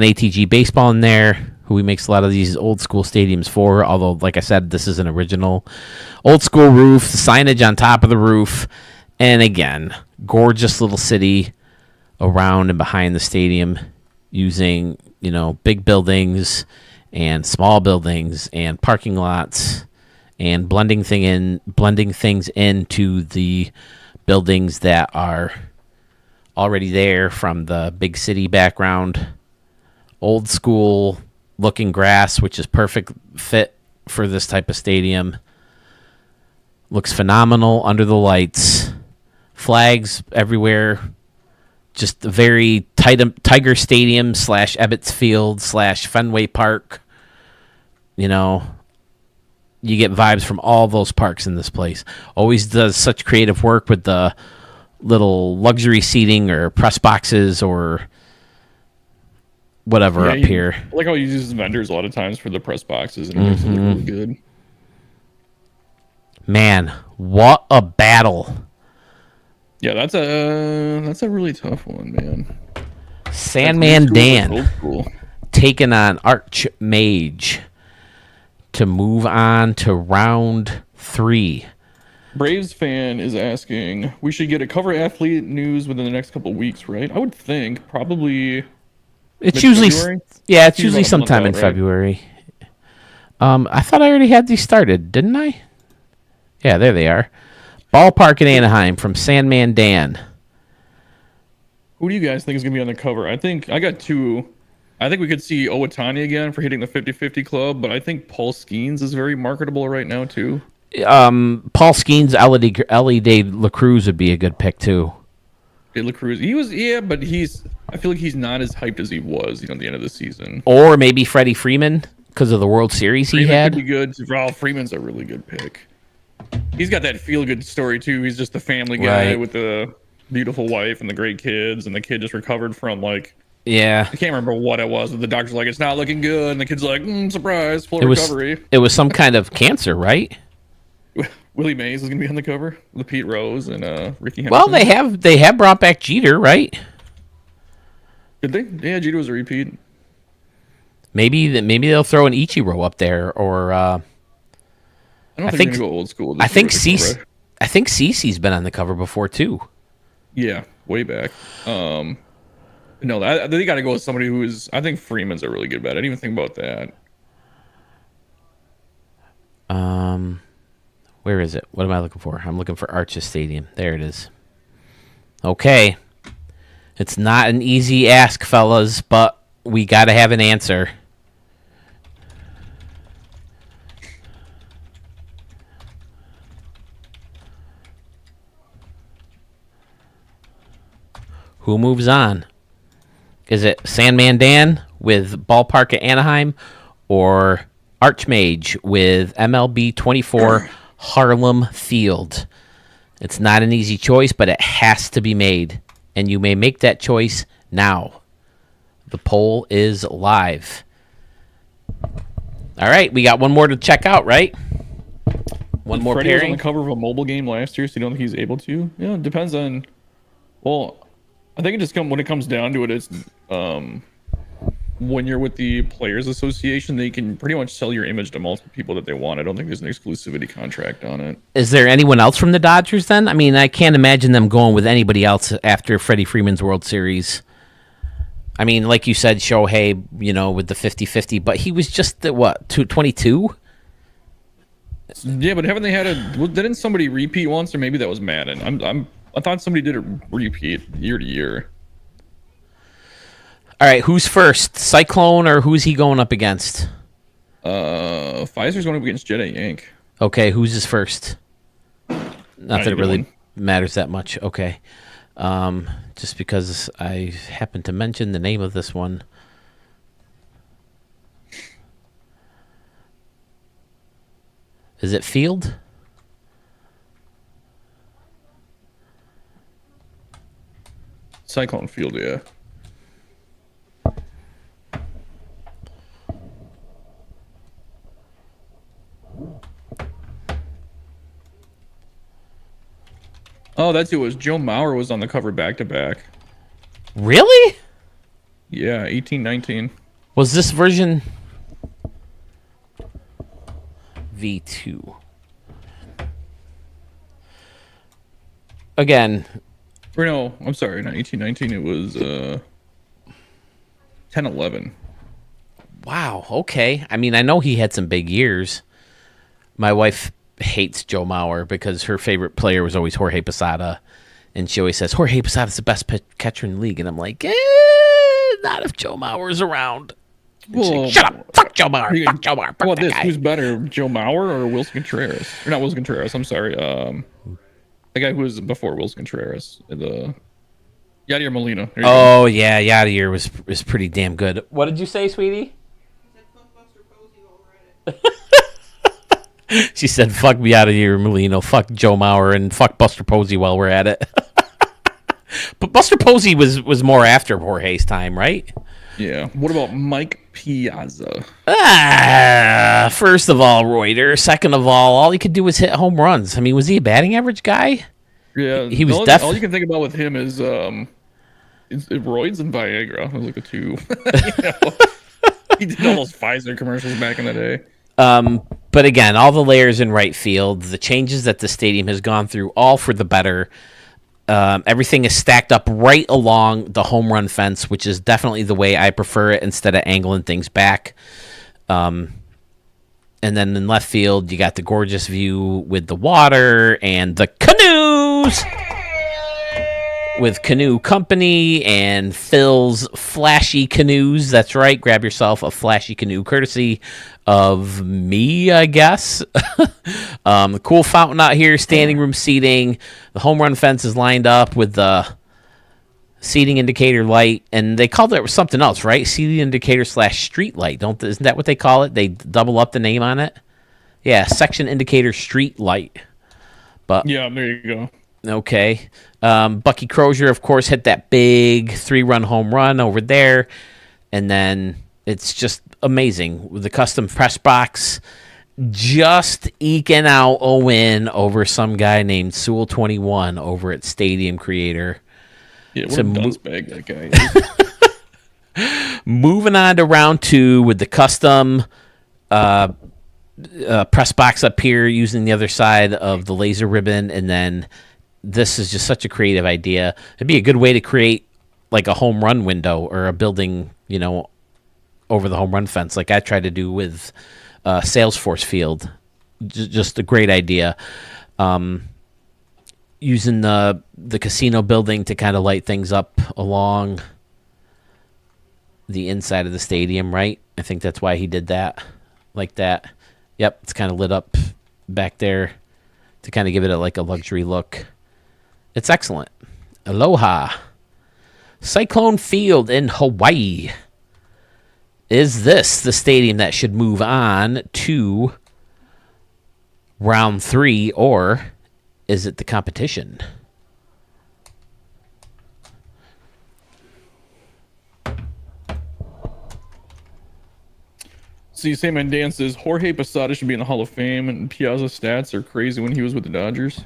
ATG baseball in there, who he makes a lot of these old school stadiums for. Although, like I said, this is an original old school roof, the signage on top of the roof, and again, gorgeous little city around and behind the stadium using big buildings and small buildings and parking lots and blending things into the buildings that are already there from the big city background. Old school looking grass, which is perfect fit for this type of stadium. Looks phenomenal under the lights. Flags everywhere. Just a very Tiger Stadium / Ebbets Field / Fenway Park. You know, you get vibes from all those parks in this place. Always does such creative work with the little luxury seating or press boxes or whatever up here. I like how he uses vendors a lot of times for the press boxes, and it makes it look really good. Man, what a battle. Yeah, that's a really tough one, man. Sandman Dan Old school. taking on Archmage to move on to round 3. Braves fan is asking, we should get a cover athlete news within the next couple of weeks, right? I would think probably It's usually mid-February? it's Usually usually about a month sometime in out, right? February. I thought I already had these started, didn't I? Yeah, there they are. Ballpark in Anaheim from Sandman Dan. Who do you guys think is going to be on the cover? I think I got two. I think we could see Owatani again for hitting the 50-50 club, but I think Paul Skeens is very marketable right now too. Paul Skeens, Ellie De La Cruz would be a good pick too. De La Cruz, but I feel like he's not as hyped as he was, at the end of the season. Or maybe Freddie Freeman because of the World Series he Freeman had. could be good. Raul Freeman's a really good pick. He's got that feel-good story too. He's just a family guy Right. with the beautiful wife and the great kids, and the kid just recovered from Yeah. I can't remember what it was, but the doctor's like, it's not looking good, and the kid's like, surprise, full It was recovery. it was some kind of cancer, right? Willie Mays is gonna be on the cover with Pete Rose and Ricky Henderson. Well, they have brought back Jeter, right? Did they? Yeah, Jeter was a repeat. Maybe they'll throw an Ichiro up there, or I don't think think- they're gonna go old school. I think Just do it CeCe. right. I think CeCe's been on the cover before too. Yeah, way back. No, they got to go with somebody who is. I think Freeman's a really good bet. I didn't even think about that. Where is it? What am I looking for? I'm looking for Arches Stadium. There it is. Okay. It's not an easy ask, fellas, but we got to have an answer. Who moves on? Is it Sandman Dan with Ballpark at Anaheim or Archmage with MLB 24 Harlem Field? It's not an easy choice, but it has to be made. And you may make that choice now. The poll is live. All right, we got one more to check out, right? One more Freddie was on pairing. the cover of a mobile game last year, so you don't think he's able to? Yeah, it depends on. Well, I think when it comes down to it, it's when you're with the Players Association, they can pretty much sell your image to multiple people that they want. I don't think there's an exclusivity contract on it. Is there anyone else from the Dodgers then? I mean, I can't imagine them going with anybody else after Freddie Freeman's World Series. I mean, like you said, Shohei, with the 50-50, but he was just, 22? Yeah, but haven't they had didn't somebody repeat once, or maybe that was Madden? I thought somebody did a repeat year to year. All right, who's first? Cyclone, or who's he going up against? Pfizer's going up against Jedi Yank. Okay, who's his first? Not that it really Anyone. matters that much. Okay. Just because I happened to mention the name of this one. Is it Field? Cyclone Field, yeah. Oh, that's who it was. Joe Mauer was on the cover back to back. Really? Yeah, 18-19. Was this version V2? Again, Or no, I'm sorry, not 18-19. It was 10-11. Wow. Okay. I mean, I know he had some big years. My wife hates Joe Mauer because her favorite player was always Jorge Posada, and she always says Jorge Posada's the best catcher in the league, and I'm like, not if Joe Mauer's around. Well, Shut up! Fuck Joe Mauer! Fuck Joe Mauer! Fuck Well, that this guy. who's better, Joe Mauer or Wilson Contreras? Or not Wilson Contreras. I'm sorry. The guy who was before Wilson Contreras, the Yadier Molina. There you go. Oh yeah, Yadier was pretty damn good. What did you say, sweetie? He said, fuck Buster Posey while we're at it. She said, "Fuck me out of here, Molino. Fuck Joe Mauer and fuck Buster Posey while we're at it." But Buster Posey was more after Jorge's time, right? Yeah. What about Mike Piazza? First of all, Reuter. Second of all he could do was hit home runs. I mean, was he a batting average guy? Yeah, He was all you can think about with him is roids and Viagra. Those are like the two. He did all those Pfizer commercials back in the day. But again, all the layers in right field, the changes that the stadium has gone through, all for the better. Everything is stacked up right along the home run fence, which is definitely the way I prefer it instead of angling things back. And then in left field, you got the gorgeous view with the water and the canoes with Canoe Company and Phil's Flashy Canoes. That's right. Grab yourself a flashy canoe courtesy of me, I guess. The cool fountain out here, standing room seating. The home run fence is lined up with the seating indicator light, and they called it something else, right? Seating indicator / street light. Isn't that what they call it? They double up the name on it. Yeah, section indicator street light. But Yeah, there you go. okay. Bucky Crozier, of course, hit that big 3-run home run over there. And then it's just amazing with the custom press box just eking out a win over some guy named Sewell21 over at Stadium Creator. Yeah, what So a dunce bag that guy is. Moving on to round 2 with the custom press box up here using the other side of the laser ribbon, and then this is just such a creative idea. It'd be a good way to create like a home run window or a building, over the home run fence, like I tried to do with Salesforce Field. Just a great idea. Using the casino building to kind of light things up along the inside of the stadium, right? I think that's why he did that, like that. Yep, it's kind of lit up back there to kind of give it a luxury look. It's excellent. Aloha. Cyclone Field in Hawaii. Is this the stadium that should move on to round 3, or is it the competition? See, Sam and Dan says Jorge Posada should be in the Hall of Fame, and Piazza stats are crazy when he was with the Dodgers.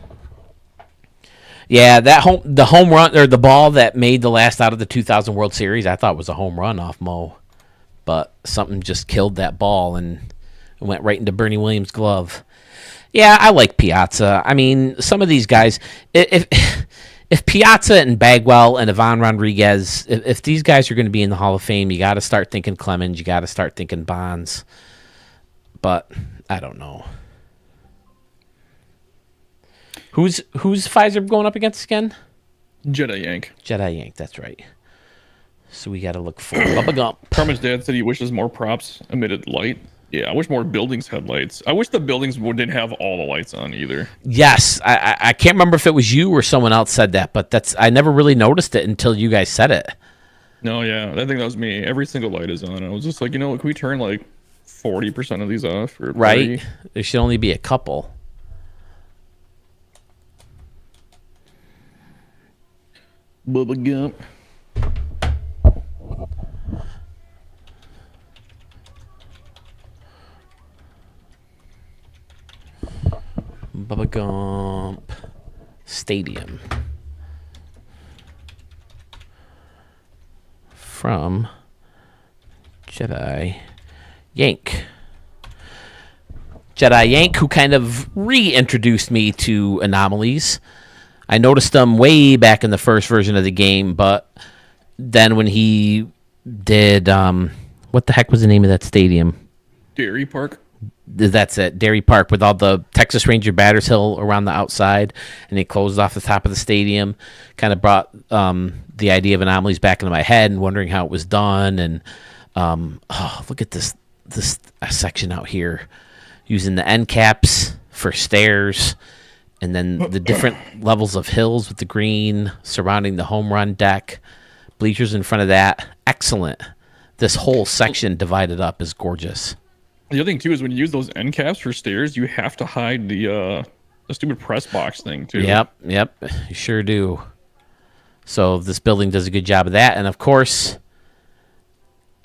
Yeah, the home run, or the ball that made the last out of the 2000 World Series, I thought was a home run off Mo, but something just killed that ball and went right into Bernie Williams' glove. Yeah, I like Piazza. I mean, some of these guys, if Piazza and Bagwell and Ivan Rodriguez, if these guys are going to be in the Hall of Fame, you got to start thinking Clemens, you got to start thinking Bonds. But I don't know. Who's Pfizer going up against again? Jedi Yank. Jedi Yank, that's right. So we got to look for Bubba Gump. Carmen's dad said he wishes more props emitted light. Yeah, I wish more buildings had lights. I wish the buildings didn't have all the lights on either. Yes, I can't remember if it was you or someone else said that, but I never really noticed it until you guys said it. No, yeah, I think that was me. Every single light is on. I was just like, can we turn like 40% of these off? Or Right? There should only be a couple. Bubba Gump. Bubba Gump Stadium from Jedi Yank. Jedi Yank, who kind of reintroduced me to anomalies. I noticed them way back in the first version of the game, but then when he did What the heck was the name of that stadium? Dairy Park. That's it, Dairy Park, with all the Texas Ranger Batters Hill around the outside, and they closed off the top of the stadium. Kind of brought the idea of anomalies back into my head and wondering how it was done. And look at this section out here, using the end caps for stairs, and then the different levels of hills with the green surrounding the home run deck, bleachers in front of that. Excellent. This whole section divided up is gorgeous. The other thing too is when you use those end caps for stairs, you have to hide the stupid press box thing too. Yep, you sure do. So this building does a good job of that, and of course,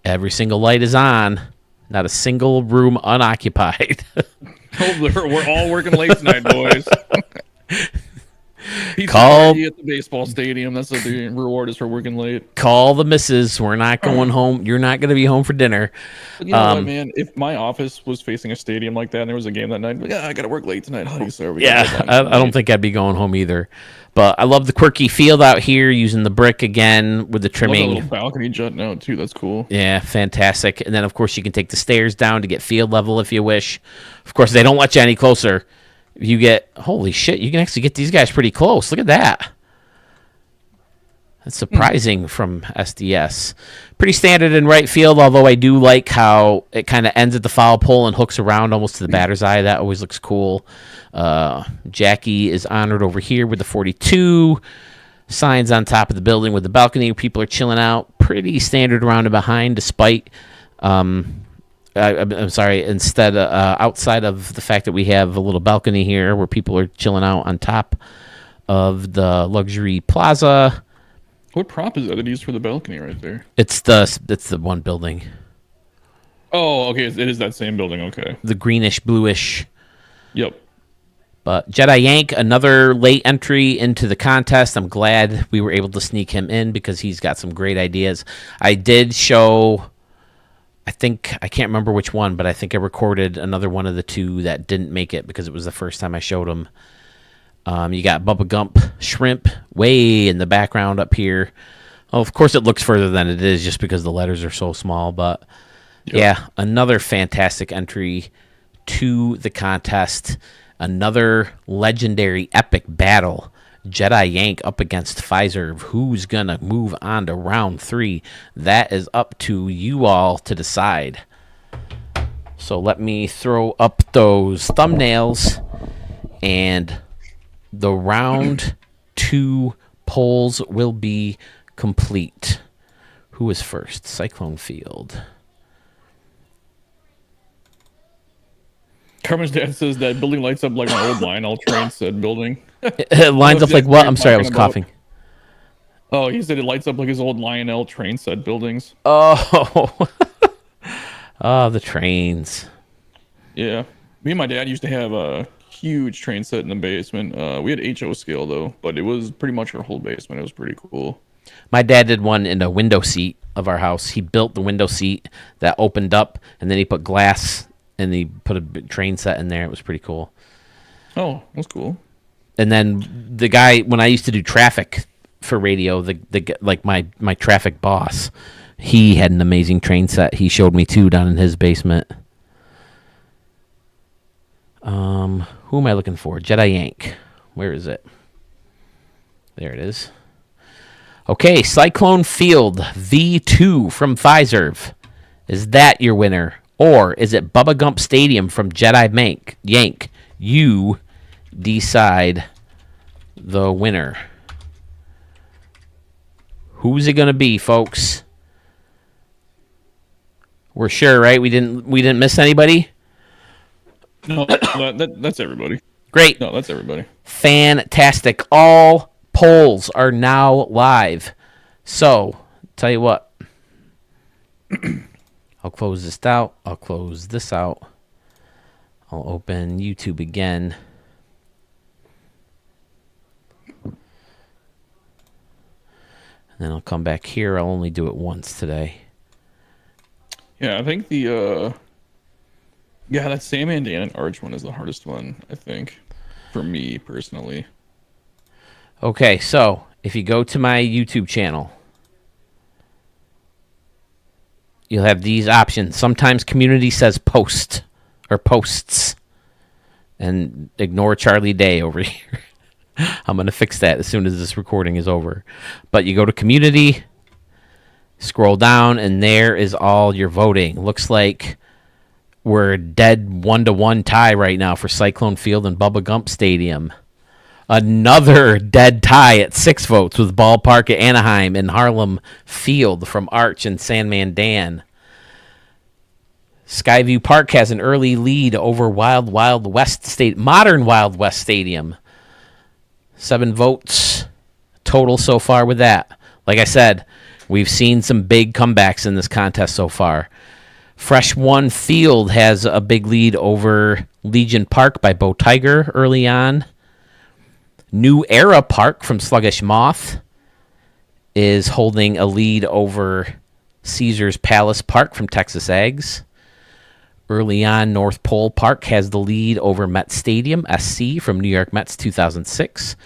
every single light is on. Not a single room unoccupied. We're all working late tonight, boys. Pizza Call- party at the baseball stadium. That's what the reward is for working late. Call the missus. We're not going home. You're not going to be home for dinner. But you know what, man? If my office was facing a stadium like that and there was a game that night, I got to work late tonight. Honey, sir. I don't think I'd be going home either. But I love the quirky field out here, using the brick again with the Love that trimming. little balcony jutting out too. That's cool. Yeah, fantastic. And then, of course, you can take the stairs down to get field level if you wish. Of course, they don't let you any closer. You get, holy shit, you can actually get these guys pretty close. Look at that. That's surprising from SDS. Pretty standard in right field, although I do like how it kind of ends at the foul pole and hooks around almost to the batter's eye. That always looks cool. Jackie is honored over here with the 42. Signs on top of the building with the balcony. People are chilling out. Pretty standard around and behind, despite... I'm sorry, outside of the fact that we have a little balcony here where people are chilling out on top of the luxury plaza. What prop is that it used for the balcony right there? It's the one building. Oh, okay. It is that same building. Okay. The greenish, bluish. Yep. But Jedi Yank, another late entry into the contest. I'm glad we were able to sneak him in because he's got some great ideas. I did show... I can't remember which one, but I think I recorded another one of the two that didn't make it because it was the first time I showed them. You got Bubba Gump Shrimp way in the background up here. Oh, of course, it looks further than it is just because the letters are so small. But yeah, another fantastic entry to the contest. Another legendary epic battle. Jedi Yank up against Pfizer. Who's going to move on to round 3? That is up to you all to decide. So let me throw up those thumbnails, and the round 2 polls will be complete. Who is first? Cyclone Field. Carmen's dad says that building lights up like my old Lionel train said building. It lines up like what? I'm sorry, I was coughing. Oh, he said it lights up like his old Lionel train set buildings. Oh. Oh, the trains. Yeah. Me and my dad used to have a huge train set in the basement. We had HO scale, though, but it was pretty much our whole basement. It was pretty cool. My dad did one in a window seat of our house. He built the window seat that opened up, and then he put glass, and he put a big train set in there. It was pretty cool. Oh, that's cool. And then the guy, when I used to do traffic for radio, the like my traffic boss, he had an amazing train set. He showed me too down in his basement. Who am I looking for? Jedi Yank. Where is it? There it is. Okay, Cyclone Field V2 from Pfizer. Is that your winner? Or is it Bubba Gump Stadium from Jedi Yank? You decide the winner. Who's it going to be, folks? We're sure, right? We didn't miss anybody? No, that's everybody. Great. No, that's everybody. Fantastic. All polls are now live. So, tell you what. I'll close this out. I'll close this out. I'll open YouTube again. And then I'll come back here. I'll only do it once today. Yeah, I think that Sam and Dan and Arch one is the hardest one, I think, for me personally. Okay, so if you go to my YouTube channel, you'll have these options. Sometimes community says post or posts. And ignore Charlie Day over here. I'm going to fix that as soon as this recording is over. But you go to community, scroll down, and there is all your voting. Looks like we're dead 1-1 tie right now for Cyclone Field and Bubba Gump Stadium. Another dead tie at 6 votes with Ballpark at Anaheim and Harlem Field from Arch and Sandman Dan. Skyview Park has an early lead over Modern Wild West Stadium. 7 votes total so far with that. Like I said, we've seen some big comebacks in this contest so far. Fresh One Field has a big lead over Legion Park by Bo Tiger early on. New Era Park from Sluggish Moth is holding a lead over Caesars Palace Park from Texas Eggs. Early on, North Pole Park has the lead over Met Stadium, SC, from New York Mets 2006.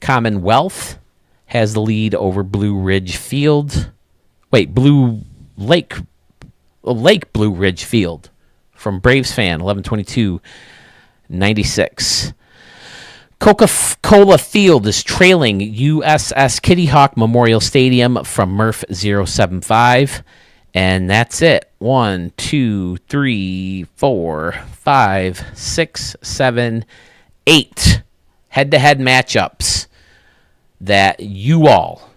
Commonwealth has the lead over Blue Ridge Field. Blue Lake Blue Ridge Field from Braves fan, 11/22/96. Coca-Cola Field is trailing USS Kitty Hawk Memorial Stadium from Murph 075. And that's it. 1, 2, 3, 4, 5, 6, 7, 8 head-to-head matchups that you all,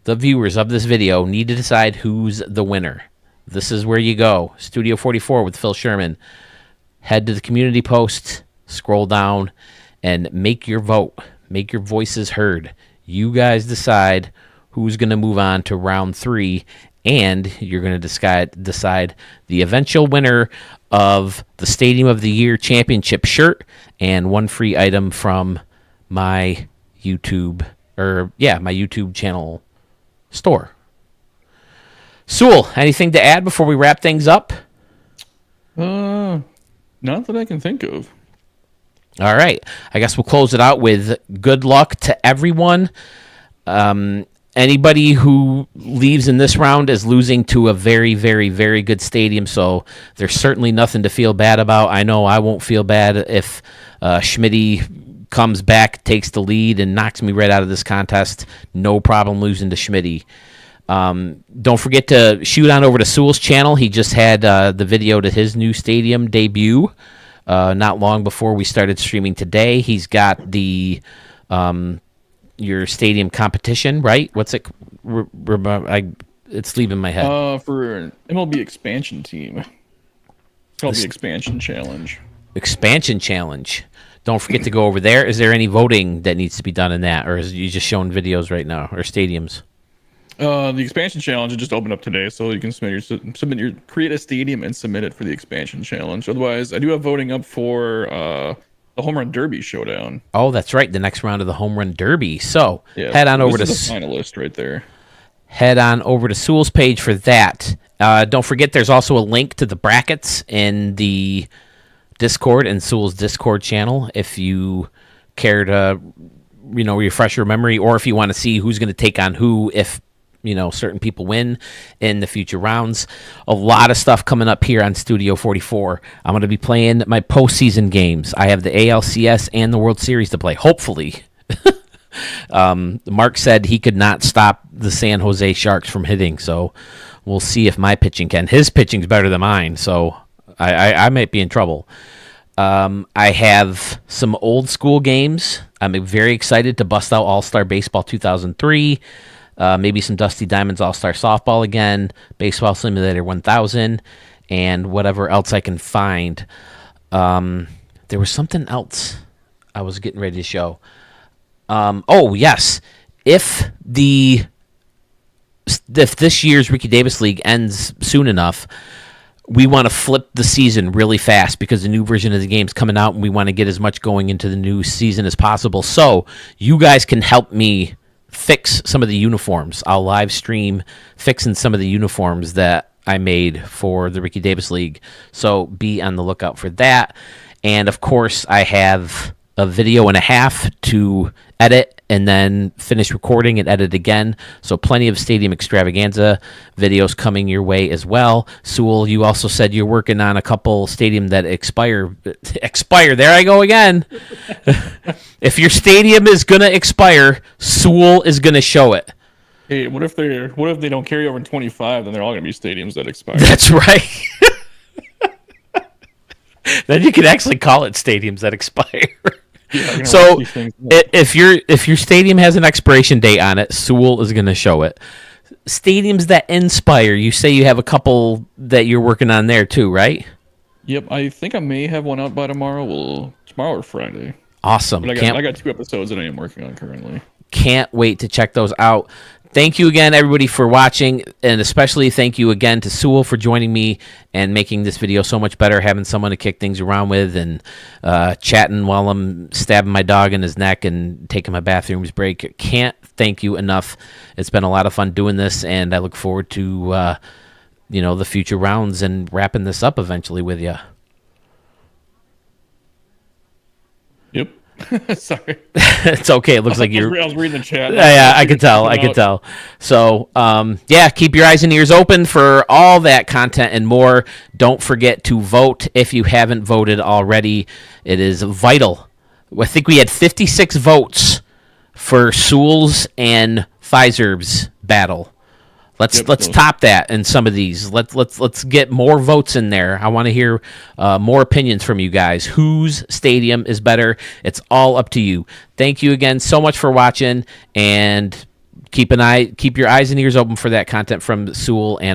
the viewers of this video, need to decide who's the winner. This is where you go. Studio 44 with Phil Sherman. Head to the community post, scroll down, and make your vote. Make your voices heard. You guys decide who's going to move on to round 3. And you're going to decide the eventual winner of the Stadium of the Year championship shirt and 1 free item from my YouTube channel store. Sewell, anything to add before we wrap things up? Not that I can think of. All right. I guess we'll close it out with good luck to everyone. Anybody who leaves in this round is losing to a very, very, very good stadium, so there's certainly nothing to feel bad about. I know I won't feel bad if Schmitty comes back, takes the lead, and knocks me right out of this contest. No problem losing to Schmitty. Don't forget to shoot on over to Sewell's channel. He just had the video to his new stadium debut not long before we started streaming today. He's got the... your stadium competition, right? What's it? It's leaving my head. For an MLB expansion team. It's called the Expansion Challenge. Expansion Challenge. Don't forget to go over there. Is there any voting that needs to be done in that, or is you just showing videos right now, or stadiums? The Expansion Challenge just opened up today, so you can create a stadium and submit it for the Expansion Challenge. Otherwise, I do have voting up for the Home Run Derby showdown. Oh, that's right. The next round of the Home Run Derby. So head on over to the finalist right there. Head on over to Sewell's page for that. Don't forget, there's also a link to the brackets in the Discord and Sewell's Discord channel if you care to, refresh your memory, or if you want to see who's going to take on who if certain people win in the future rounds. A lot of stuff coming up here on Studio 44. I'm going to be playing my postseason games. I have the ALCS and the World Series to play, hopefully. Mark said he could not stop the San Jose Sharks from hitting, so we'll see if my pitching can. His pitching's better than mine, so I might be in trouble. I have some old school games. I'm very excited to bust out All-Star Baseball 2003. Maybe some Dusty Diamonds All-Star Softball again, Baseball Simulator 1000, and whatever else I can find. There was something else I was getting ready to show. Oh, yes. If this year's Ricky Davis League ends soon enough, we want to flip the season really fast because the new version of the game's coming out, and we want to get as much going into the new season as possible. So you guys can help me fix some of the uniforms. I'll live stream fixing some of the uniforms that I made for the Ricky Davis League. So be on the lookout for that. And of course, I have a video and a half to edit and then finish recording and edit again. So plenty of Stadium Extravaganza videos coming your way as well. Sewell, you also said you're working on a couple Stadium that expire. There I go again. If your Stadium is going to expire, Sewell is going to show it. Hey, what if they don't carry over in 25? Then they're all gonna be stadiums that expire. That's right. Then you could actually call it Stadiums that expire. Yeah, So if your stadium has an expiration date on it, Sewell is going to show it. Stadiums that inspire, you say you have a couple that you're working on there too, right? Yep, I think I may have one out by tomorrow. Well, tomorrow or Friday. Awesome. But I got 2 episodes that I am working on currently. Can't wait to check those out. Thank you again, everybody, for watching, and especially thank you again to Sewell for joining me and making this video so much better, having someone to kick things around with and chatting while I'm stabbing my dog in his neck and taking my bathroom's break. Can't thank you enough. It's been a lot of fun doing this, and I look forward to the future rounds and wrapping this up eventually with you. Yep. Sorry. It's okay. It looks like you're. I was reading the chat. Yeah, I could tell. I could tell. So, keep your eyes and ears open for all that content and more. Don't forget to vote if you haven't voted already. It is vital. I think we had 56 votes for Sewell's and Pfizer's battle. Let's top that in some of these. Let's get more votes in there. I want to hear more opinions from you guys. Whose stadium is better? It's all up to you. Thank you again so much for watching, and keep your eyes and ears open for that content from Sewell and